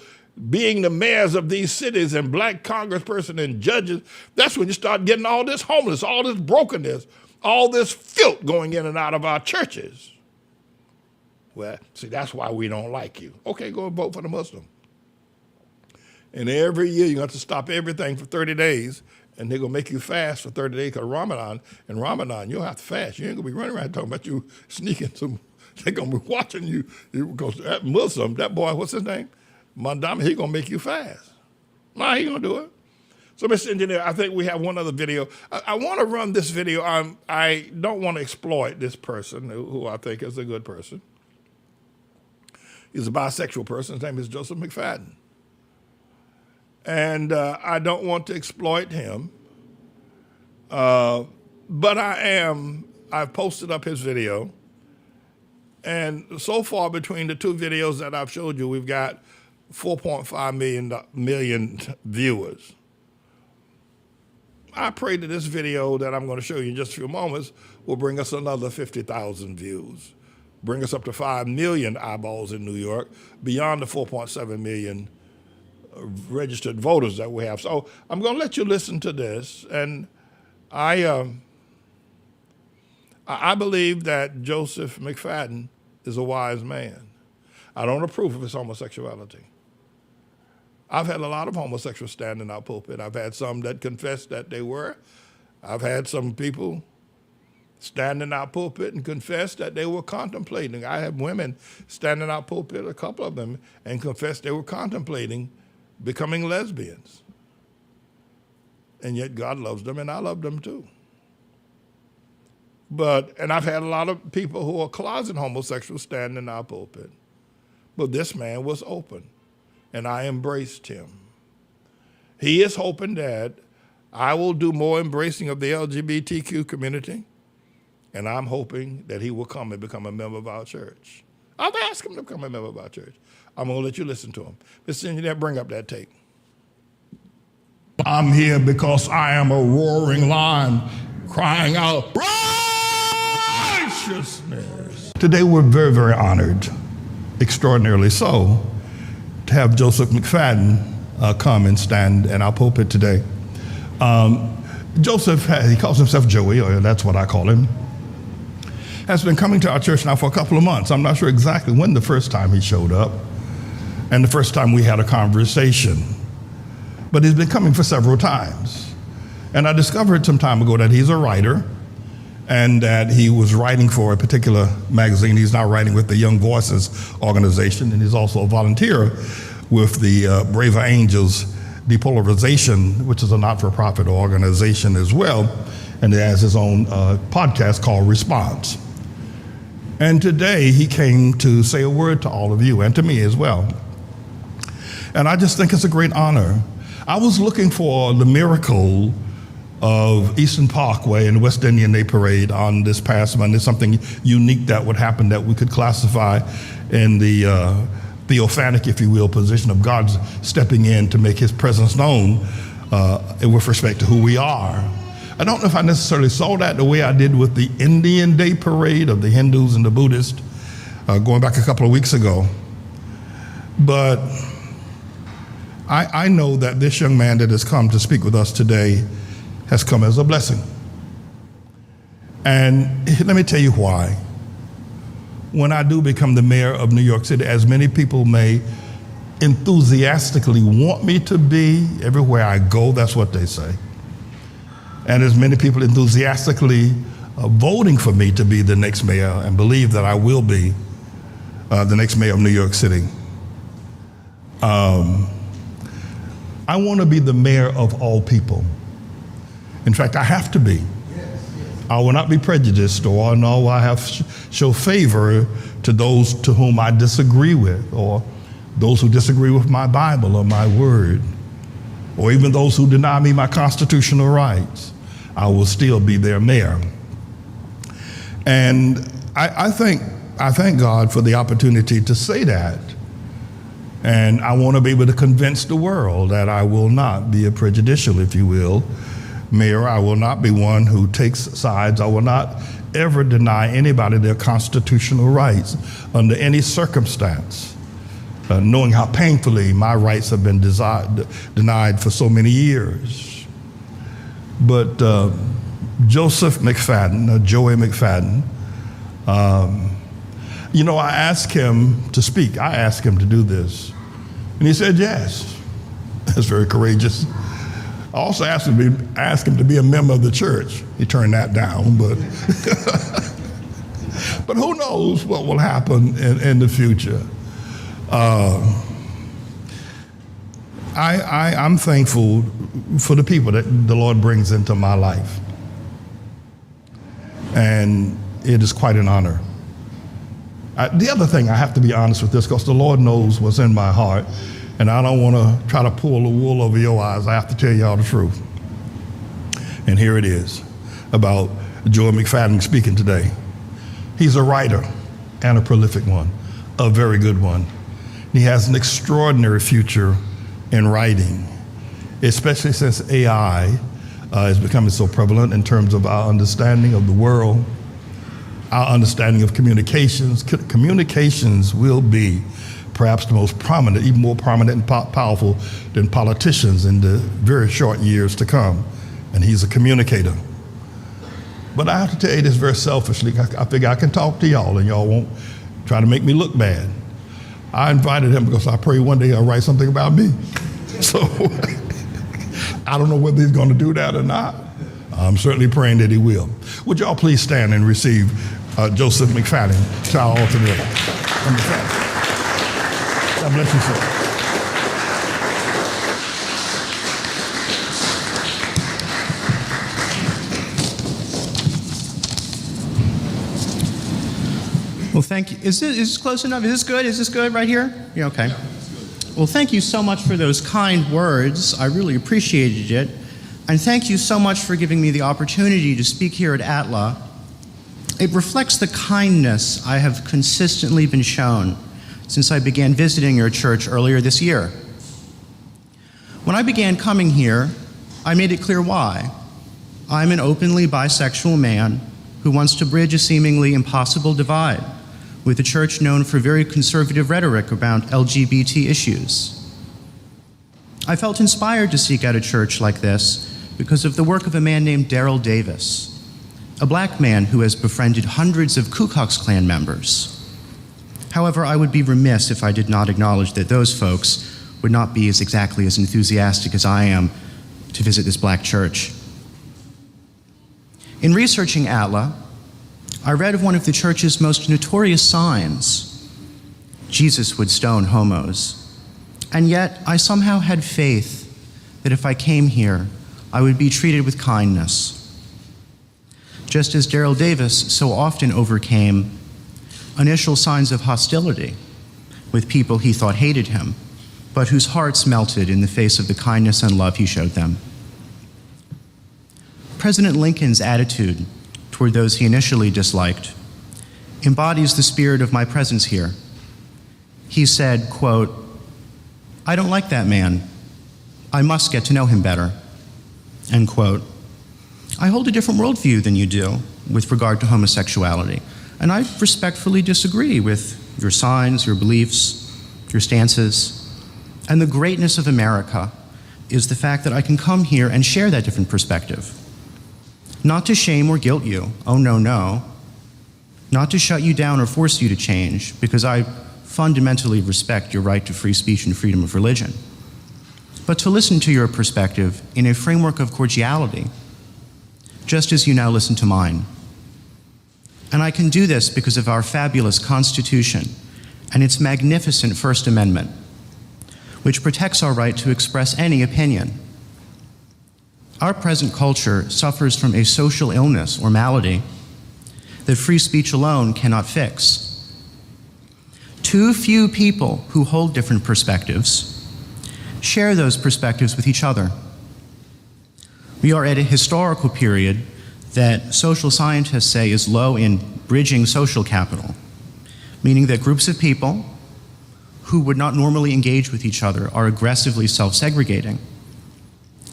being the mayors of these cities and black congresspersons and judges, that's when you start getting all this homeless, all this brokenness, all this filth going in and out of our churches. Well, see, that's why we don't like you. Okay, go and vote for the Muslim. And every year you're going to have to stop everything for 30 days, and they're going to make you fast for 30 days because Ramadan, you'll have to fast. You ain't going to be running around talking about you sneaking some. They're going to be watching you because that Muslim, that boy, what's his name? Mandami, he's going to make you fast. Nah, he's going to do it. So, Mr. Engineer, I think we have one other video. I want to run this video. I don't want to exploit this person, who I think is a good person. He's a bisexual person. His name is Joseph McFadden. And I don't want to exploit him, but I've posted up his video, and so far between the two videos that I've showed you, we've got 4.5 million viewers. I pray that this video that I'm going to show you in just a few moments will bring us another 50,000 views, bring us up to 5 million eyeballs in New York, beyond the 4.7 million registered voters that we have. So I'm going to let you listen to this, and I believe that Joseph McFadden is a wise man. I don't approve of his homosexuality. I've had a lot of homosexuals stand in our pulpit. I've had some that confessed that they were. I've had some people stand in our pulpit and confess that they were contemplating. I have women stand in our pulpit, a couple of them, and confess they were contemplating becoming lesbians. And yet God loves them, and I love them too. And I've had a lot of people who are closet homosexuals stand in our pulpit. But this man was open, and I embraced him. He is hoping that I will do more embracing of the LGBTQ community, and I'm hoping that he will come and become a member of our church. I've asked him to become a member of our church. I'm going to let you listen to him. Mr. Engineer, bring up that tape. I'm here because I am a roaring lion crying out, righteousness. Today we're very, very honored, extraordinarily so, to have Joseph McFadden come and stand in our pulpit today. Joseph, he calls himself Joey, or that's what I call him, has been coming to our church now for a couple of months. I'm not sure exactly when the first time he showed up and the first time we had a conversation, but he's been coming for several times. And I discovered some time ago that he's a writer and that he was writing for a particular magazine. He's now writing with the Young Voices organization, and he's also a volunteer with the Braver Angels Depolarization, which is a not-for-profit organization as well, and he has his own podcast called Response. And today he came to say a word to all of you and to me as well. And I just think it's a great honor. I was looking for the miracle of Eastern Parkway and the West Indian Day Parade on this past Monday, something unique that would happen that we could classify in the theophanic, if you will, position of God stepping in to make his presence known with respect to who we are. I don't know if I necessarily saw that the way I did with the Indian Day Parade of the Hindus and the Buddhists going back a couple of weeks ago. But I know that this young man that has come to speak with us today has come as a blessing. And let me tell you why. When I do become the mayor of New York City, as many people may enthusiastically want me to be, everywhere I go, that's what they say. And as many people enthusiastically voting for me to be the next mayor and believe that I will be the next mayor of New York City. I want to be the mayor of all people. In fact, I have to be. I will not be prejudiced, or no, I have show favor to those to whom I disagree with, or those who disagree with my Bible or my word, or even those who deny me my constitutional rights. I will still be their mayor. And I thank God for the opportunity to say that. And I want to be able to convince the world that I will not be a prejudicial, if you will, mayor. I will not be one who takes sides. I will not ever deny anybody their constitutional rights under any circumstance, knowing how painfully my rights have been denied for so many years. But Joseph McFadden, Joey McFadden, I asked him to speak. I asked him to do this. And he said yes. That's very courageous. I also asked him to be a member of the church. He turned that down, but but who knows what will happen in the future. I'm thankful for the people that the Lord brings into my life. And it is quite an honor. The other thing, I have to be honest with this, because the Lord knows what's in my heart, and I don't want to try to pull the wool over your eyes. I have to tell y'all the truth. And here it is about Joey McFadden speaking today. He's a writer and a prolific one, a very good one. He has an extraordinary future in writing, especially since AI is becoming so prevalent in terms of our understanding of the world, our understanding of communications. Communications will be perhaps the most prominent, even more prominent and powerful than politicians in the very short years to come. And he's a communicator. But I have to tell you this very selfishly. I figure I can talk to y'all and y'all won't try to make me look bad. I invited him because I pray one day he'll write something about me. So I don't know whether he's going to do that or not. I'm certainly praying that he will. Would y'all please stand and receive Joseph McFadden to our altar today. God bless you, sir. Well, thank you. Is this close enough? Is this good? Is this good right here? Yeah, okay. Well, thank you so much for those kind words. I really appreciated it. And thank you so much for giving me the opportunity to speak here at ATLA. It reflects the kindness I have consistently been shown since I began visiting your church earlier this year. When I began coming here, I made it clear why. I'm an openly bisexual man who wants to bridge a seemingly impossible divide with a church known for very conservative rhetoric about LGBT issues. I felt inspired to seek out a church like this because of the work of a man named Daryl Davis, a black man who has befriended hundreds of Ku Klux Klan members. However, I would be remiss if I did not acknowledge that those folks would not be exactly as enthusiastic as I am to visit this black church. In researching ATLA, I read of one of the church's most notorious signs: Jesus would stone homos. And yet, I somehow had faith that if I came here, I would be treated with kindness. Just as Daryl Davis so often overcame initial signs of hostility with people he thought hated him, but whose hearts melted in the face of the kindness and love he showed them. President Lincoln's attitude toward those he initially disliked embodies the spirit of my presence here. He said, quote, "I don't like that man. I must get to know him better," end quote. I hold a different worldview than you do with regard to homosexuality, and I respectfully disagree with your signs, your beliefs, your stances. And the greatness of America is the fact that I can come here and share that different perspective. Not to shame or guilt you, oh no, no. Not to shut you down or force you to change, because I fundamentally respect your right to free speech and freedom of religion. But to listen to your perspective in a framework of cordiality, just as you now listen to mine. And I can do this because of our fabulous Constitution and its magnificent First Amendment, which protects our right to express any opinion. Our present culture suffers from a social illness or malady that free speech alone cannot fix. Too few people who hold different perspectives share those perspectives with each other. We are at a historical period that social scientists say is low in bridging social capital, meaning that groups of people who would not normally engage with each other are aggressively self-segregating.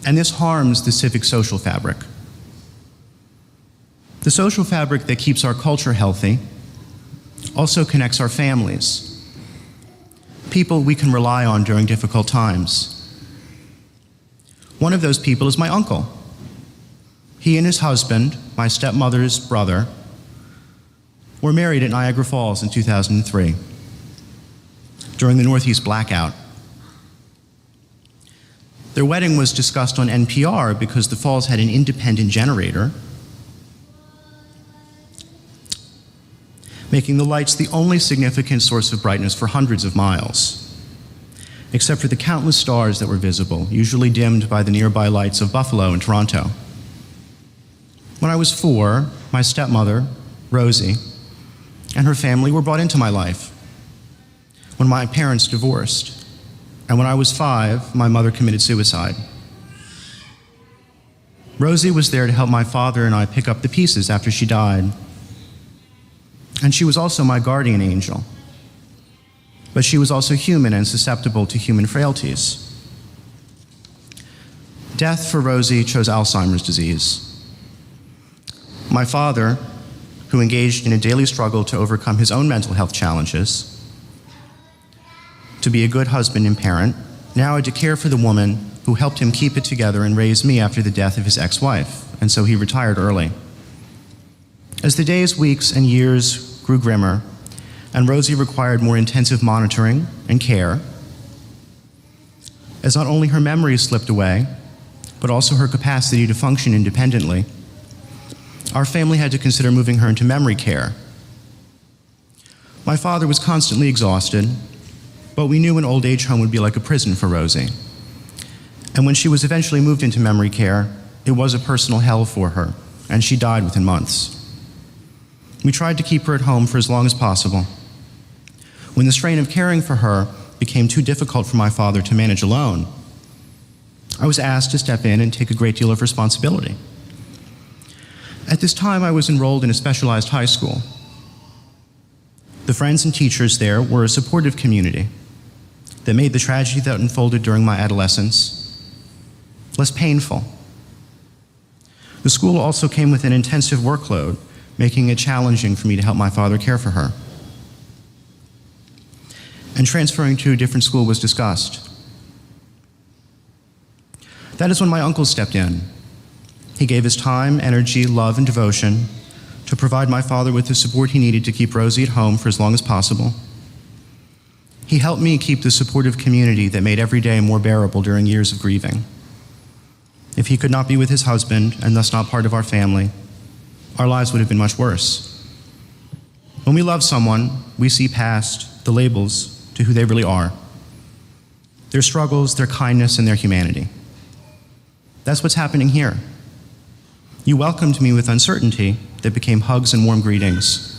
And this harms the civic social fabric. The social fabric that keeps our culture healthy also connects our families, people we can rely on during difficult times. One of those people is my uncle. He and his husband, my stepmother's brother, were married at Niagara Falls in 2003 during the Northeast blackout. Their wedding was discussed on NPR because the falls had an independent generator, making the lights the only significant source of brightness for hundreds of miles, except for the countless stars that were visible, usually dimmed by the nearby lights of Buffalo and Toronto. When I was 4, my stepmother, Rosie, and her family were brought into my life. When my parents divorced, and when I was 5, my mother committed suicide. Rosie was there to help my father and I pick up the pieces after she died. And she was also my guardian angel. But she was also human and susceptible to human frailties. Death for Rosie chose Alzheimer's disease. My father, who engaged in a daily struggle to overcome his own mental health challenges, to be a good husband and parent, now had to care for the woman who helped him keep it together and raise me after the death of his ex-wife, and so he retired early. As the days, weeks, and years grew grimmer, and Rosie required more intensive monitoring and care, as not only her memory slipped away, but also her capacity to function independently, our family had to consider moving her into memory care. My father was constantly exhausted, but we knew an old age home would be like a prison for Rosie. And when she was eventually moved into memory care, it was a personal hell for her, and she died within months. We tried to keep her at home for as long as possible. When the strain of caring for her became too difficult for my father to manage alone, I was asked to step in and take a great deal of responsibility. At this time, I was enrolled in a specialized high school. The friends and teachers there were a supportive community that made the tragedy that unfolded during my adolescence less painful. The school also came with an intensive workload, making it challenging for me to help my father care for her. And transferring to a different school was discussed. That is when my uncle stepped in. He gave his time, energy, love, and devotion to provide my father with the support he needed to keep Rosie at home for as long as possible. He helped me keep the supportive community that made every day more bearable during years of grieving. If he could not be with his husband, and thus not part of our family, our lives would have been much worse. When we love someone, we see past the labels to who they really are, their struggles, their kindness, and their humanity. That's what's happening here. You welcomed me with uncertainty that became hugs and warm greetings.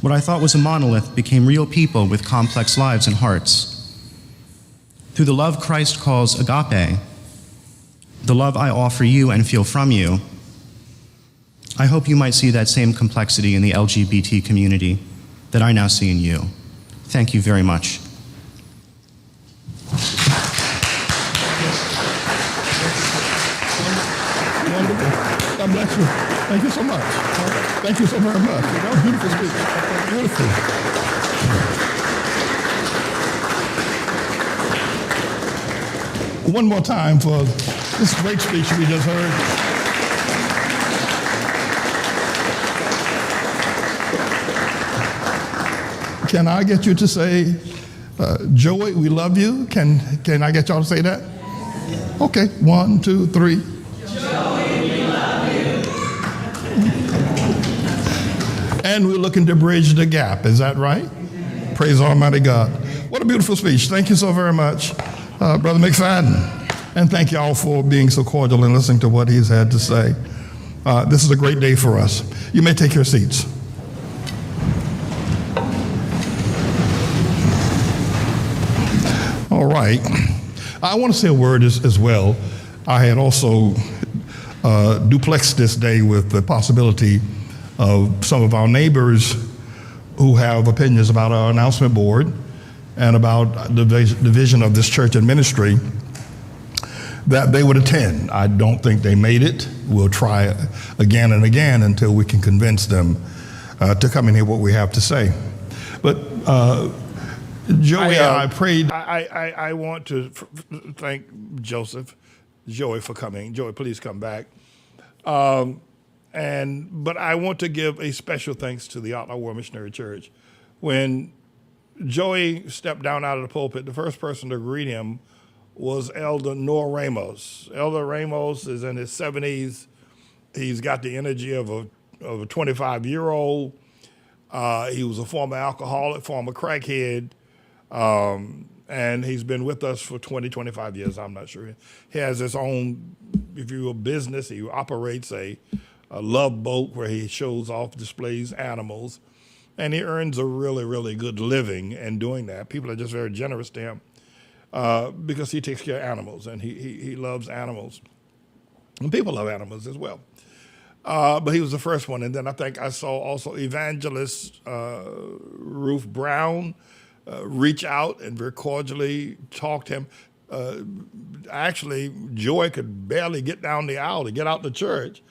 What I thought was a monolith became real people with complex lives and hearts. Through the love Christ calls agape, the love I offer you and feel from you, I hope you might see that same complexity in the LGBT community that I now see in you. Thank you very much. Wonderful. God bless you. Thank you so much. Thank you so very much. That was beautiful speech. Beautiful. One more time for this great speech we just heard. Can I get you to say, Joey, we love you? Can I get y'all to say that? Okay, 1, 2, 3. Joey, we love you. And we're looking to bridge the gap. Is that right? Praise Almighty God. What a beautiful speech. Thank you so very much, Brother McFadden. And thank you all for being so cordial and listening to what he's had to say. This is a great day for us. You may take your seats. All right. I want to say a word as well. I had also duplexed this day with the possibility of some of our neighbors who have opinions about our announcement board and about the vision of this church and ministry, that they would attend. I don't think they made it. We'll try again and again until we can convince them to come and hear what we have to say. But Joey, I prayed. I want to thank Joey for coming. Joey, please come back. But I want to give a special thanks to the Outlaw War Missionary Church. When Joey stepped down out of the pulpit, the first person to greet him was Elder Noah Ramos. Elder Ramos is in his 70s. He's got the energy of a 25-year-old. He was a former alcoholic, former crackhead. And he's been with us for 20, 25 years, I'm not sure. He has his own, if you will, business. He operates a love boat where he shows off, displays animals, and he earns a really, really good living in doing that. People are just very generous to him because he takes care of animals, and he loves animals. And people love animals as well. But he was the first one. And then I think I saw also evangelist Ruth Brown reach out and very cordially talk to him. Actually, Joy could barely get down the aisle to get out the church.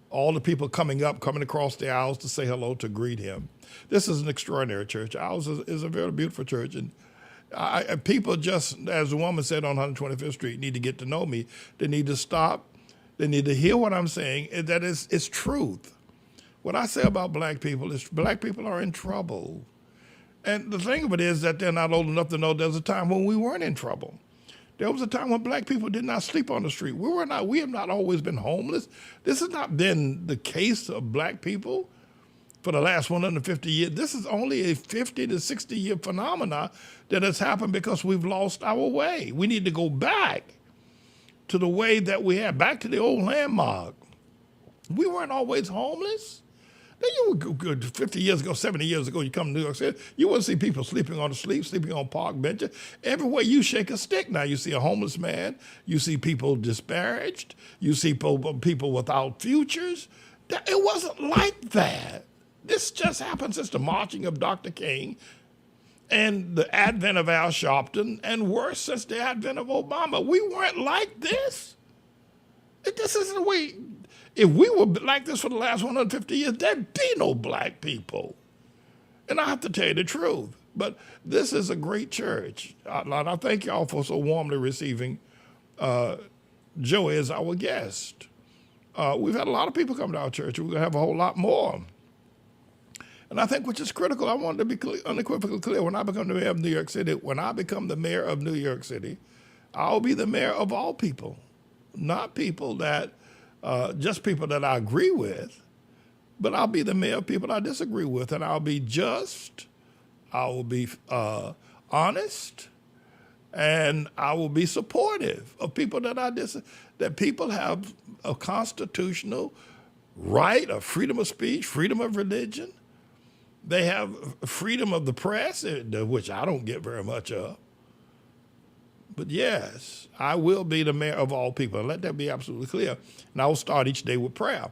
All the people coming across the aisles to say hello, to greet him. This is an extraordinary church. Ours is a very beautiful church. And people just, as the woman said on 125th Street, need to get to know me. They need to stop. They need to hear what I'm saying. That is, it's truth. What I say about black people is black people are in trouble. And the thing of it is that they're not old enough to know there's a time when we weren't in trouble. There was a time when black people did not sleep on the street. We have not always been homeless. This has not been the case of black people for the last 150 years. This is only a 50 to 60 year phenomena that has happened because we've lost our way. We need to go back to the way that we had, back to the old landmark. We weren't always homeless. Now, you were good 50 years ago, 70 years ago, you come to New York City, you wouldn't see people sleeping on the street, sleeping on park benches. Everywhere you shake a stick now, you see a homeless man, you see people disparaged, you see people without futures. It wasn't like that. This just happened since the marching of Dr. King and the advent of Al Sharpton, and worse, since the advent of Obama. We weren't like this. This isn't the way. If we were like this for the last 150 years, there'd be no black people. And I have to tell you the truth. But this is a great church. I thank y'all for so warmly receiving Joey as our guest. We've had a lot of people come to our church. We're going to have a whole lot more. And I think which is critical, I want to be unequivocally clear. When I become the mayor of New York City, I'll be the mayor of all people, not people that, just people that I agree with, but I'll be the mayor of people I disagree with, and I'll be just, I will be honest, and I will be supportive of people that people have a constitutional right of freedom of speech, freedom of religion. They have freedom of the press, which I don't get very much of. But yes, I will be the mayor of all people. And let that be absolutely clear. And I will start each day with prayer.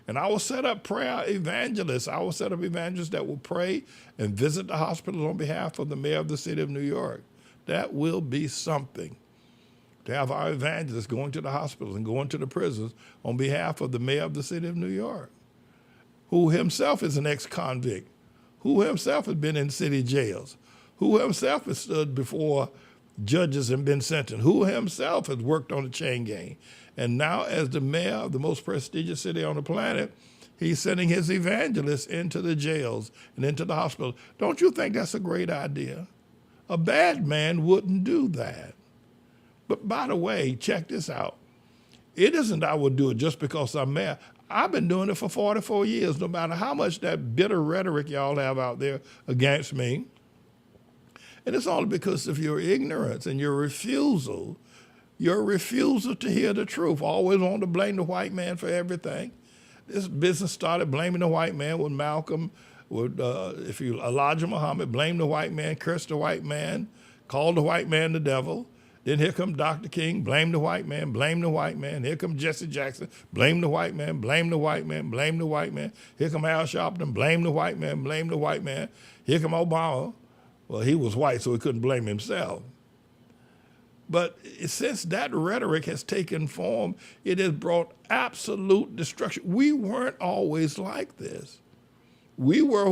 And I will set up prayer evangelists. I will set up evangelists that will pray and visit the hospitals on behalf of the mayor of the city of New York. That will be something. To have our evangelists going to the hospitals and going to the prisons on behalf of the mayor of the city of New York, who himself is an ex-convict, who himself has been in city jails, who himself has stood before judges and been sentenced, who himself has worked on the chain gang. And now as the mayor of the most prestigious city on the planet, he's sending his evangelists into the jails and into the hospitals. Don't you think that's a great idea? A bad man wouldn't do that. But by the way, check this out. It isn't I would do it just because I'm mayor. I've been doing it for 44 years, no matter how much that bitter rhetoric y'all have out there against me. And it's all because of your ignorance and your refusal to hear the truth. Always want to blame the white man for everything. This business started blaming the white man with Malcolm, with Elijah Muhammad, blamed the white man, cursed the white man, called the white man the devil. Then here comes Dr. King, blame the white man, blame the white man. Here comes Jesse Jackson, blame the white man, blame the white man, blame the white man. Here comes Al Sharpton, blame the white man, blame the white man. Here comes Obama. Well, he was white, so he couldn't blame himself. But since that rhetoric has taken form, it has brought absolute destruction. We weren't always like this. We were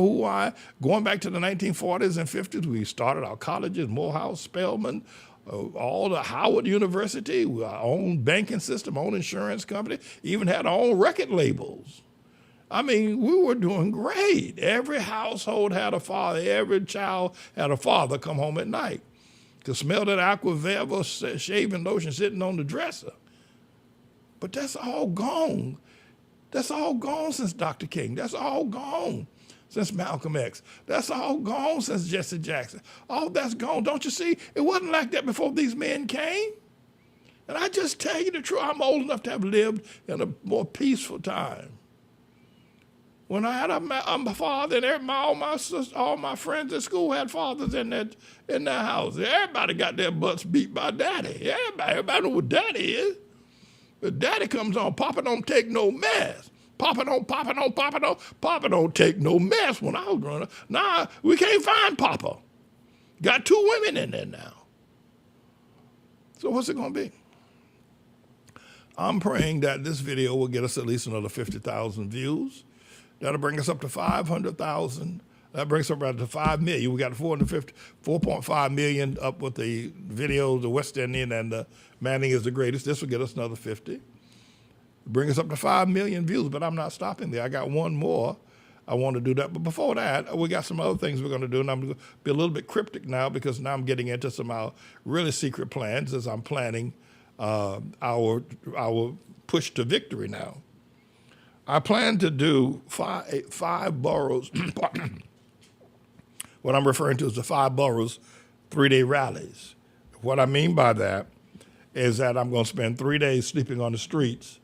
going back to the 1940s and 50s, we started our colleges, Morehouse, Spelman, all the Howard University, our own banking system, our own insurance company, even had our own record labels. I mean, we were doing great. Every household had a father. Every child had a father come home at night. Could smell that Aqua Velva shaving lotion sitting on the dresser. But that's all gone. That's all gone since Dr. King. That's all gone since Malcolm X. That's all gone since Jesse Jackson. All that's gone. Don't you see? It wasn't like that before these men came. And I just tell you the truth. I'm old enough to have lived in a more peaceful time. When I had a father, and all my friends at school had fathers in their house. Everybody got their butts beat by daddy. Everybody know what daddy is. But daddy comes on, Papa don't take no mess. Papa don't take no mess when I was growing up. Nah, we can't find Papa. Got 2 women in there now. So what's it going to be? I'm praying that this video will get us at least another 50,000 views. That'll bring us up to 500,000. That brings us up to 5 million. We got 4.5 million up with the videos, the West Indian and the Manning is the greatest. This will get us another 50. Bring us up to 5 million views, but I'm not stopping there. I got one more. I want to do that. But before that, we got some other things we're going to do, and I'm going to be a little bit cryptic now because now I'm getting into some of our really secret plans as I'm planning our push to victory now. I plan to do five boroughs. What I'm referring to is the 5 boroughs 3-day rallies. What I mean by that is that I'm going to spend 3 days sleeping on the streets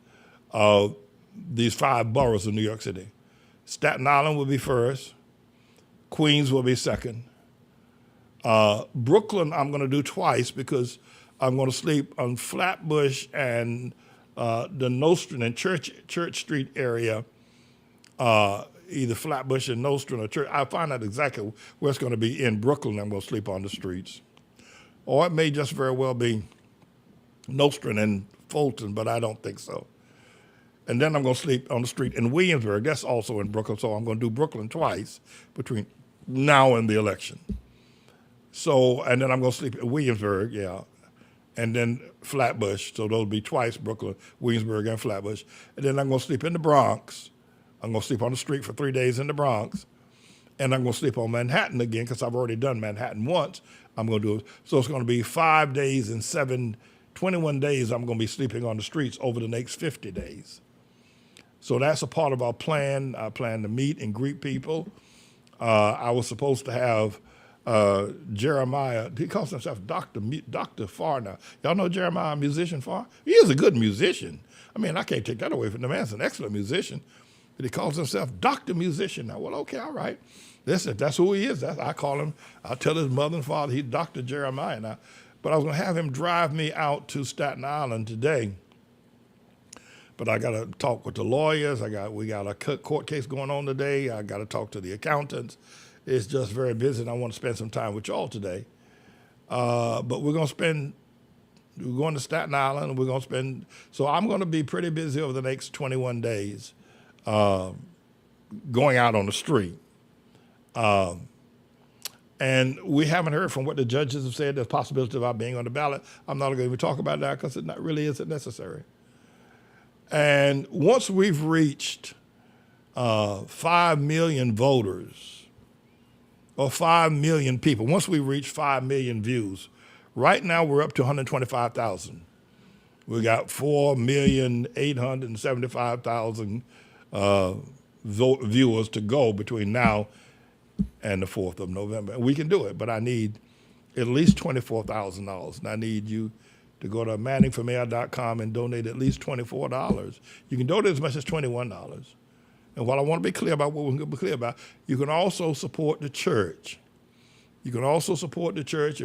of these 5 boroughs of New York City. Staten Island will be first. Queens will be second. Brooklyn I'm going to do twice because I'm going to sleep on Flatbush and the Nostrand and Church Street area, either Flatbush and Nostrand or Church. I'll find out exactly where it's going to be in Brooklyn. I'm going to sleep on the streets. Or it may just very well be Nostrand and Fulton, but I don't think so. And then I'm going to sleep on the street in Williamsburg. That's also in Brooklyn, so I'm going to do Brooklyn twice between now and the election. So, and then I'm going to sleep in Williamsburg, yeah, and then Flatbush. So those will be twice, Brooklyn, Williamsburg, and Flatbush. And then I'm going to sleep in the Bronx. I'm going to sleep on the street for 3 days in the Bronx. And I'm going to sleep on Manhattan again because I've already done Manhattan once. I'm going to do it. So it's going to be 5 days and 21 days I'm going to be sleeping on the streets over the next 50 days. So that's a part of our plan. I plan to meet and greet people. I was supposed to have Jeremiah. He calls himself Dr. Farr now. Y'all know Jeremiah, musician Farr? He is a good musician. I mean, I can't take that away from the man. He's an excellent musician. But he calls himself Dr. Musician now. Well, okay, all right. Listen, that's who he is. I call him, I'll tell his mother and father he's Dr. Jeremiah now. But I was going to have him drive me out to Staten Island today. But I got to talk with the lawyers. We got a court case going on today. I got to talk to the accountants. It's just very busy, and I want to spend some time with y'all today. But we're going to Staten Island, and we're going to spend, so I'm going to be pretty busy over the next 21 days going out on the street. And we haven't heard from what the judges have said. There's a possibility of our being on the ballot. I'm not going to even talk about that because it really isn't necessary. And once we've reached 5 million voters, or 5 million people, once we reach 5 million views, right now we're up to 125,000. We got 4,875,000 viewers to go between now and the 4th of November. And we can do it, but I need at least $24,000. And I need you to go to manningformayor.com and donate at least $24. You can donate as much as $21. And while I want to be clear about what we're going to be clear about, you can also support the church. You can also support the church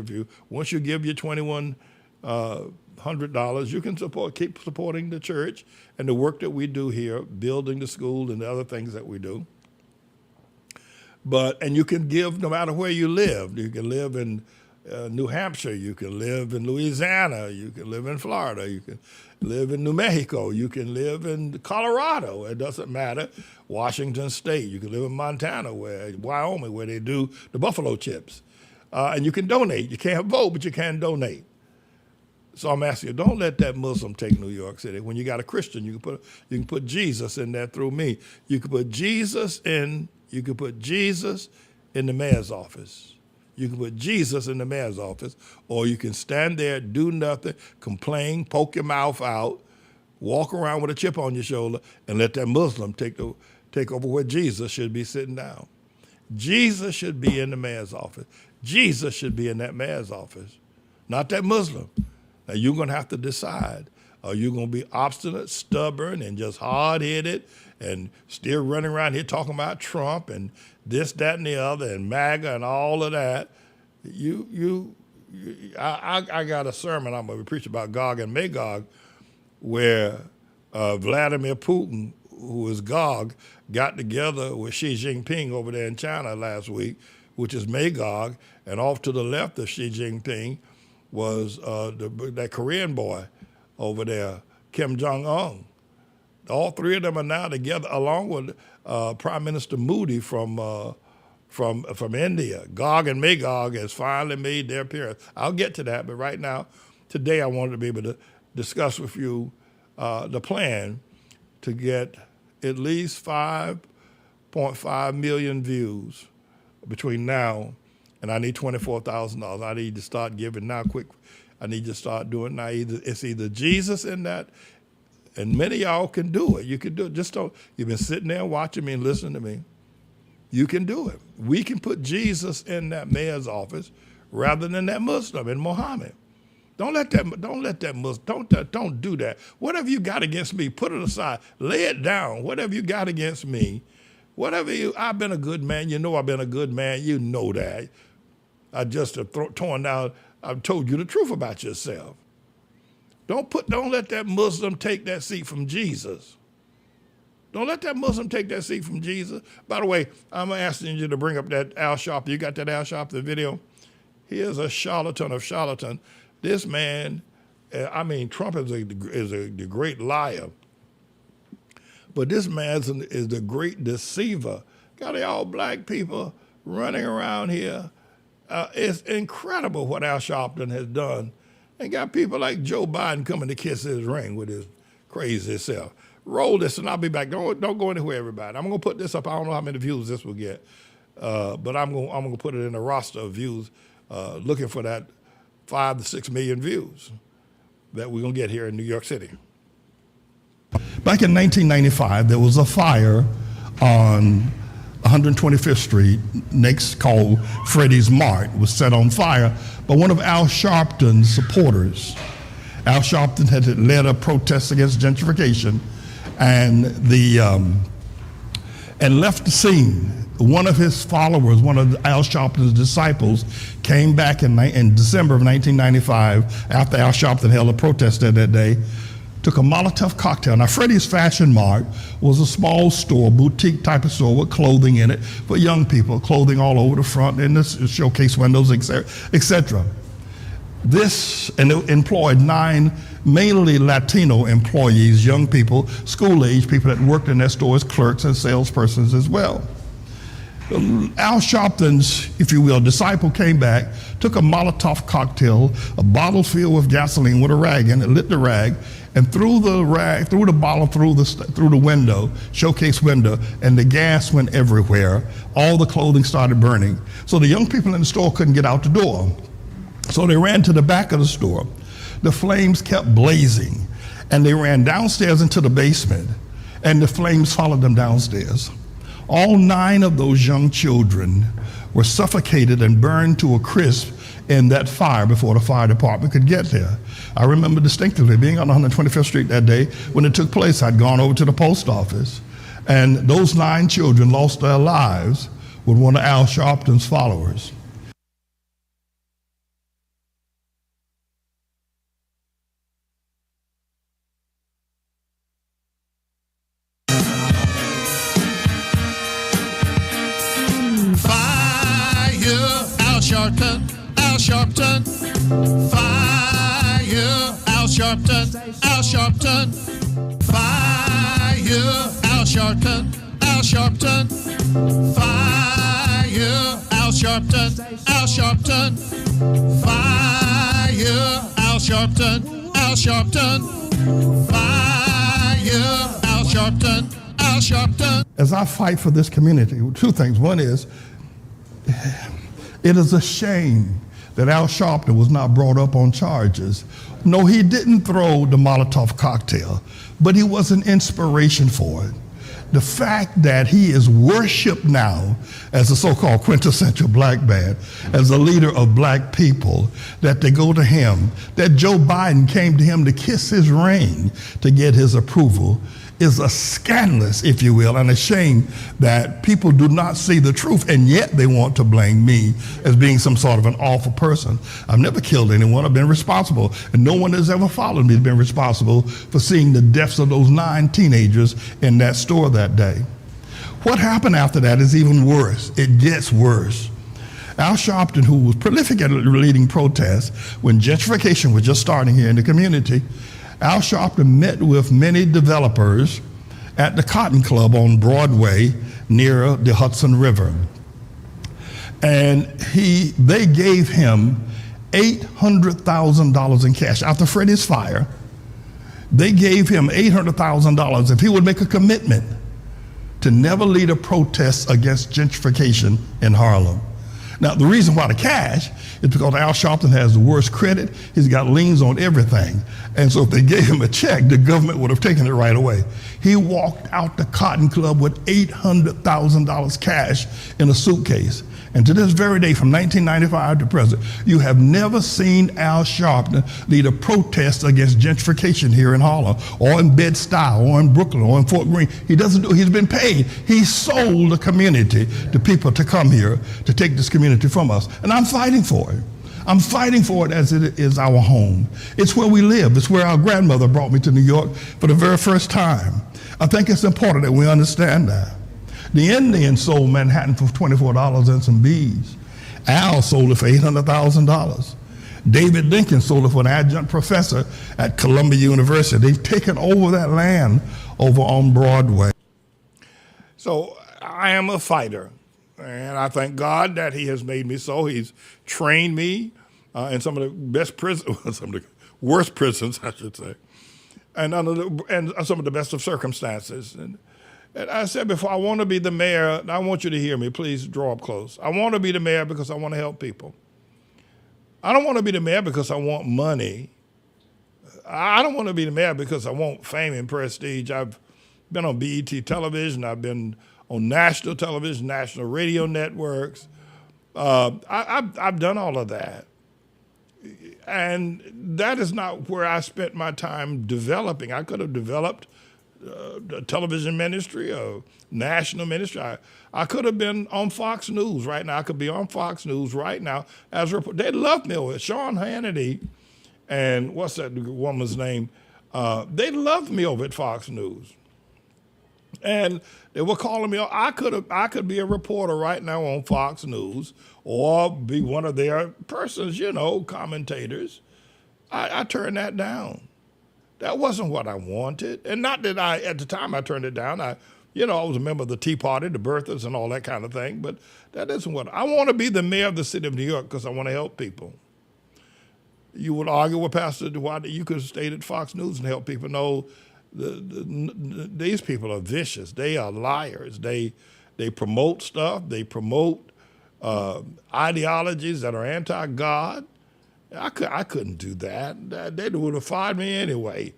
once you give your $2,100, you can keep supporting the church and the work that we do here, building the school and the other things that we do. And you can give no matter where you live. You can live in New Hampshire, you can live in Louisiana, you can live in Florida, you can live in New Mexico, you can live in Colorado, it doesn't matter, Washington State, you can live in Montana, Wyoming, where they do the buffalo chips. And you can donate. You can't vote, but you can donate. So I'm asking you, don't let that Muslim take New York City. When you got a Christian, you can put Jesus in there through me. You can put Jesus in the mayor's office. You can put Jesus in the mayor's office, or you can stand there, do nothing, complain, poke your mouth out, walk around with a chip on your shoulder, and let that Muslim take over where Jesus should be sitting down. Jesus should be in the mayor's office. Jesus should be in that mayor's office, not that Muslim. Now, you're going to have to decide. Are you going to be obstinate, stubborn, and just hard-headed and still running around here talking about Trump and this, that, and the other, and MAGA and all of that? I got a sermon I'm going to preach about Gog and Magog where Vladimir Putin, who is Gog, got together with Xi Jinping over there in China last week, which is Magog, and off to the left of Xi Jinping was that Korean boy over there, Kim Jong-un. All three of them are now together, along with Prime Minister Modi from India. Gog and Magog has finally made their appearance. I'll get to that, but right now, today I wanted to be able to discuss with you the plan to get at least 5 1.5 million views between now and I need $24,000. I need to start giving now quick. I need to start doing now. It's either Jesus in that, and many of y'all can do it. You can do it. Just don't, you've been sitting there watching me and listening to me. You can do it. We can put Jesus in that mayor's office rather than that Muslim in Muhammad. Don't let that Muslim, don't do that. Whatever you got against me, put it aside. Lay it down. Whatever you got against me, I've been a good man. You know I've been a good man. You know that. I just have torn down, I've told you the truth about yourself. Don't let that Muslim take that seat from Jesus. Don't let that Muslim take that seat from Jesus. By the way, I'm asking you to bring up that Al Sharpton. You got that Al Sharpton video? He is a charlatan of charlatan. This man, Trump is the great liar. But this man is the great deceiver. Got all black people running around here. It's incredible what Al Sharpton has done. And got people like Joe Biden coming to kiss his ring with his crazy self. Roll this and I'll be back. Don't go anywhere, everybody. I'm gonna put this up. I don't know how many views this will get, but I'm gonna put it in a roster of views, looking for that 5 to 6 million views that we're gonna get here in New York City. Back in 1995, there was a fire on 125th Street, next called Freddie's Mart, was set on fire by one of Al Sharpton's supporters. Al Sharpton had led a protest against gentrification and left the scene. One of his followers, one of Al Sharpton's disciples, came back in December of 1995 after Al Sharpton held a protest there that day, took a Molotov cocktail. Now, Freddie's Fashion Mart was a small store, boutique type of store with clothing in it for young people, clothing all over the front in the showcase windows, etc. And it employed 9 mainly Latino employees, young people, school-age people that worked in that store as clerks and salespersons as well. Al Sharpton's, if you will, disciple came back, took a Molotov cocktail, a bottle filled with gasoline with a rag in it, lit the rag, and threw the bottle through the window, showcase window, and the gas went everywhere. All the clothing started burning. So the young people in the store couldn't get out the door. So they ran to the back of the store. The flames kept blazing, and they ran downstairs into the basement, and the flames followed them downstairs. All 9 of those young children were suffocated and burned to a crisp in that fire before the fire department could get there. I remember distinctively being on 125th Street that day when it took place. I'd gone over to the post office, and those 9 children lost their lives with one of Al Sharpton's followers. Al Sharpton, fire, Al Sharpton, Al Sharpton, fire, Al Sharpton, Al Sharpton, fire, Al Sharpton, Al Sharpton, fire, Al Sharpton, Al Sharpton, fire, Al Sharpton, Al Sharpton. As I fight for this community, 2 things. One is, it is a shame that Al Sharpton was not brought up on charges. No, he didn't throw the Molotov cocktail, but he was an inspiration for it. The fact that he is worshiped now as a so-called quintessential black man, as a leader of black people, that they go to him, that Joe Biden came to him to kiss his ring to get his approval, is a scandalous, if you will, and a shame that people do not see the truth, and yet they want to blame me as being some sort of an awful person. I've never killed anyone. I've been responsible, and no one has ever followed me has been responsible for seeing the deaths of those 9 teenagers in that store that day. What happened after that is even worse. It gets worse. Al Sharpton, who was prolific at leading protests when gentrification was just starting here in the community, Al Sharpton met with many developers at the Cotton Club on Broadway near the Hudson River. And they gave him $800,000 in cash. After Freddie's fire, they gave him $800,000 if he would make a commitment to never lead a protest against gentrification in Harlem. Now, the reason why the cash is because Al Sharpton has the worst credit. He's got liens on everything. And so if they gave him a check, the government would have taken it right away. He walked out the Cotton Club with $800,000 cash in a suitcase. And to this very day, from 1995 to present, you have never seen Al Sharpton lead a protest against gentrification here in Harlem, or in Bed-Stuy, or in Brooklyn, or in Fort Greene. He doesn't do it. He's been paid. He sold the community to people to come here to take this community from us. And I'm fighting for it. I'm fighting for it as it is our home. It's where we live. It's where our grandmother brought me to New York for the very first time. I think it's important that we understand that. The Indian sold Manhattan for $24 and some beads. Al sold it for $800,000. David Lincoln sold it for an adjunct professor at Columbia University. They've taken over that land over on Broadway. So I am a fighter, and I thank God that he has made me so. He's trained me in some of the best prisons, some of the worst prisons, I should say, and some of the best of circumstances. And I said before, I want to be the mayor. I want you to hear me. Please draw up close. I want to be the mayor because I want to help people. I don't want to be the mayor because I want money. I don't want to be the mayor because I want fame and prestige. I've been on BET television. I've been on national television, national radio networks. I've done all of that. And that is not where I spent my time developing. I could have developed a television ministry, a national ministry. I could have been on Fox News right now. I could be on Fox News right now as a reporter. They love me over it. Sean Hannity and what's that woman's name? They loved me over at Fox News. And they were calling me. I could be a reporter right now on Fox News or be one of their persons, commentators. I turned that down. That wasn't what I wanted. And not that at the time I turned it down. I was a member of the Tea Party, the birthers and all that kind of thing, but that isn't what I want to be the mayor of the city of New York because I want to help people. You would argue with Pastor Dwight that you could have stayed at Fox News and help people. No, these people are vicious. They are liars. They promote stuff. They promote ideologies that are anti-God. I couldn't do that. They would have fired me anyway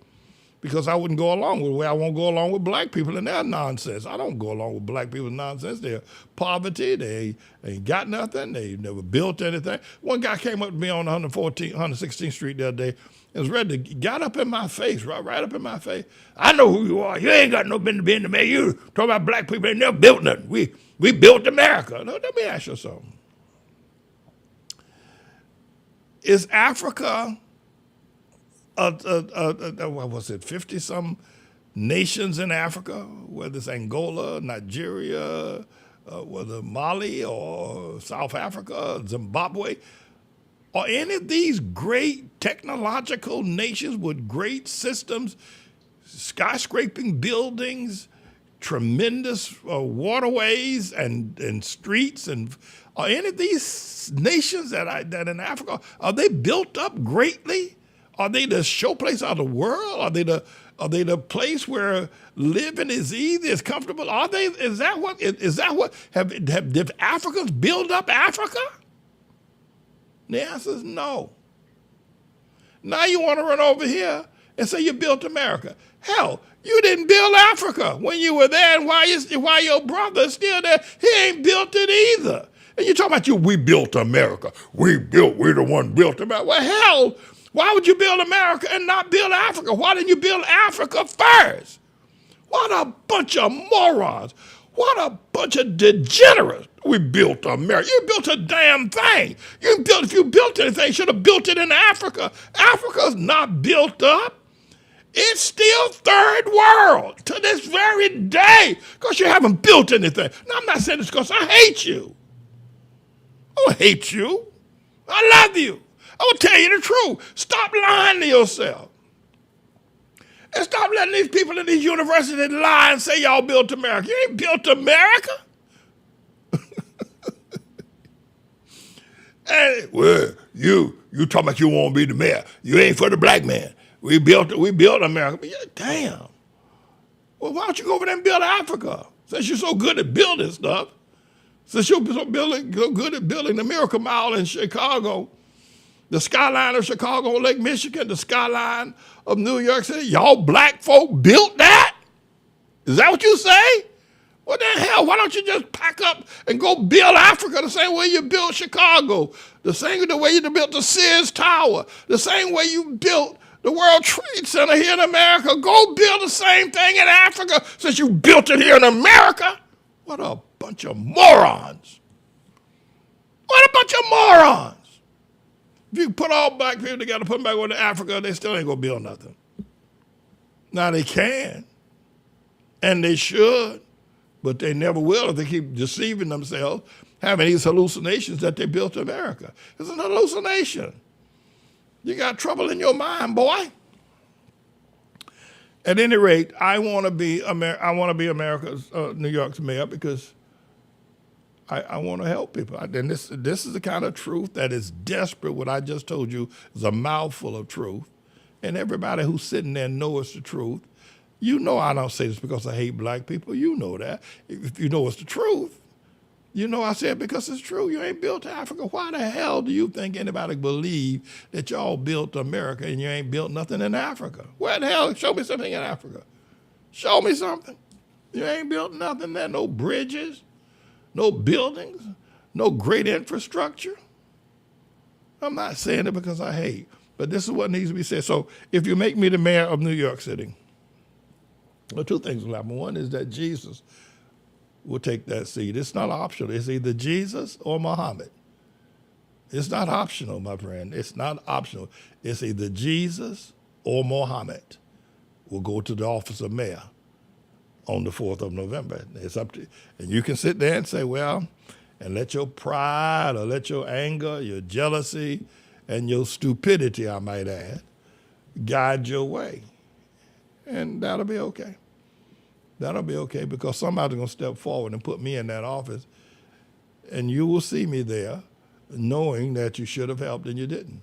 because I wouldn't go along with the way I won't go along with black people and their nonsense. I don't go along with black people's nonsense. They're poverty. They ain't got nothing. They never built anything. One guy came up to me on 116th Street the other day and was ready to got up in my face, right up in my face. I know who you are. You ain't got no business being the mayor. You talk about black people. They never built nothing. We built America. No, let me ask you something. Is Africa, what was it, 50-some nations in Africa, whether it's Angola, Nigeria, whether Mali or South Africa, Zimbabwe, are any of these great technological nations with great systems, skyscraping buildings, tremendous waterways and streets, and are any of these nations that in Africa, are they built up greatly? Are they the showplace of the world? Are they the place where living is easy, is comfortable? Are they? Is that what did Africans build up Africa? The answer is no. Now you want to run over here and say you built America. Hell, you didn't build Africa when you were there, and while your brother's still there, he ain't built it either. And you're talking about we built America. We're the one built America. Well, hell, why would you build America and not build Africa? Why didn't you build Africa first? What a bunch of morons. What a bunch of degenerates. We built America. You built a damn thing. If you built anything, you should have built it in Africa. Africa's not built up. It's still third world to this very day because you haven't built anything. Now, I'm not saying this because I hate you. I don't hate you. I love you. I will tell you the truth. Stop lying to yourself. And stop letting these people in these universities lie and say y'all built America. You ain't built America. And, well, you talking about you want to be the mayor. You ain't for the black man. We built America. But yeah, damn. Well, why don't you go over there and build Africa? Since you're so good at building stuff, since you're so good at building the Miracle Mile in Chicago, the skyline of Chicago, Lake Michigan, the skyline of New York City, y'all black folk built that? Is that what you say? What the hell? Why don't you just pack up and go build Africa the same way you built Chicago, the same way you built the Sears Tower, the same way you built the World Trade Center here in America? Go build the same thing in Africa since you built it here in America. What a bunch of morons. What a bunch of morons. If you put all black people together, put them back over to Africa, they still ain't going to build nothing. Now they can, and they should, but they never will if they keep deceiving themselves, having these hallucinations that they built America. It's an hallucination. You got trouble in your mind, boy. At any rate, I want to be America's New York's mayor because I want to help people. And this is the kind of truth that is desperate. What I just told you is a mouthful of truth, and everybody who's sitting there knows the truth. You know I don't say this because I hate black people. You know that. If you know it's the truth, you know I say it because it's true. You ain't built Africa. Why the hell do you think anybody believe that y'all built America and you ain't built nothing in Africa? Where the hell? Show me something in Africa. Show me something. You ain't built nothing there. No bridges, no buildings, no great infrastructure. I'm not saying it because I hate, but this is what needs to be said. So if you make me the mayor of New York City, well, two things will happen. One is that Jesus will take that seat. It's not optional. It's either Jesus or Muhammad. It's not optional, my friend. It's not optional. It's either Jesus or Muhammad will go to the office of mayor on the 4th of November. It's up to you. And you can sit there and say, well, and let your pride or let your anger, your jealousy, and your stupidity, I might add, guide your way. And that'll be okay. That'll be okay because somebody's going to step forward and put me in that office, and you will see me there knowing that you should have helped and you didn't.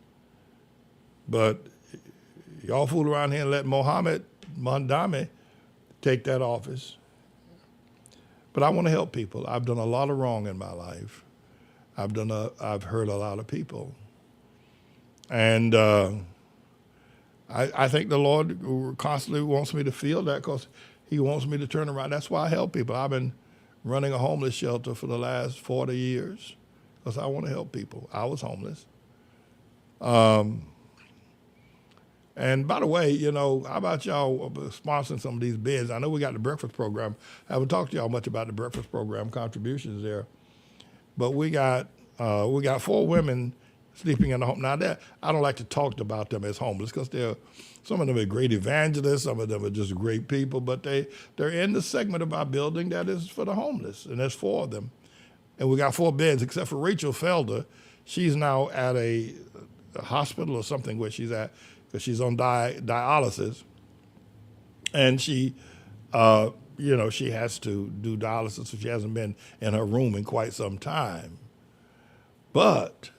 But y'all fool around here and let Mohammed Mondami take that office. But I want to help people. I've done a lot of wrong in my life. I've hurt a lot of people. And I think the Lord constantly wants me to feel that because he wants me to turn around. That's why I help people. I've been running a homeless shelter for the last 40 years because I want to help people. I was homeless. And by the way, you know, how about y'all sponsoring some of these beds? I know we got the breakfast program. I haven't talked to y'all much about the breakfast program contributions there, but we got 4 women sleeping in the home. Now that I don't like to talk about them as homeless because some of them are great evangelists, some of them are just great people, but they're in the segment of our building that is for the homeless, and there's 4 of them. And we got 4 beds, except for Rachel Felder. She's now at a hospital or something where she's at because she's on dialysis. And she, she has to do dialysis, so she hasn't been in her room in quite some time. But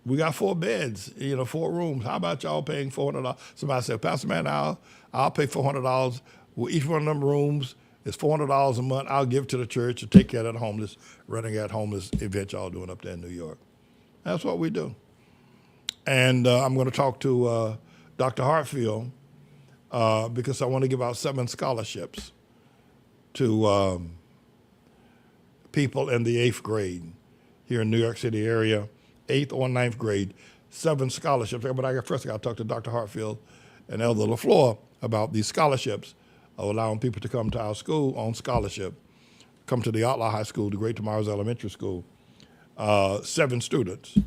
we got 4 beds, 4 rooms. How about y'all paying $400? Somebody said, Pastor Man, I'll pay $400. Well, each one of them rooms is $400 a month. I'll give it to the church to take care of the homeless, running that homeless event y'all doing up there in New York. That's what we do. And I'm going to talk to Dr. Hartfield because I want to give out 7 scholarships to people in the 8th grade here in New York City area, 8th or 9th grade, 7 scholarships. But I got to talk to Dr. Hartfield and Elder LaFleur about these scholarships of allowing people to come to our school on scholarship, come to the Outlaw High School, the Great Tomorrow's Elementary School, 7 students.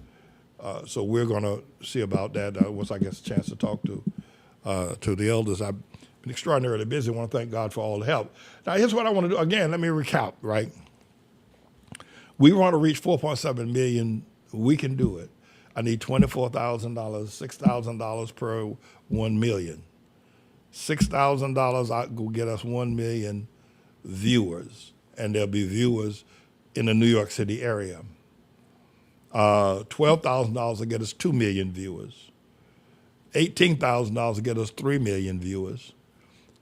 So we're going to see about that once I get a chance to talk to the elders. I've been extraordinarily busy. I want to thank God for all the help. Now, here's what I want to do. Again, let me recap, right? We want to reach 4.7 million. We can do it. I need $24,000, $6,000 per 1 million. $6,000 will get us 1 million viewers, and there'll be viewers in the New York City area. $12,000 will get us 2 million viewers. $18,000 will get us 3 million viewers.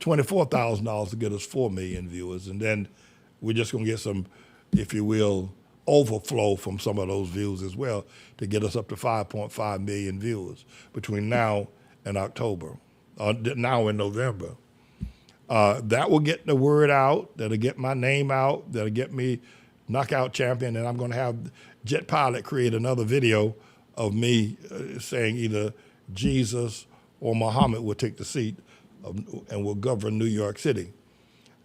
$24,000 to get us 4 million viewers. And then we're just going to get some, if you will, overflow from some of those views as well to get us up to 5.5 million viewers between now and October, now and November. That will get the word out. That'll get my name out. That'll get me knockout champion. And I'm going to have Jet Pilot create another video of me saying either Jesus or Muhammad will take the seat and will govern New York City.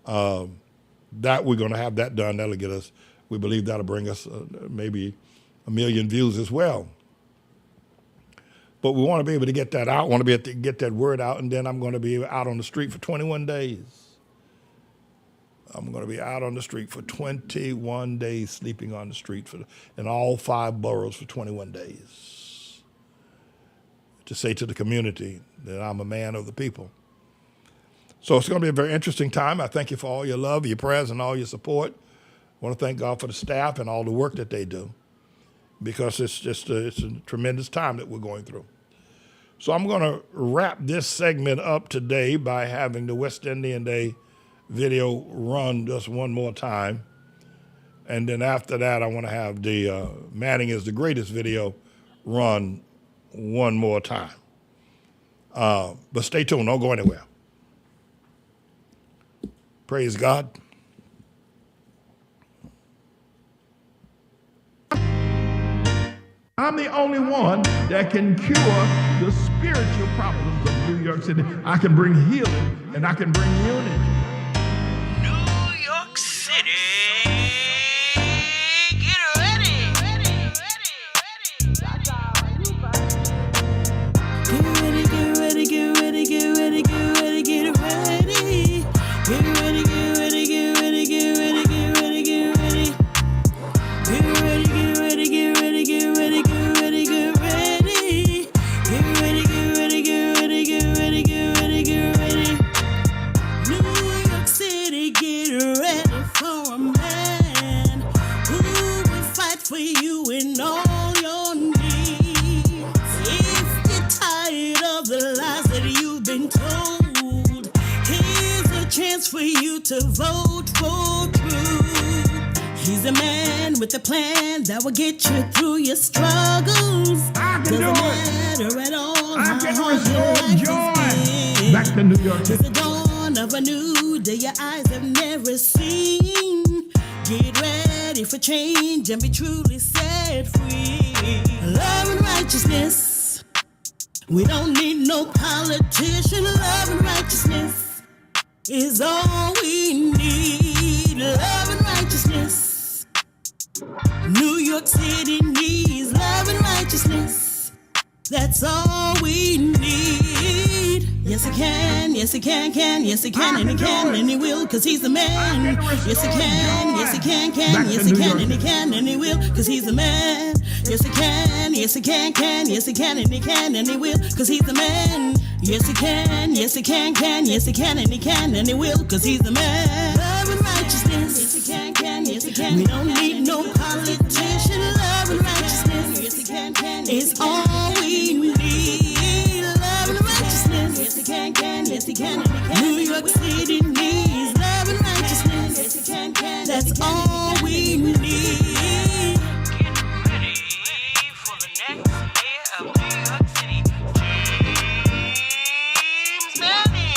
That we're going to have that done. That'll get us, we believe that'll bring us maybe 1 million views as well. But we want to be able to get that out, want to be able to get that word out, and then I'm going to be out on the street for 21 days. I'm going to be out on the street for 21 days, sleeping on the street in all 5 boroughs for 21 days. To say to the community that I'm a man of the people. So it's going to be a very interesting time. I thank you for all your love, your prayers, and all your support. I want to thank God for the staff and all the work that they do, because it's a tremendous time that we're going through. So I'm going to wrap this segment up today by having the West Indian Day video run just one more time. And then after that, I want to have the Manning is the Greatest video run one more time. But stay tuned, don't go anywhere. Praise God. I'm the only one that can cure the spiritual problems of New York City. I can bring healing and I can bring unity. New York City, get ready. Get ready, get ready, get ready, get ready, get ready, get ready. Get ready, get ready, get ready, get ready, get ready, get ready. Get ready, get ready, get ready, get ready, get ready, get ready. Get ready, get ready, get ready, get ready, get ready, get ready. New York City, get ready for a man who will fight for you in all your needs. If you're tired of the lies that you've been told, here's a chance for you to vote for truth. He's a man with a plan that will get you through your struggles. Doesn't matter at all I how can hard restore your life joy. has been. Back to New York It's City. the dawn of a new day your eyes have never seen. Get ready for change and be truly set free. Love and righteousness. We don't need no politician. Love and righteousness is all we need. Love and righteousness. New York City needs love and righteousness. That's all we need. Yes, he can, yes, he can, yes, he can, and he can, and he will, cause he's the man. Yes, he can, yes, he can, yes, he can, and he can, and he will, cause he's the man. Yes, he can, yes, he can, yes, he can, and he can, and he will, cause he's the man. Yes, he can, yes, he can, yes, he can, and he can, and he will, cause he's the man. Love and righteousness. Yes, he can, yes, he can. We don't need no politician. Love and righteousness. Yes, he can, it's all we need. Love and righteousness. Yes, he can, yes, he can, and he can. New York City needs love and righteousness. Yes, he can, that's all we need. Get ready for the next mayor of New York City, James Manning.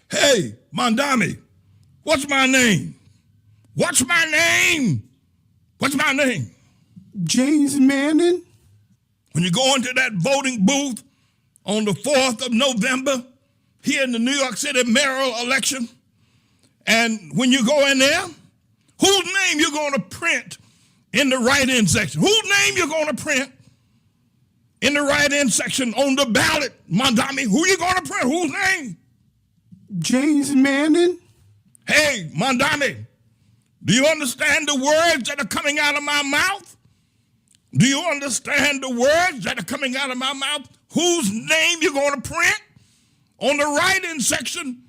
Hey, Mondami, what's my name? What's my name? What's my name? James Manning. When you go into that voting booth on the 4th of November here in the New York City mayoral election, and when you go in there, whose name you're going to print in the write-in section? Whose name you're going to print in the write-in section on the ballot, Mondami? Who you going to print? Whose name? James Manning. Hey, Mondami, do you understand the words that are coming out of my mouth? Do you understand the words that are coming out of my mouth? Whose name you're going to print on the write-in section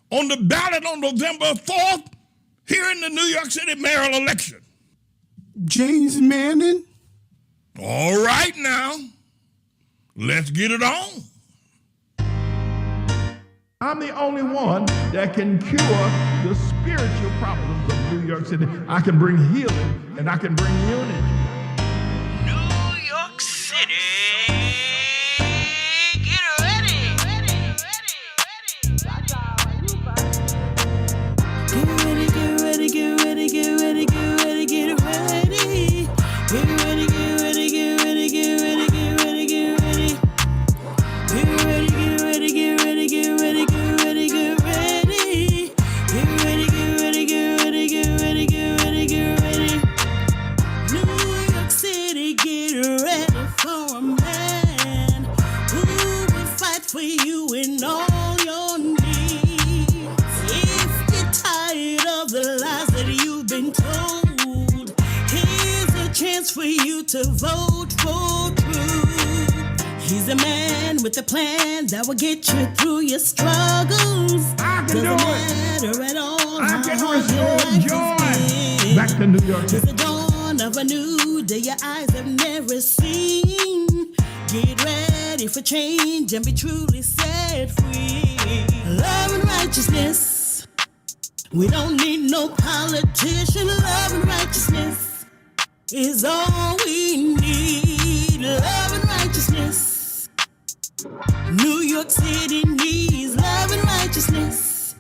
on the ballot on November 4th here in the New York City mayoral election? James Manning. All right now, let's get it on. I'm the only one that can cure the spiritual problems of New York City. I can bring healing and I can bring unity. New York City. Get ready. Get ready, get ready, get ready, get ready, get ready, get ready. Get ready, get ready, get ready, get ready, get ready, get ready. Get ready, get ready, get ready, get ready, get ready, get ready. Get ready, get ready, get ready, get ready, get ready, get ready. New York City, get ready for a man who will fight for you in all your needs. If you're tired of the lies that you've been told, here's a chance for you to vote for truth. He's a man with a plan that will get you through your struggles. I can Doesn't do it. matter at all I how can hard your restore life joy. has been. Back to New York It's City. the dawn of a new day your eyes have never seen. Get ready for change and be truly set free. Love and righteousness. We don't need no politician. Love and righteousness is all we need. Love and righteousness. New York City needs love and righteousness.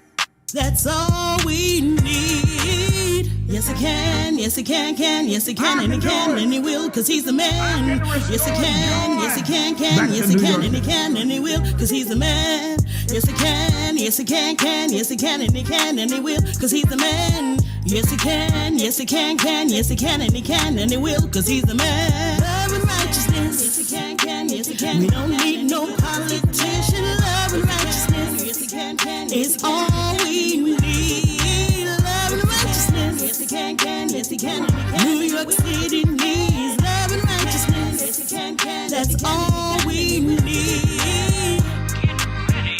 That's all we need. Yes, he can, yes, he can, yes, he can, and he can, and he will, cause he's the man. Yes, he can, yes, he can, yes, he can, and he can, and he will, cause he's the man. Yes, he can, yes, he can, yes, he can, and he can, and he will, cause he's the man. Yes, he can, yes, he can, yes, he can, and he can, and he will, cause he's the man. Love and righteousness. Yes, he can, yes, he can. We don't need no politician. Love and righteousness. Yes, he can, is all we need. Love and righteousness. Yes, he can, yes, he can, and he can. New York City needs love and righteousness. Yes, he can, that's all we need. Get ready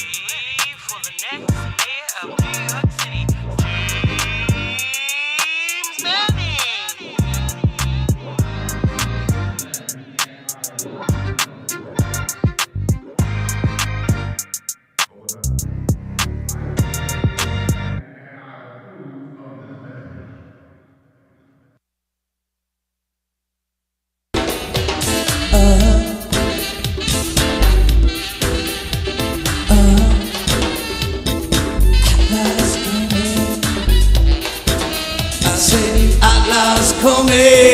for the next mayor of New York City, James Manning. Outlaws coming.